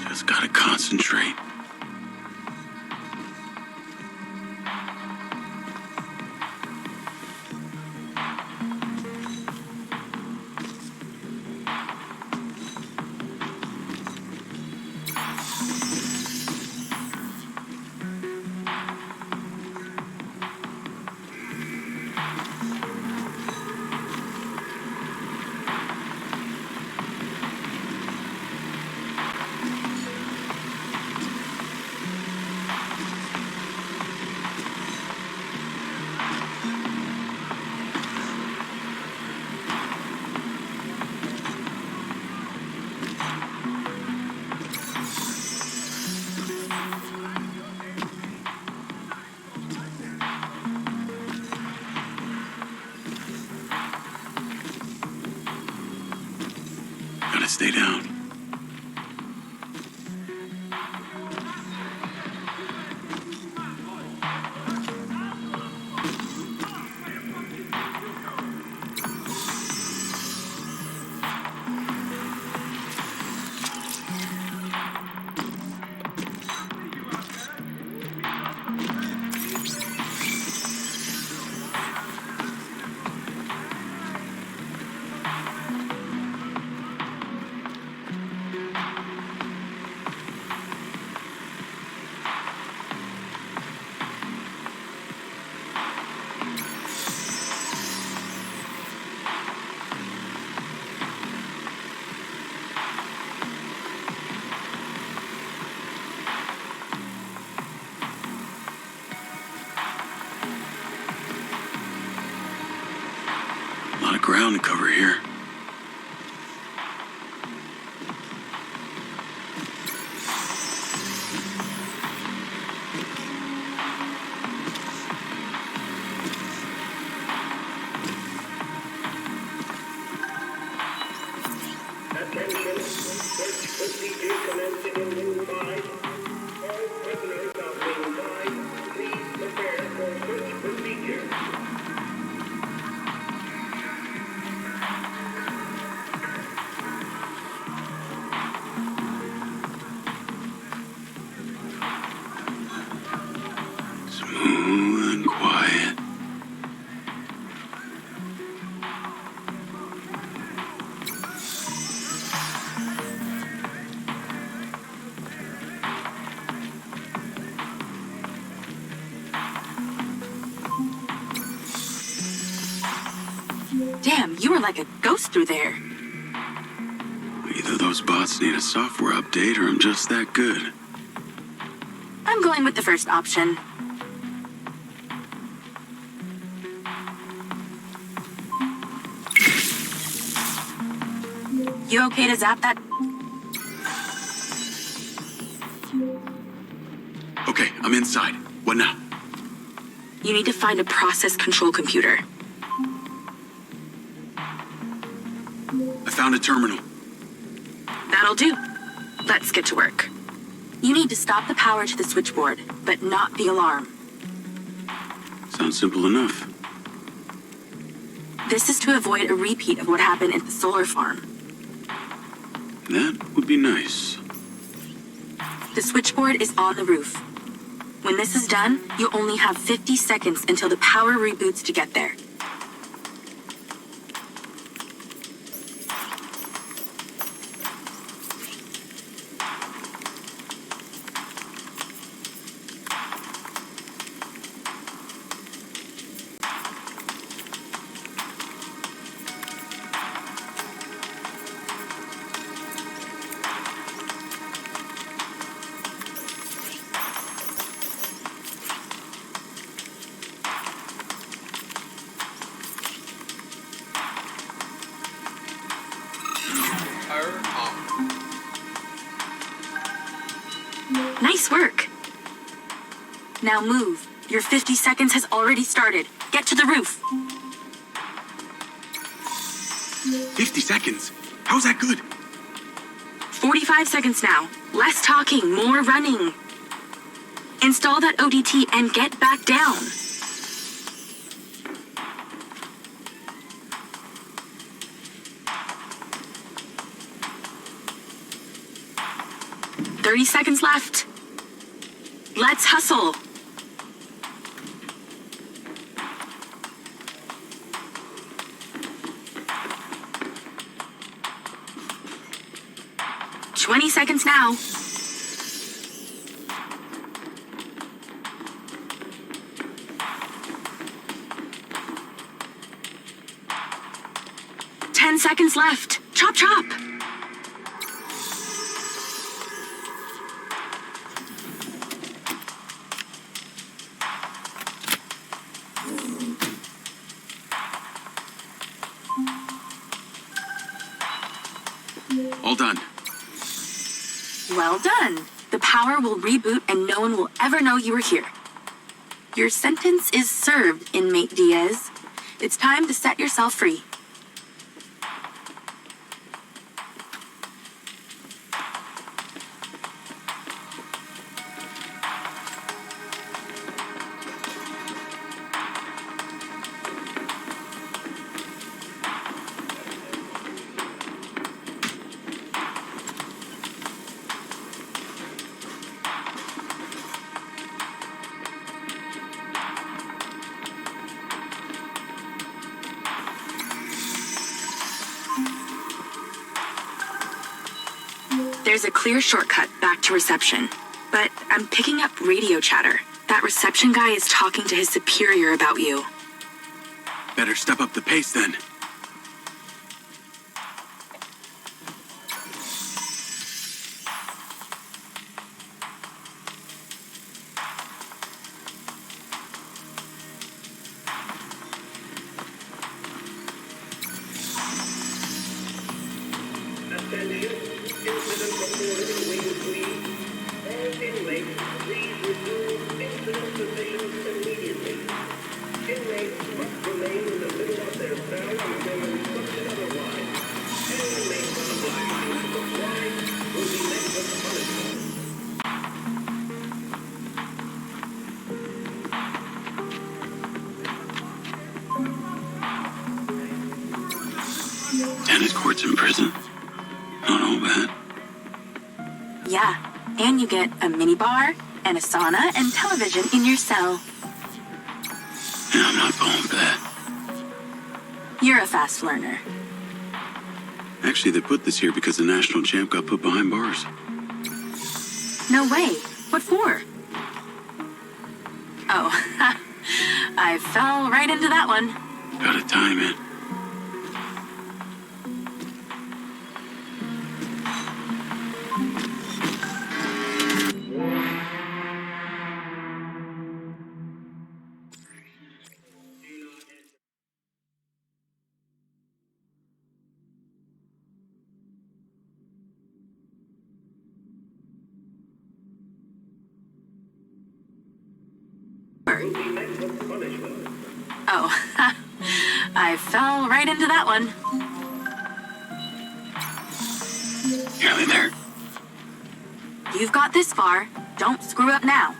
Just gotta concentrate. Gotta stay down. A lot of ground to cover here. Attention, search procedure commencing in room 5. All prisoners of room 5, please You were like a ghost through there. Either those bots need a software update or I'm just that good. I'm going with the first option. You okay to zap that? Okay, I'm inside. What now? You need to find a process control computer. I found a terminal. That'll do. Let's get to work. You need to stop the power to the switchboard, but not the alarm. Sounds simple enough. This is to avoid a repeat of what happened at the solar farm. That would be nice. The switchboard is on the roof. When this is done, you only have 50 seconds until the power reboots to get there. Nice work. Now move. Your 50 seconds has already started. Get to the roof. 50 seconds? How's that good? 45 seconds now. Less talking, more running. Install that ODT and get back down. "30 seconds left. Let's hustle. "20 seconds now. "10 seconds left. Chop, chop. All done. Well done. The power will reboot and no one will ever know you were here. Your sentence is served, inmate Diaz. It's time to set yourself free. There's a clear shortcut back to reception, but I'm picking up radio chatter. That reception guy is talking to his superior about you. Better step up the pace then. Attention. Incident reported in Wing 3. All inmates, please resume incident positions immediately. Inmates must remain in the middle of their cell until instructed otherwise. Any inmate violating this requirement will be met with punishment. Tennis courts in prison? Not all bad. Yeah, and you get a minibar and a sauna and television in your cell. Yeah, I'm not falling for that. You're a fast learner. Actually, they put this here because the national champ got put behind bars. No way. What for? Oh, I fell right into that one. Gotta time it. for? Oh, I fell right into that one. Nearly there. You've got this far. Don't screw up now.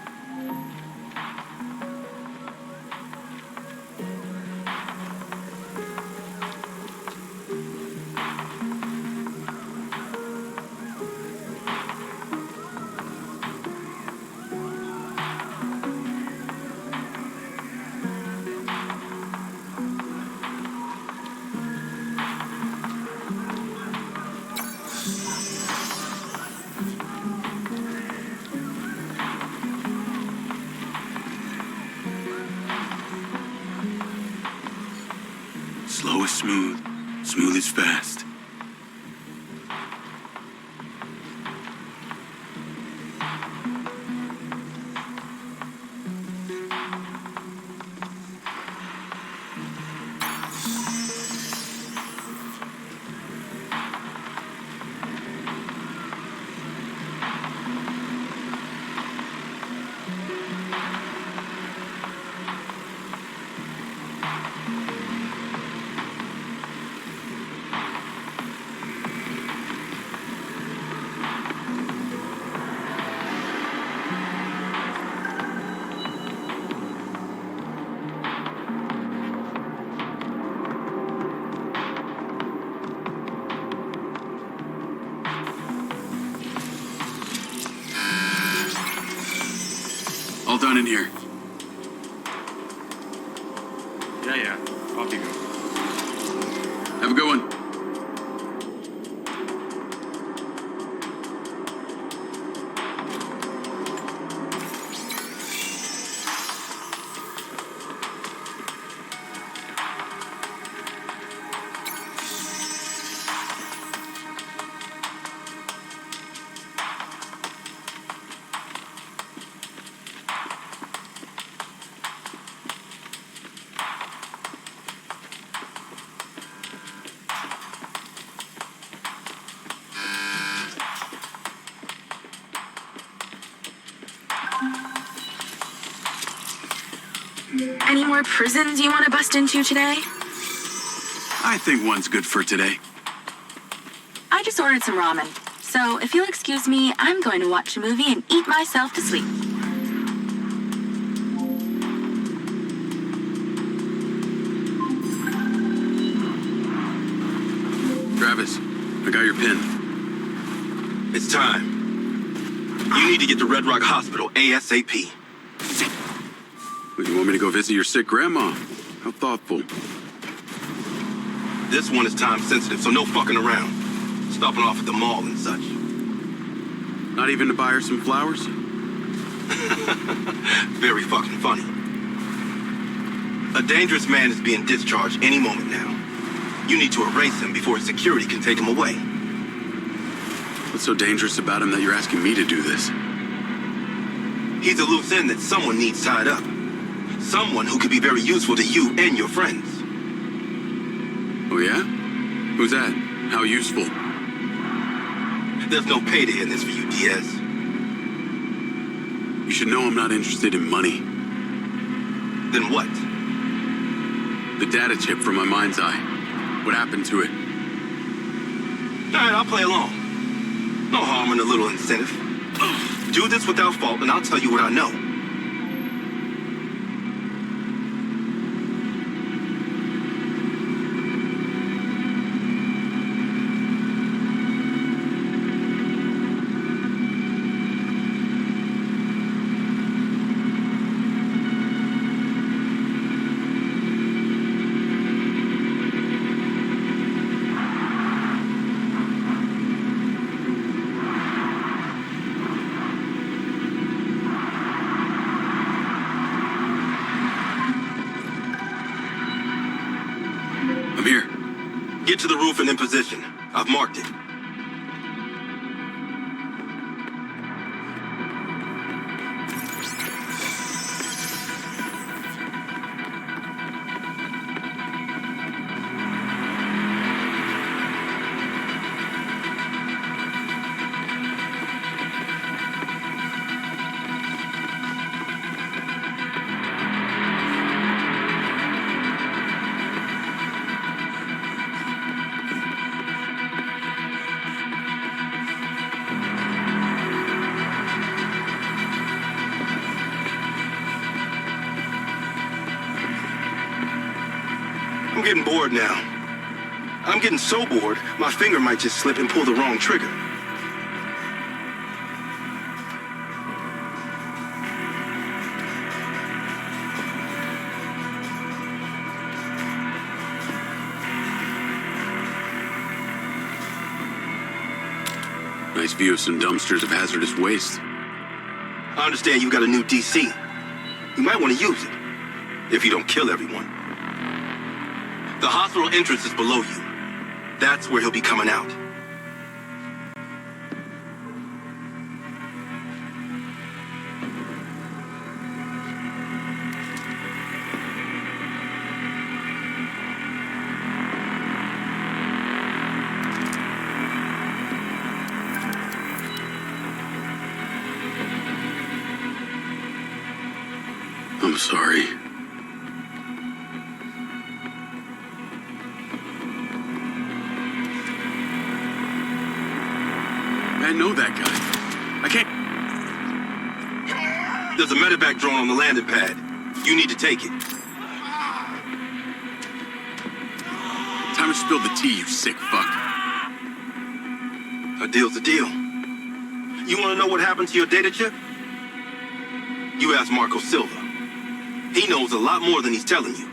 Slow is smooth, smooth is fast. All done in here. Yeah. Off you go. Have a good one. Any more prisons you want to bust into today? I think one's good for today. I just ordered some ramen. So if you'll excuse me, I'm going to watch a movie and eat myself to sleep. Travis, I got your pin. It's time. You need to get to Red Rock Hospital ASAP. Well, you want me to go visit your sick grandma? How thoughtful. This one is time sensitive, so no fucking around. Stopping off at the mall and such. Not even to buy her some flowers? Very fucking funny. A dangerous man is being discharged any moment now. You need to erase him before security can take him away. What's so dangerous about him that you're asking me to do this? He's a loose end that someone needs tied up. Someone who could be very useful to you and your friends. Oh yeah? Who's that? How useful? There's no payday in this for you, Diaz. You should know I'm not interested in money. Then what? The data chip from my MindsEye. What happened to it? Alright, I'll play along. No harm in a little incentive. Do this without fault and I'll tell you what I know. I'm here. Get to the roof and in position. I've marked it. I'm getting bored now. I'm getting so bored, my finger might just slip and pull the wrong trigger. Nice view of some dumpsters of hazardous waste. I understand you got a new DC. You might want to use it, if you don't kill everyone. The hospital entrance is below you. That's where he'll be coming out. I'm sorry. I know that guy. I can't... There's a medevac drone on the landing pad. You need to take it. Time to spill the tea, you sick fuck. A deal's a deal. You want to know what happened to your data chip? You ask Marco Silva. He knows a lot more than he's telling you.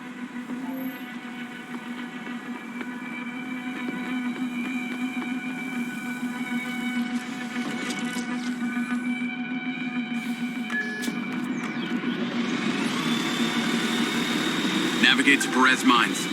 Navigate to Perez Mines.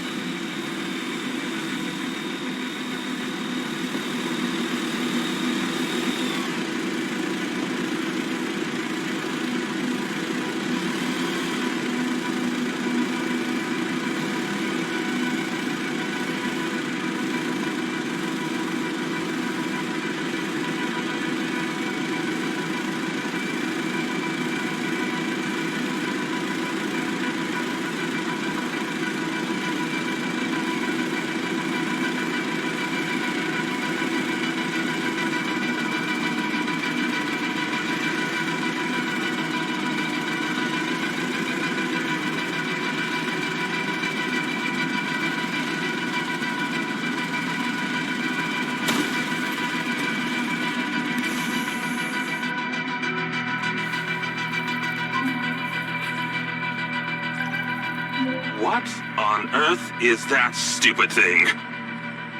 What on earth is that stupid thing?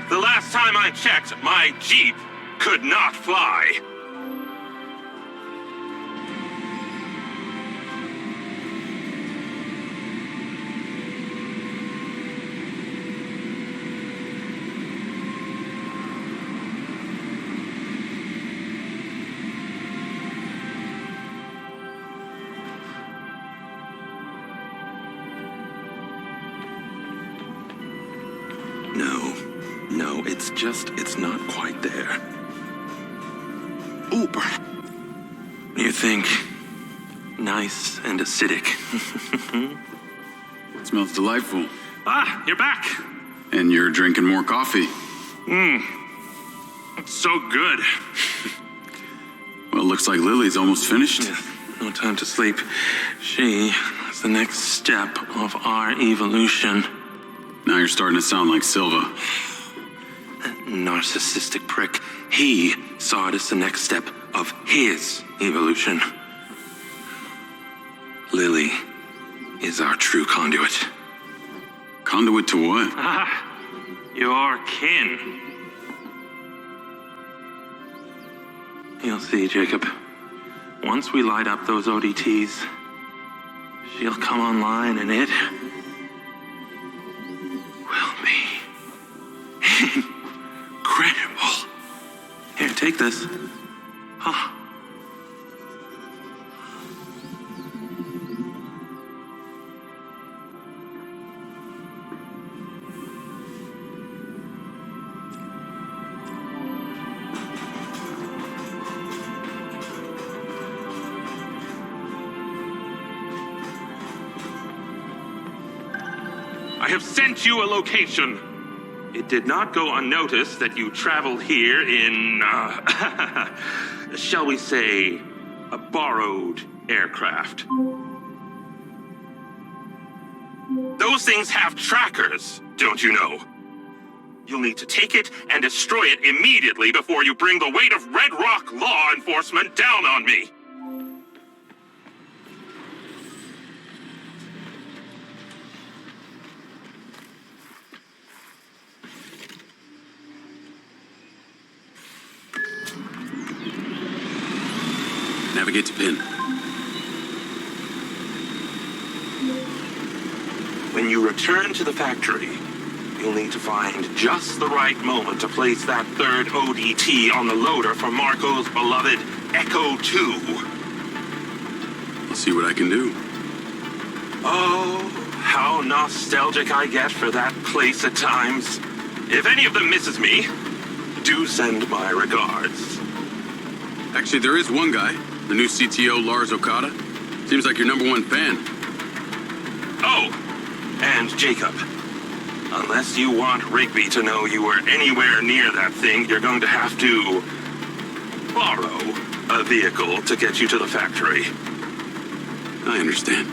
The last time I checked, my Jeep could not fly. No, it's not quite there. Ooh, You think? Nice and acidic. It smells delightful. Ah, you're back. And you're drinking more coffee. It's so good. Well, looks like Lily's almost finished. No time to sleep. She is the next step of our evolution. Now you're starting to sound like Silva. That narcissistic prick. He saw it as the next step of his evolution. Lily is our true conduit. Conduit to what? Your kin. You'll see, Jacob. Once we light up those ODTs, she'll come online and it will be incredible. Here, take this. Huh. I have sent you a location. It did not go unnoticed that you traveled here in, shall we say, a borrowed aircraft. Those things have trackers, don't you know? You'll need to take it and destroy it immediately before you bring the weight of Red Rock law enforcement down on me. Navigate to pin. When you return to the factory, you'll need to find just the right moment to place that third ODT on the loader for Marco's beloved Echo 2. I'll see what I can do. Oh, how nostalgic I get for that place at times. If any of them misses me, do send my regards. Actually, there is one guy, the new CTO, Lars Okada. Seems like your #1 fan. Oh, and Jacob. Unless you want Rigby to know you were anywhere near that thing, you're going to have to borrow a vehicle to get you to the factory. I understand.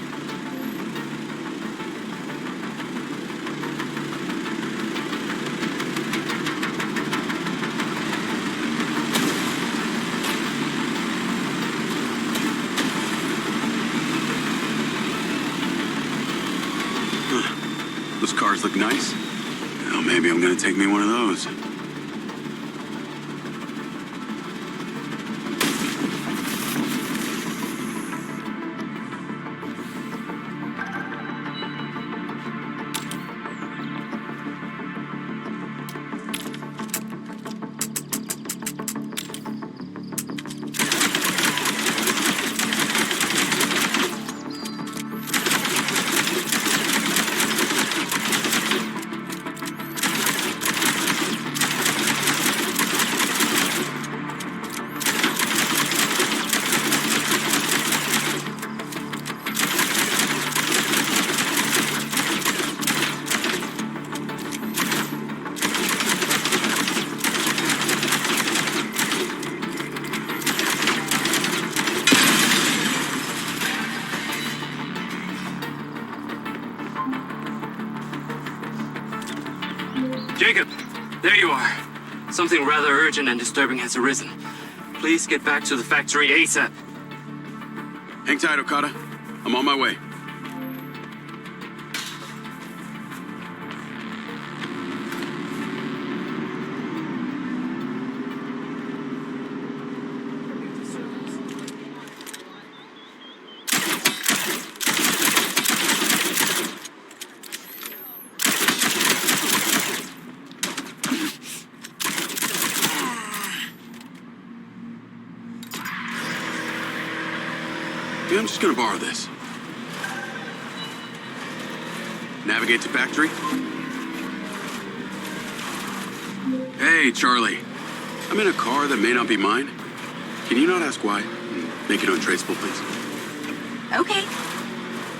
Those cars look nice. Well, maybe I'm gonna take me one of those. Jacob, there you are. Something rather urgent and disturbing has arisen. Please get back to the factory ASAP. Hang tight, Okada. I'm on my way. I'm just gonna borrow this. Navigate to factory. Hey, Charlie. I'm in a car that may not be mine. Can you not ask why? Make it untraceable, please. Okay.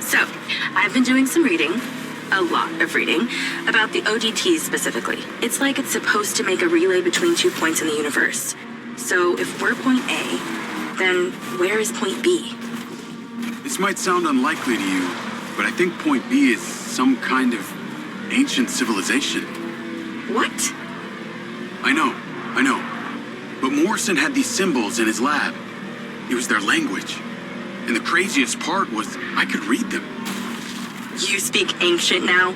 So, I've been doing some reading, a lot of reading, about the ODTs specifically. It's like it's supposed to make a relay between 2 points in the universe. So, if we're point A, then where is point B? This might sound unlikely to you, but I think point B is some kind of ancient civilization. What? I know. But Morrison had these symbols in his lab. It was their language. And the craziest part was I could read them. You speak ancient now?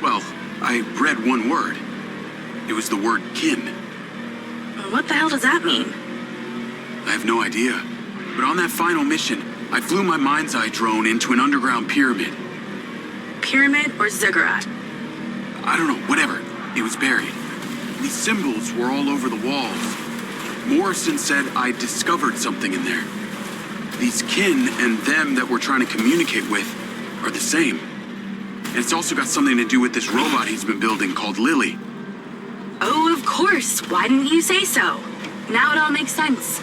Well, I read one word. It was the word kin. What the hell does that mean? I have no idea. But on that final mission, I flew my MindsEye drone into an underground pyramid. Pyramid or ziggurat? I don't know, whatever. It was buried. These symbols were all over the walls. Morrison said I discovered something in there. These kin and them that we're trying to communicate with are the same. And it's also got something to do with this robot he's been building called Lily. Oh, of course. Why didn't you say so? Now it all makes sense.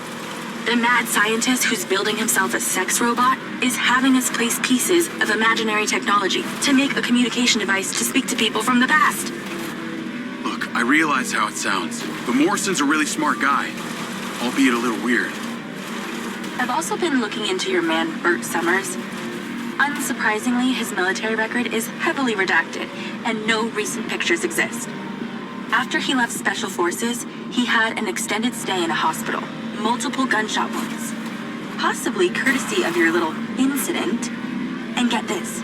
The mad scientist who's building himself a sex robot is having us place pieces of imaginary technology to make a communication device to speak to people from the past. Look, I realize how it sounds, but Morrison's a really smart guy, albeit a little weird. I've also been looking into your man, Bert Summers. Unsurprisingly, his military record is heavily redacted, and no recent pictures exist. After he left Special Forces, he had an extended stay in a hospital, multiple gunshot wounds. Possibly courtesy of your little incident. And get this,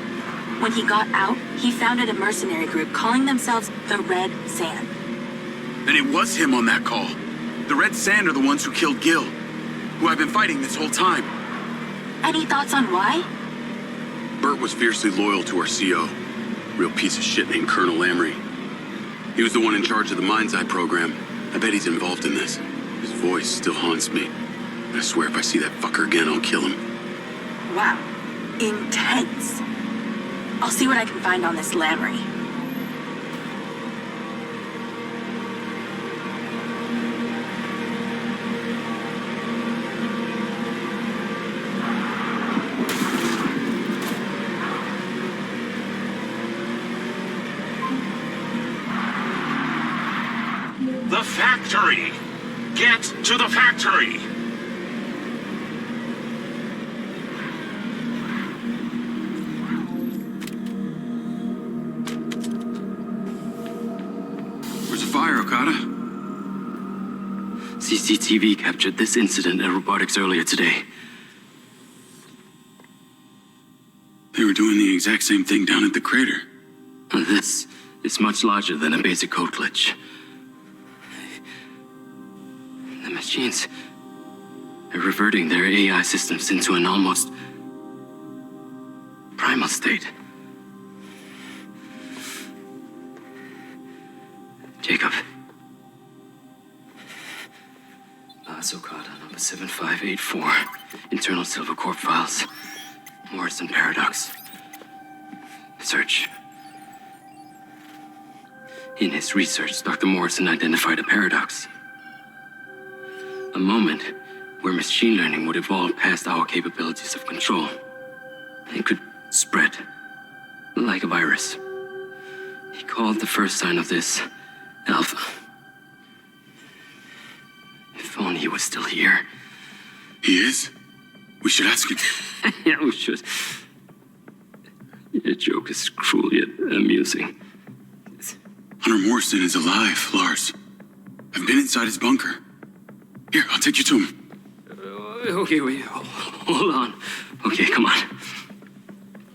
when he got out, he founded a mercenary group calling themselves the Red Sand. And it was him on that call. The Red Sand are the ones who killed Gil, who I've been fighting this whole time. Any thoughts on why? Bert was fiercely loyal to our CO. Real piece of shit named Colonel Lamry. He was the one in charge of the MindsEye program. I bet he's involved in this. His voice still haunts me. I swear if I see that fucker again, I'll kill him. Wow. Intense. I'll see what I can find on this Lamry. The factory! Get to the factory! Where's the fire, Okada? CCTV captured this incident at robotics earlier today. They were doing the exact same thing down at the crater. This is much larger than a basic code glitch. The machines are reverting their AI systems into an almost primal state. Jacob. Okada, number 7584. Internal Silver Corp files. Morrison Paradox. Search. In his research, Dr. Morrison identified a paradox. A moment where machine learning would evolve past our capabilities of control. It could spread like a virus. He called the first sign of this Alpha. If only he was still here. He is? We should ask him. Yeah, we should. Your joke is cruel yet amusing. Hunter Morrison is alive, Lars. I've been inside his bunker. Here, I'll take you to him. Okay, wait, hold on. Okay, come on.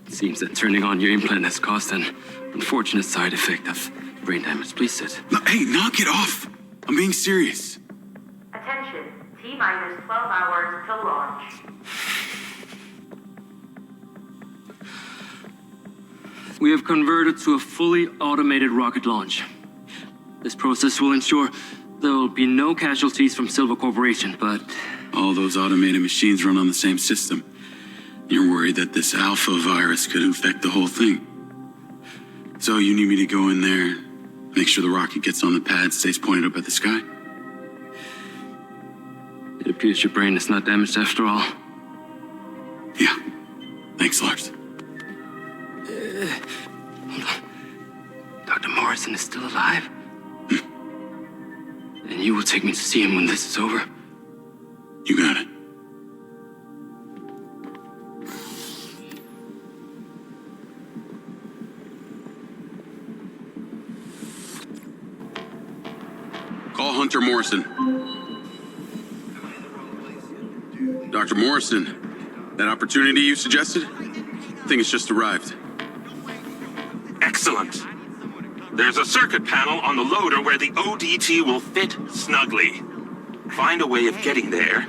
It seems that turning on your implant has caused an unfortunate side effect of brain damage. Please sit. No, hey, knock it off. I'm being serious. Attention, T-minus 12 hours to launch. We have converted to a fully automated rocket launch. This process will ensure there will be no casualties from Silver Corporation, but... All those automated machines run on the same system. You're worried that this alpha virus could infect the whole thing. So you need me to go in there, make sure the rocket gets on the pad, stays pointed up at the sky? It appears your brain is not damaged after all. Yeah. Thanks, Lars. Hold on. Dr. Morrison is still alive? And you will take me to see him when this is over? You got it. Call Hunter Morrison. Dr. Morrison, that opportunity you suggested? I think it's just arrived. Excellent. There's a circuit panel on the loader where the ODT will fit snugly. Find a way of getting there,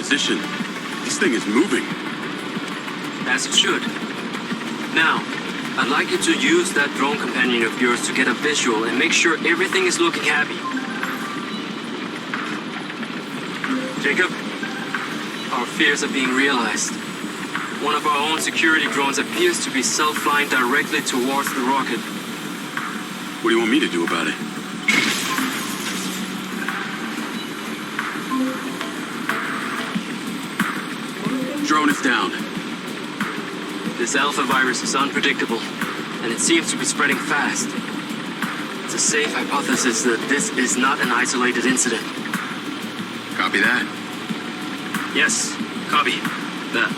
position. This thing is moving. As it should. Now, I'd like you to use that drone companion of yours to get a visual and make sure everything is looking happy. Jacob, our fears are being realized. One of our own security drones appears to be self-flying directly towards the rocket. What do you want me to do about it? Drone is down. This alpha virus is unpredictable, and it seems to be spreading fast. It's a safe hypothesis that this is not an isolated incident. Copy that. Yes, copy that.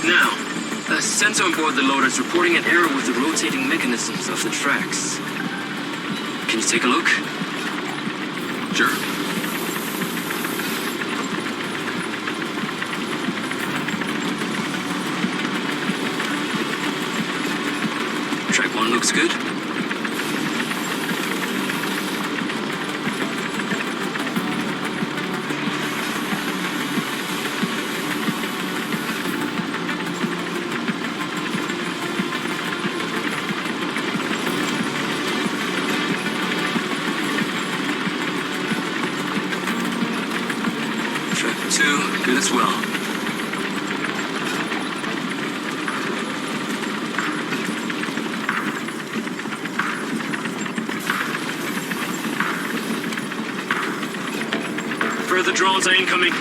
Now, a sensor on board the loader is reporting an error with the rotating mechanisms of the tracks. Can you take a look? Sure. Track 1 looks good. Good as well. Further drones are incoming.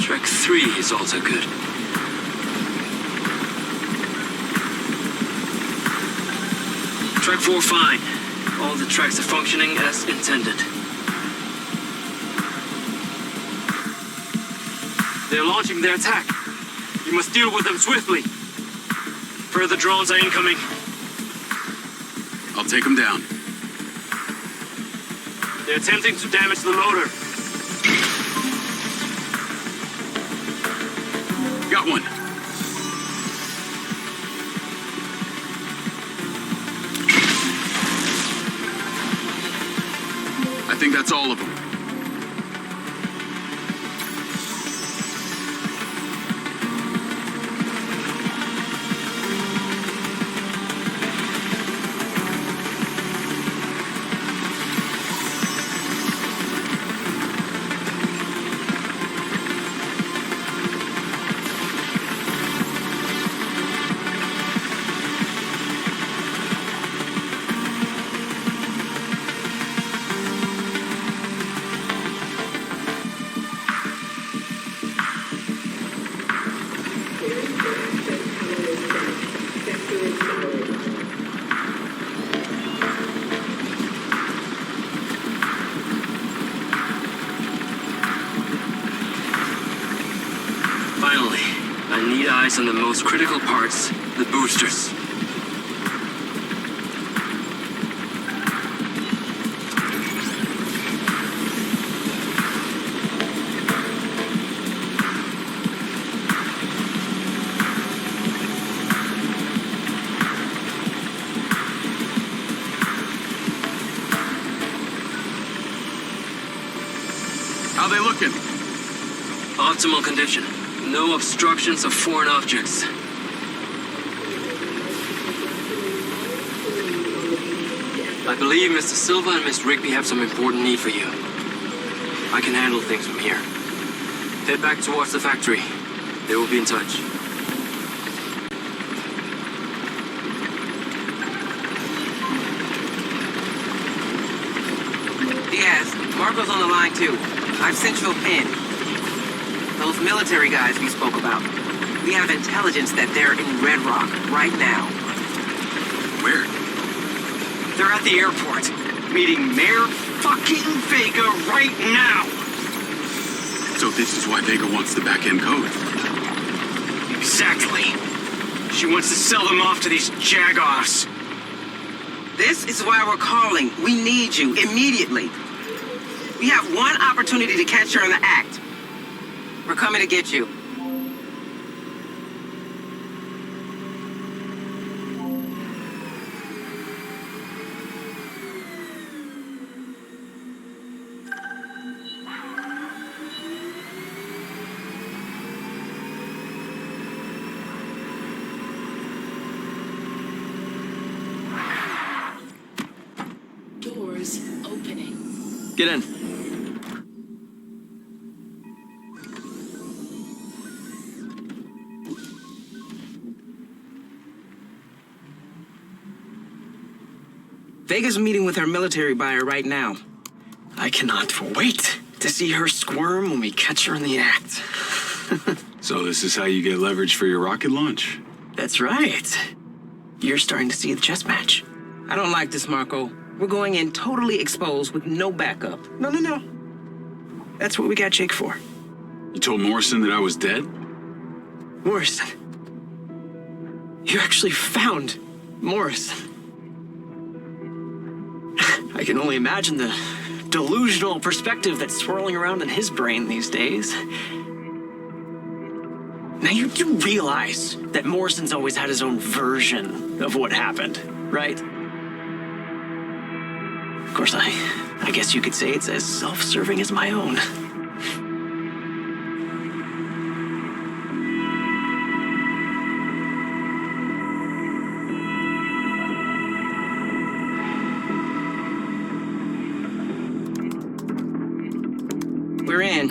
Track 3 is also good. Track 4 fine. All the tracks are functioning as intended. They're launching their attack. You must deal with them swiftly. Further drones are incoming. I'll take them down. They're attempting to damage the loader. Got one. I think that's all of them. Finally, I need eyes on the most critical parts, the boosters. How they looking? Optimal condition. No obstructions of foreign objects. I believe Mr. Silva and Miss Rigby have some important need for you. I can handle things from here. Head back towards the factory. They will be in touch. Marco's on the line, too. I've sent you a pin. Those military guys we spoke about. We have intelligence that they're in Red Rock right now. Where? They're at the airport, meeting Mayor fucking Vega right now. So this is why Vega wants the back-end code. Exactly. She wants to sell them off to these jagoffs. This is why we're calling. We need you immediately. We have one opportunity to catch her in the act. We're coming to get you. Doors opening. Get in. Vega's meeting with her military buyer right now. I cannot wait to see her squirm when we catch her in the act. So this is how you get leverage for your rocket launch? That's right. You're starting to see the chess match. I don't like this, Marco. We're going in totally exposed with no backup. No. That's what we got Jake for. You told Morrison that I was dead? Morrison. You actually found Morrison. I can only imagine the delusional perspective that's swirling around in his brain these days. Now you do realize that Morrison's always had his own version of what happened, right? Of course, I guess you could say it's as self-serving as my own. We're in.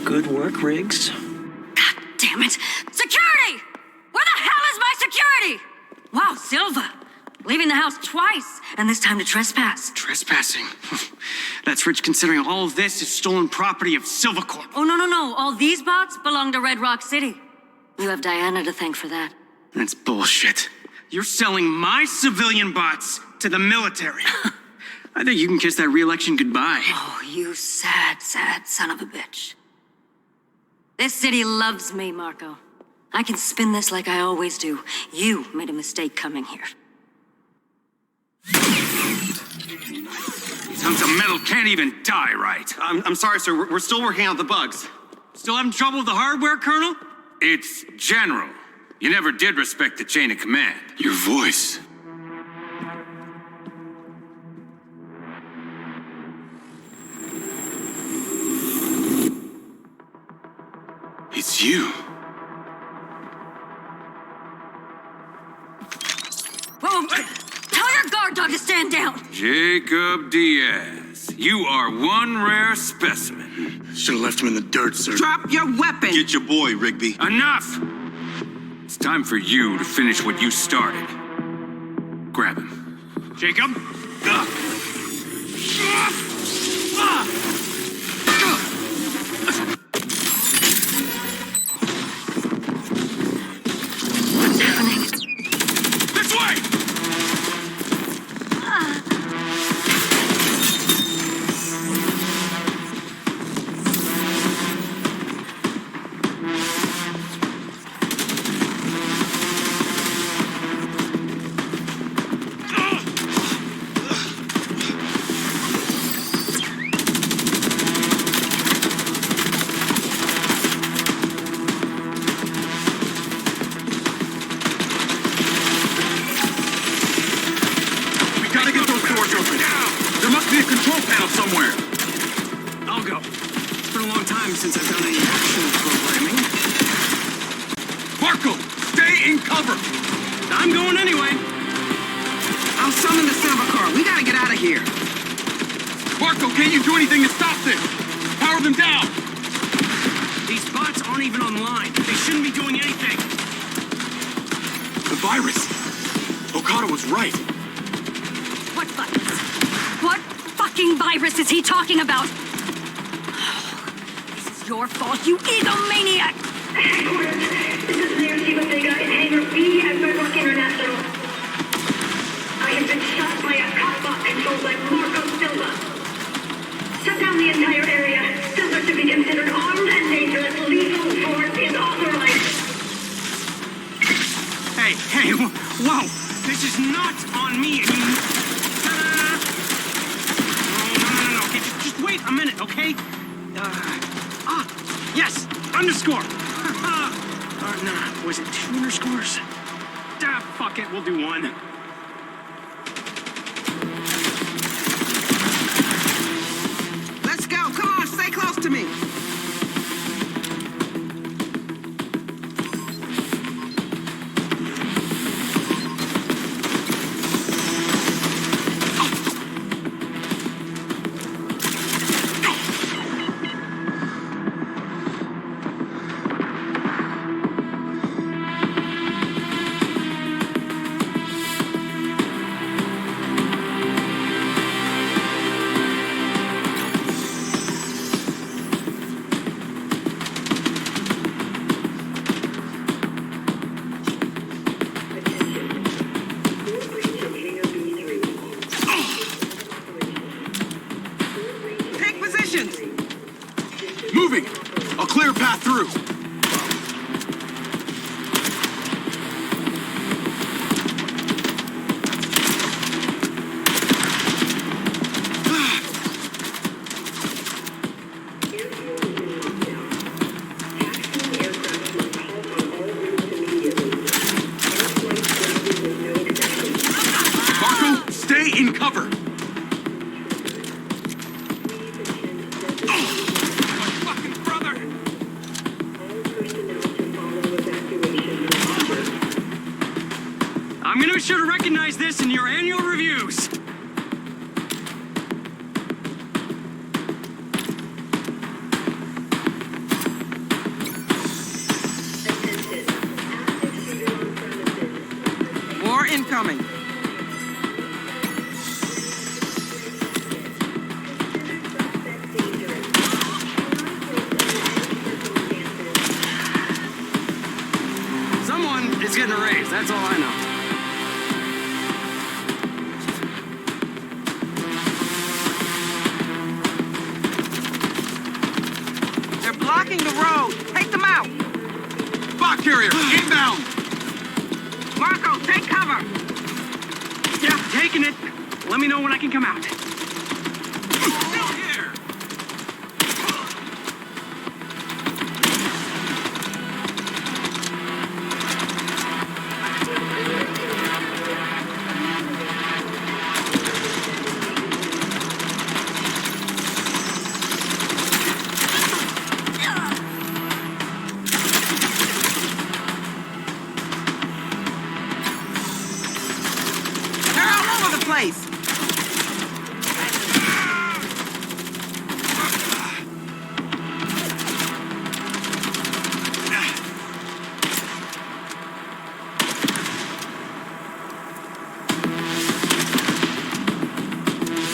Good work, Riggs. God damn it! Security! Where the hell is my security? Wow, Silva. Leaving the house twice, and this time to trespass. Trespassing? That's rich considering all of this is stolen property of Silva Corp. Oh, no. All these bots belong to Red Rock City. You have Diana to thank for that. That's bullshit. You're selling my civilian bots to the military. I think you can kiss that re-election goodbye. Oh, you sad son of a bitch. This city loves me, Marco. I can spin this like I always do. You made a mistake coming here. Tons of metal can't even die right. I'm sorry, sir. We're still working out the bugs. Still having trouble with the hardware, Colonel? It's General. You never did respect the chain of command. Your voice. It's you. Whoa, tell your guard dog to stand down. Jacob Diaz, you are one rare specimen. Should have left him in the dirt, sir. Drop your weapon! Get your boy, Rigby. Enough! It's time for you to finish what you started. Grab him. Jacob? What's happening? This way! Since I've done any actual programming. Marco, stay in cover! I'm going anyway. I'll summon the silver car. We gotta get out of here. Marco, can't you do anything to stop this? Power them down! These bots aren't even online. They shouldn't be doing anything. The virus. Okada was right. What virus? What fucking virus is he talking about? This is your fault, you egomaniac! Headquarters, this is Mayor Vega in Hangar B at Bedrock International. I have been shot by a cop controlled by Marco Silva. Shut down the entire area. Silva to be considered armed and dangerous. Lethal force is authorized. Hey, whoa! This is not on me. No. Okay, just wait a minute, okay? Yes, underscore. Nah, was it 2 underscores? Fuck it, we'll do 1. Let's go. Come on, stay close to me. Moving! I'll clear a path through. Marco, stay in cover. I'm gonna be sure to recognize this in your annual reviews. War incoming. Someone is getting a raise, that's all I know. They're blocking the road. Take them out. Bot carrier, inbound. Marco, take cover. Yeah, taking it. Let me know when I can come out. Still here. They're all over the place.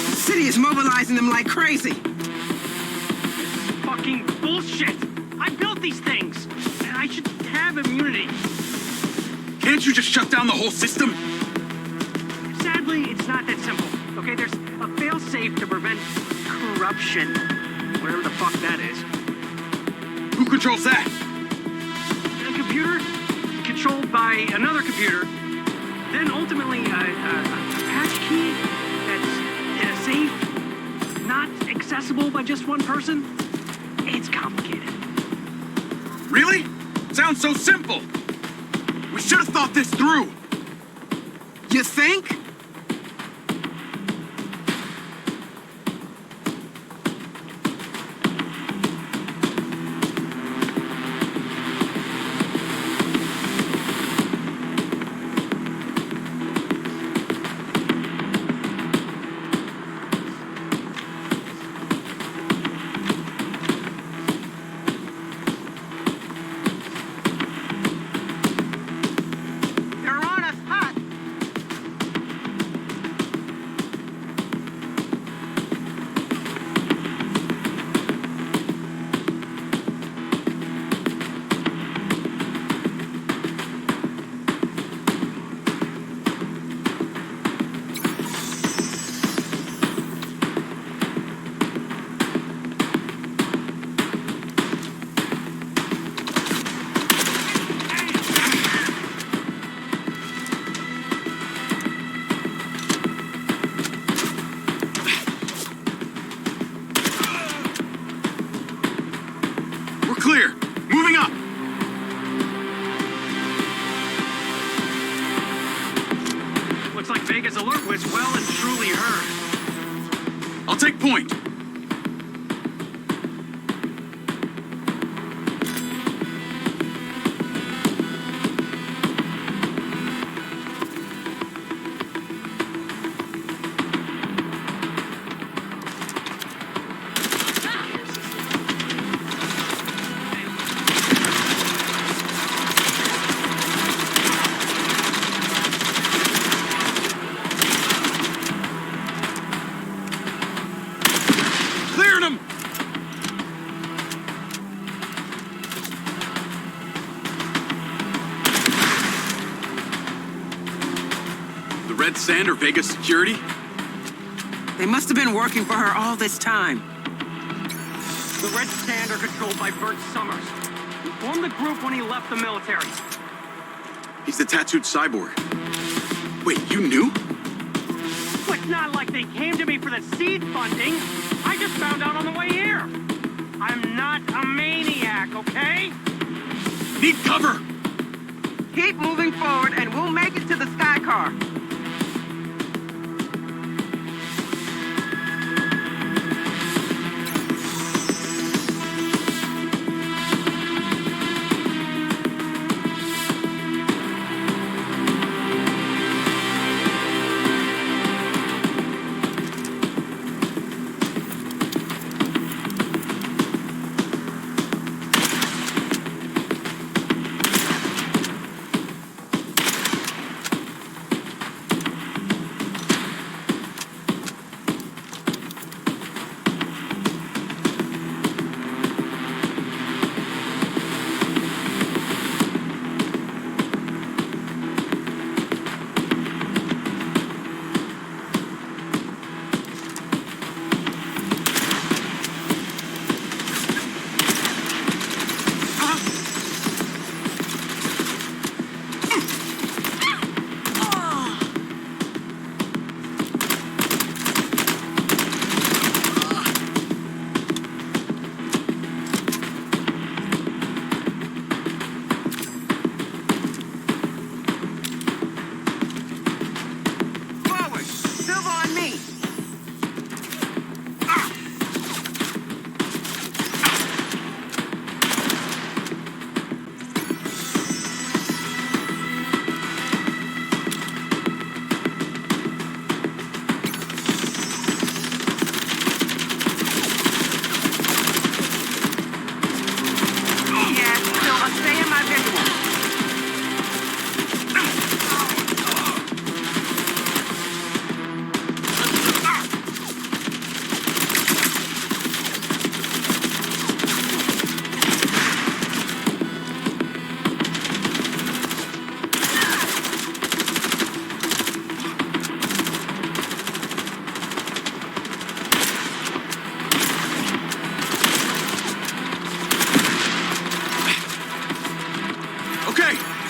The city is mobilizing them like crazy. Fucking bullshit! I built these things! And I should have immunity. Can't you just shut down the whole system? Sadly, it's not that simple. Okay, there's a fail-safe to prevent corruption. Whatever the fuck that is. Who controls that? A computer controlled by another computer. Then ultimately a patch key that's in a safe, not accessible by just one person. It's complicated. Really? Sounds so simple. We should have thought this through. You think? clear. Moving up. Looks like Vega's alert was well and truly heard. I'll take point. Cleared him! The Red Sand or Vegas security? They must have been working for her all this time. The Red Sand are controlled by Bert Summers. He formed the group when he left the military. He's the tattooed cyborg. Wait, you knew? It's not like they came to me for the seed funding. I just found out on the way here. I'm not a maniac, okay? Need cover! Keep moving forward and we'll make it to the sky car.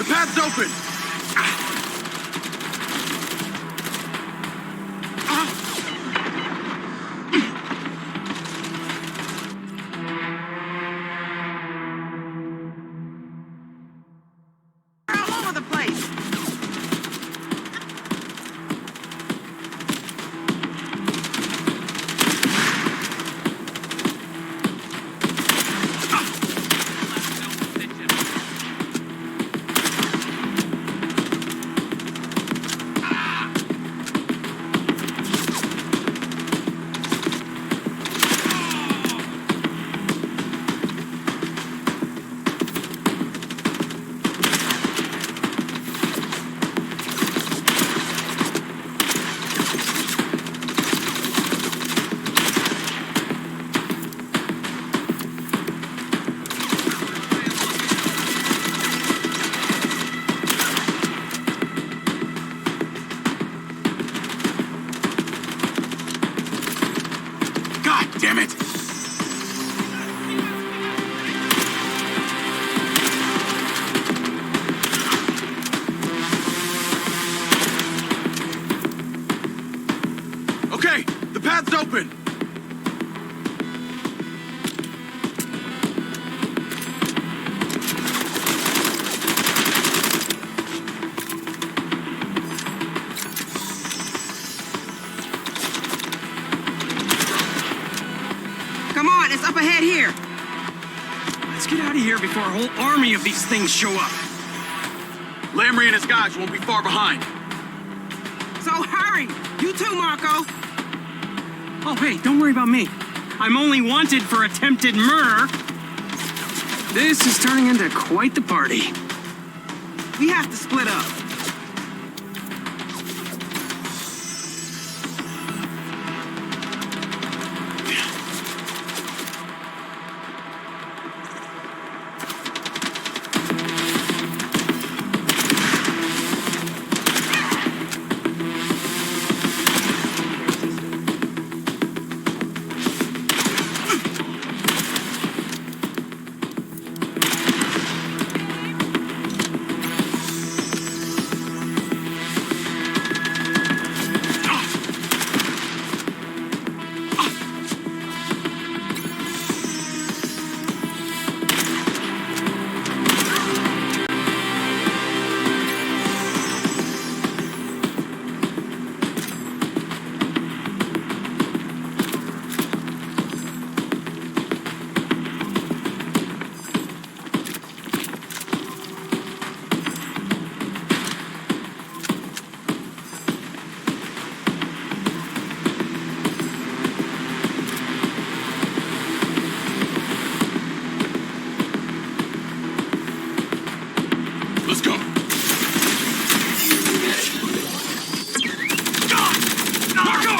Path's open! All over the place! Let's get out of here before a whole army of these things show up. Lamry and his guys won't be far behind. So hurry! You too, Marco! Oh, hey, don't worry about me. I'm only wanted for attempted murder. This is turning into quite the party. We have to split up. Let's go. Marco!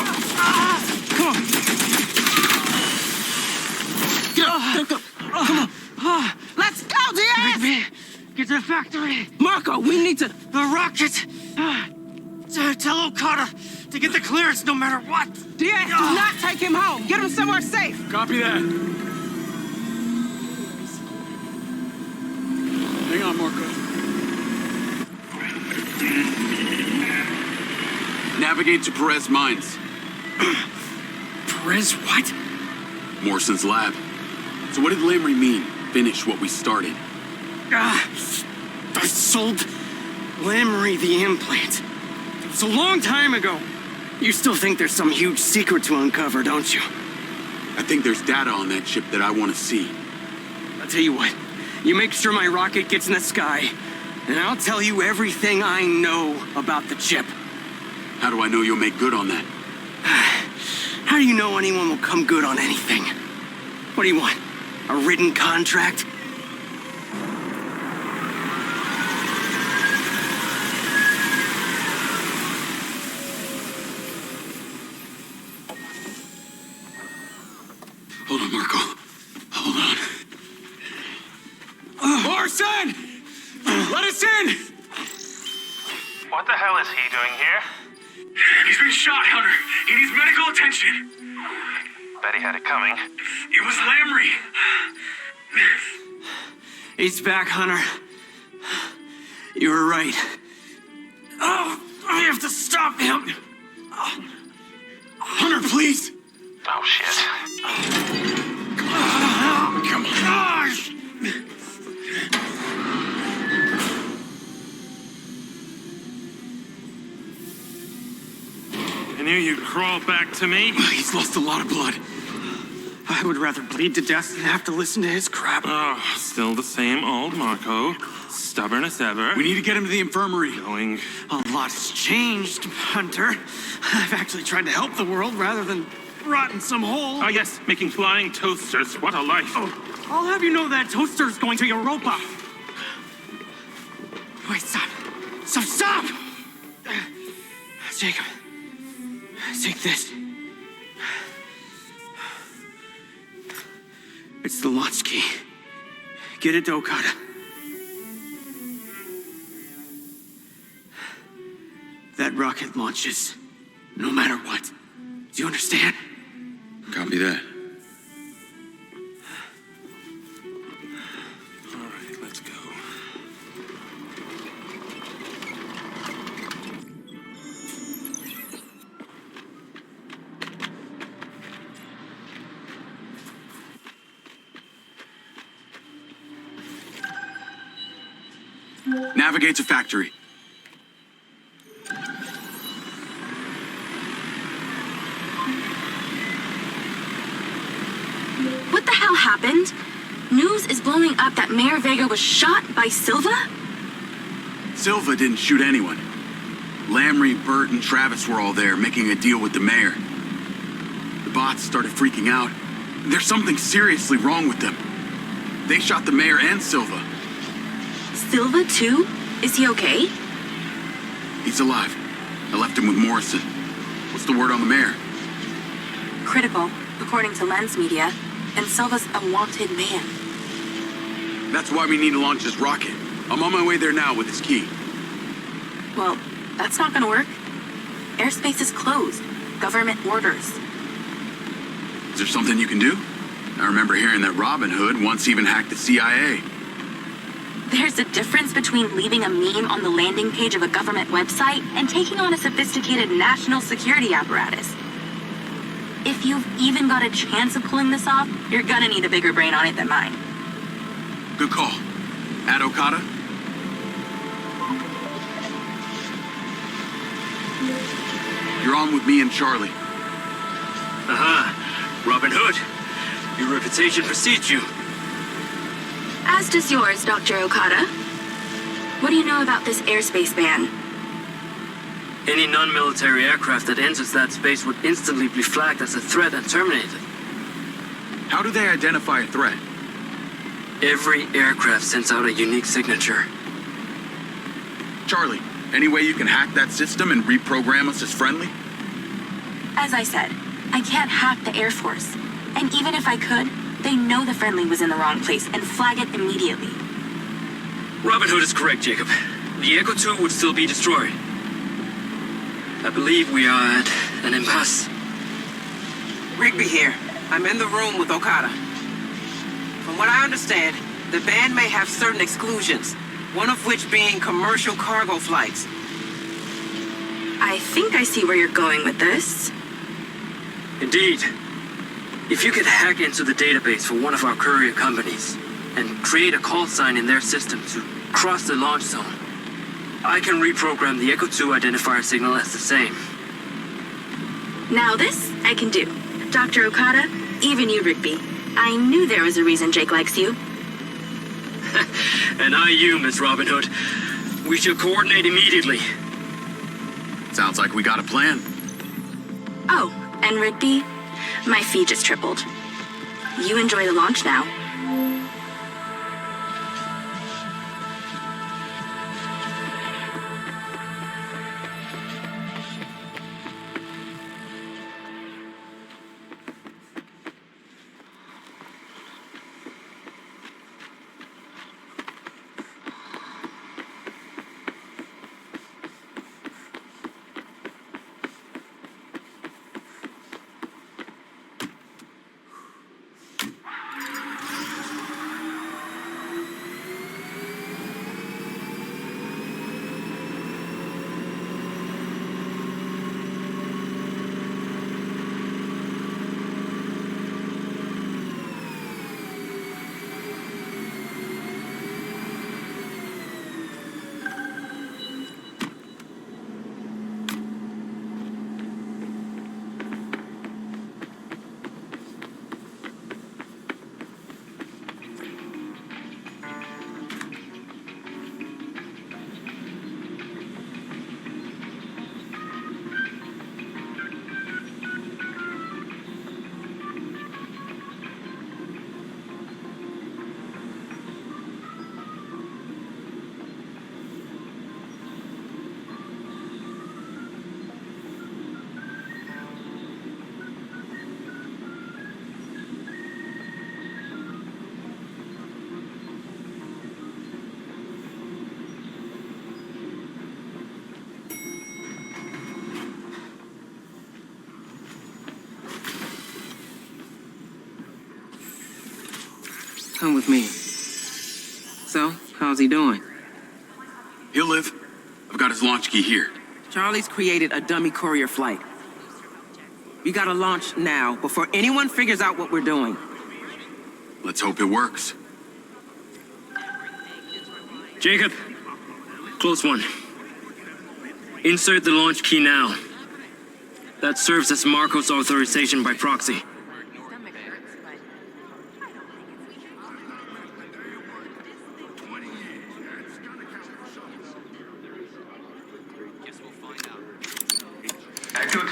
Come on. Come on. Let's go, Diaz! Get to the factory. Marco, we need to... The rocket. Tell Okada to get the clearance no matter what. Diaz, do not take him home. Get him somewhere safe. Copy that. Hang on, Marco. Navigate to Perez Mines. Perez what? Morrison's lab. So what did Lamry mean? Finish what we started. I sold Lamry the implant. It was a long time ago. You still think there's some huge secret to uncover, don't you? I think there's data on that chip that I want to see. I'll tell you what. You make sure my rocket gets in the sky, and I'll tell you everything I know about the chip. How do I know you'll make good on that? How do you know anyone will come good on anything? What do you want? A written contract? Hold on, Marco. Hold on. Morrison! Let us in! What the hell is he doing here? He's been shot, Hunter. He needs medical attention. Bet he had it coming. It was Lamry. He's back, Hunter. You were right. Oh, I have to stop him. Hunter, please! Oh, shit. Come on. Gosh! I knew you'd crawl back to me. He's lost a lot of blood. I would rather bleed to death than have to listen to his crap. Oh, still the same old Marco. Stubborn as ever. We need to get him to the infirmary. Going. A lot has changed, Hunter. I've actually tried to help the world rather than rot in some hole. Ah, yes, making flying toasters. What a life. Oh, I'll have you know that toaster's going to Europa. Wait, stop. Stop! Jacob, take this. It's the launch key. Get it to Okada. That rocket launches no matter what. Do you understand? Copy that. All right, let's go. Navigate to factory. What the hell happened? News is blowing up that Mayor Vega was shot by Silva? Silva didn't shoot anyone. Lamry, Burt, and Travis were all there, making a deal with the mayor. The bots started freaking out. There's something seriously wrong with them. They shot the mayor and Silva. Silva, too? Is he okay? He's alive. I left him with Morrison. What's the word on the mayor? Critical, according to Lens Media, and Silva's a wanted man. That's why we need to launch this rocket. I'm on my way there now with his key. Well, that's not gonna work. Airspace is closed. Government orders. Is there something you can do? I remember hearing that Robin Hood once even hacked the CIA. There's a difference between leaving a meme on the landing page of a government website and taking on a sophisticated national security apparatus. If you've even got a chance of pulling this off, you're gonna need a bigger brain on it than mine. Good call. At Okada? You're on with me and Charlie. Robin Hood. Your reputation precedes you. As does yours, Dr. Okada. What do you know about this airspace ban? Any non-military aircraft that enters that space would instantly be flagged as a threat and terminated. How do they identify a threat? Every aircraft sends out a unique signature. Charlie, any way you can hack that system and reprogram us as friendly? As I said, I can't hack the Air Force. And even if I could, they know the friendly was in the wrong place and flag it immediately. Robin Hood is correct, Jacob. The Echo 2 would still be destroyed. I believe we are at an impasse. Rigby here. I'm in the room with Okada. From what I understand, the ban may have certain exclusions, one of which being commercial cargo flights. I think I see where you're going with this. Indeed. If you could hack into the database for one of our courier companies and create a call sign in their system to cross the launch zone, I can reprogram the Echo 2 identifier signal as the same. Now this, I can do. Dr. Okada, even you, Rigby. I knew there was a reason Jake likes you. And I you, Miss Robin Hood. We should coordinate immediately. Sounds like we got a plan. Oh, and Rigby, my fee just tripled. You enjoy the launch now. Come with me. So, how's he doing? He'll live. I've got his launch key here. Charlie's created a dummy courier flight. We gotta launch now, before anyone figures out what we're doing. Let's hope it works. Jacob, close one. Insert the launch key now. That serves as Marco's authorization by proxy.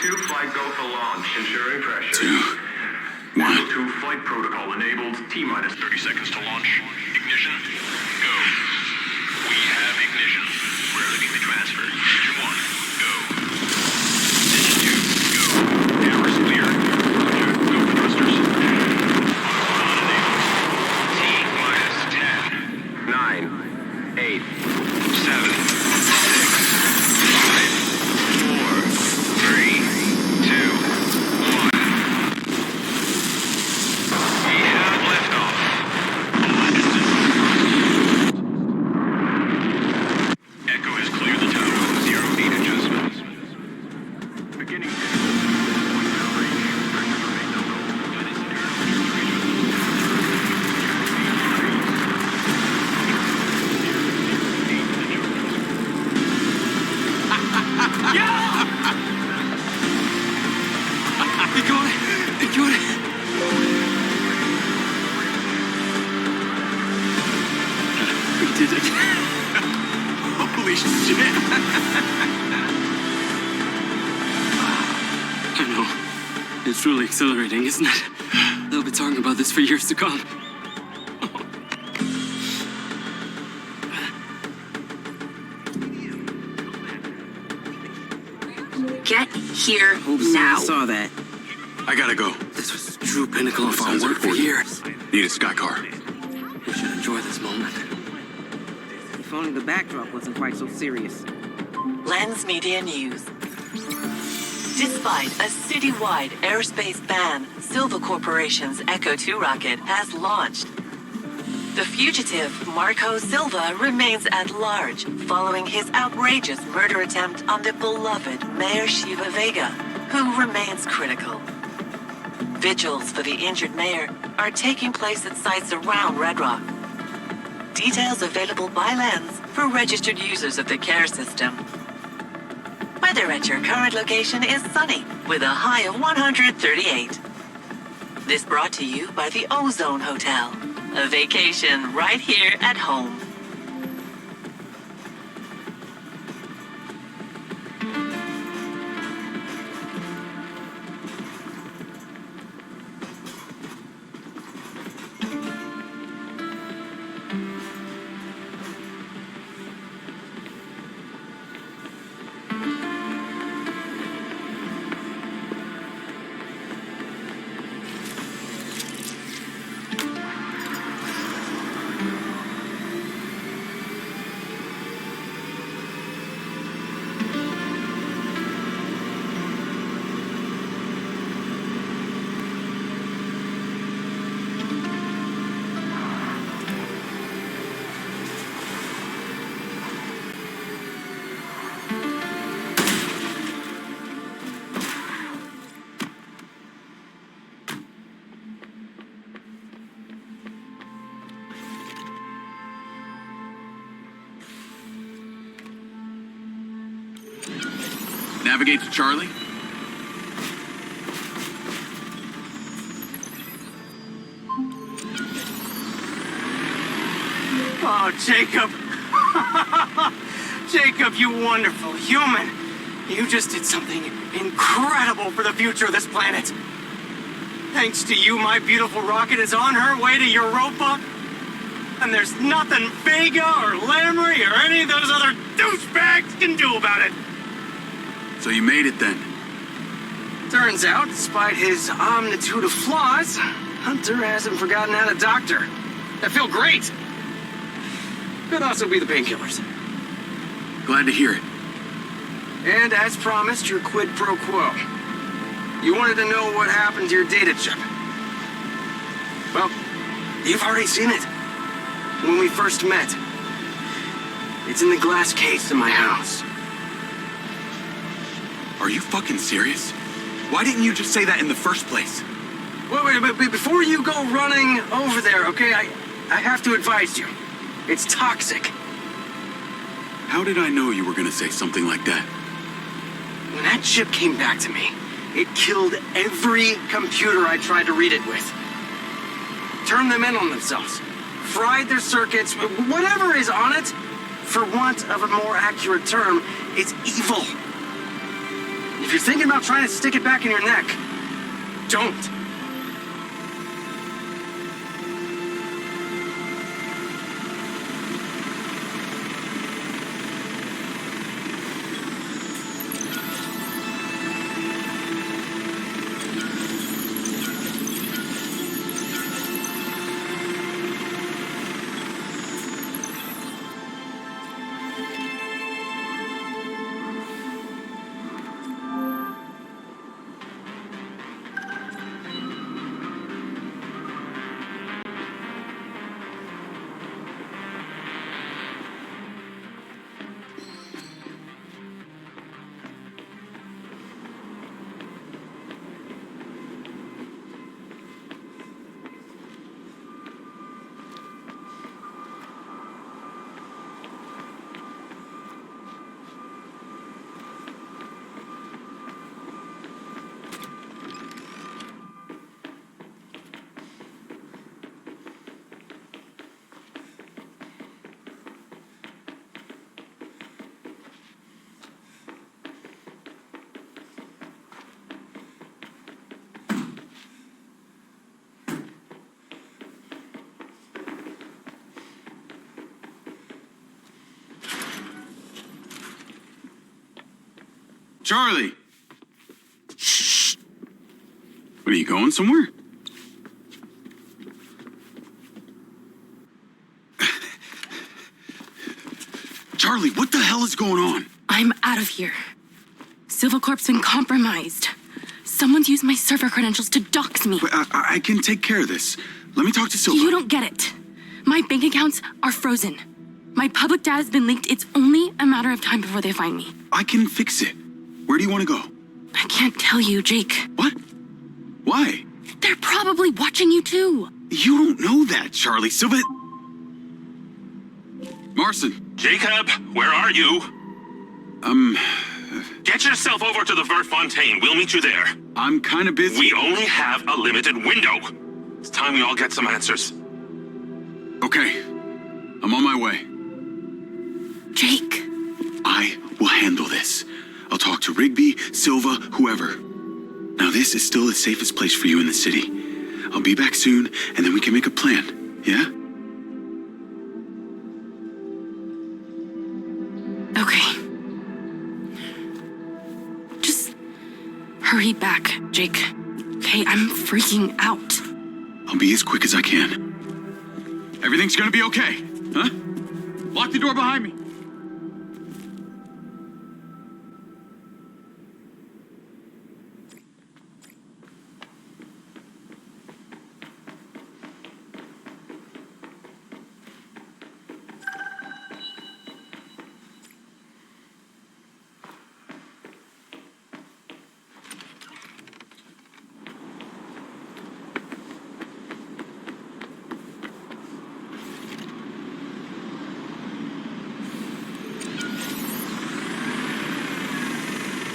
2, flight go for launch, ensuring pressure. 2, 1. Echo 2, flight protocol enabled. T-minus 30 seconds to launch. Ignition, go. We have ignition. We're leaving the transfer. Engine 1, go. Engine 2, go. Cameras clear. Roger, go for thrusters. Autopilot enabled. T-minus 10. 9, 8, 7, 6, 5, 4, 3, 2, 1. We have liftoff. All engines in full. Echo has cleared the tower. 0 8 adjustments. Beginning point now range. Pressure remains low. That is We did it. Holy shit. I know. It's really exhilarating, isn't it? They'll be talking about this for years to come. Get here Hope now. someone saw that. I gotta go. This was a true pinnacle of our Sounds work for important. years. Need a sky car. We should enjoy this moment. If only the backdrop wasn't quite so serious. Lens Media News. Despite a citywide airspace ban, Silva Corporation's Echo 2 rocket has launched. The fugitive Marco Silva remains at large following his outrageous murder attempt on the beloved Mayor Shiva Vega, who remains critical. Vigils for the injured mayor are taking place at sites around Red Rock. Details available by Lens for registered users of the care system. Weather at your current location is sunny, with a high of 138. This brought to you by the Ozone Hotel. A vacation right here at home. Navigate to Charlie. Oh, Jacob. Jacob, you wonderful human. You just did something incredible for the future of this planet. Thanks to you, my beautiful rocket is on her way to Europa. And there's nothing Vega or Lamry or any of those other douchebags can do about it. So you made it then. Turns out, despite his omnitude of flaws, Hunter hasn't forgotten how to doctor. I feel great. Could also be the painkillers. Glad to hear it. And as promised, your quid pro quo. You wanted to know what happened to your data chip. Well, you've already seen it. When we first met. It's in the glass case in my house. Are you fucking serious? Why didn't you just say that in the first place? Wait, before you go running over there, okay, I have to advise you. It's toxic. How did I know you were gonna say something like that? When that chip came back to me, it killed every computer I tried to read it with. Turned them in on themselves. Fried their circuits, whatever is on it, for want of a more accurate term, it's evil. If you're thinking about trying to stick it back in your neck, don't. Charlie! Shh! What, are you going somewhere? Charlie, what the hell is going on? I'm out of here. Silvercorp's been compromised. Someone's used my server credentials to dox me. Wait, I can take care of this. Let me talk to Silva. You don't get it. My bank accounts are frozen. My public data has been leaked. It's only a matter of time before they find me. I can fix it. Where do you want to go? I can't tell you, Jake. What? Why? They're probably watching you too. You don't know that, Charlie. Silva... Marson. Jacob, where are you? Get yourself over to the Verfontaine. We'll meet you there. I'm kind of busy. We only have a limited window. It's time we all get some answers. Okay. I'm on my way. Jake. I will handle this. I'll talk to Rigby, Silva, whoever. Now this is still the safest place for you in the city. I'll be back soon, and then we can make a plan, yeah? Okay. Just hurry back, Jake. Okay, I'm freaking out. I'll be as quick as I can. Everything's gonna be okay, huh? Lock the door behind me.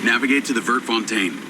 Navigate to the Verfontaine.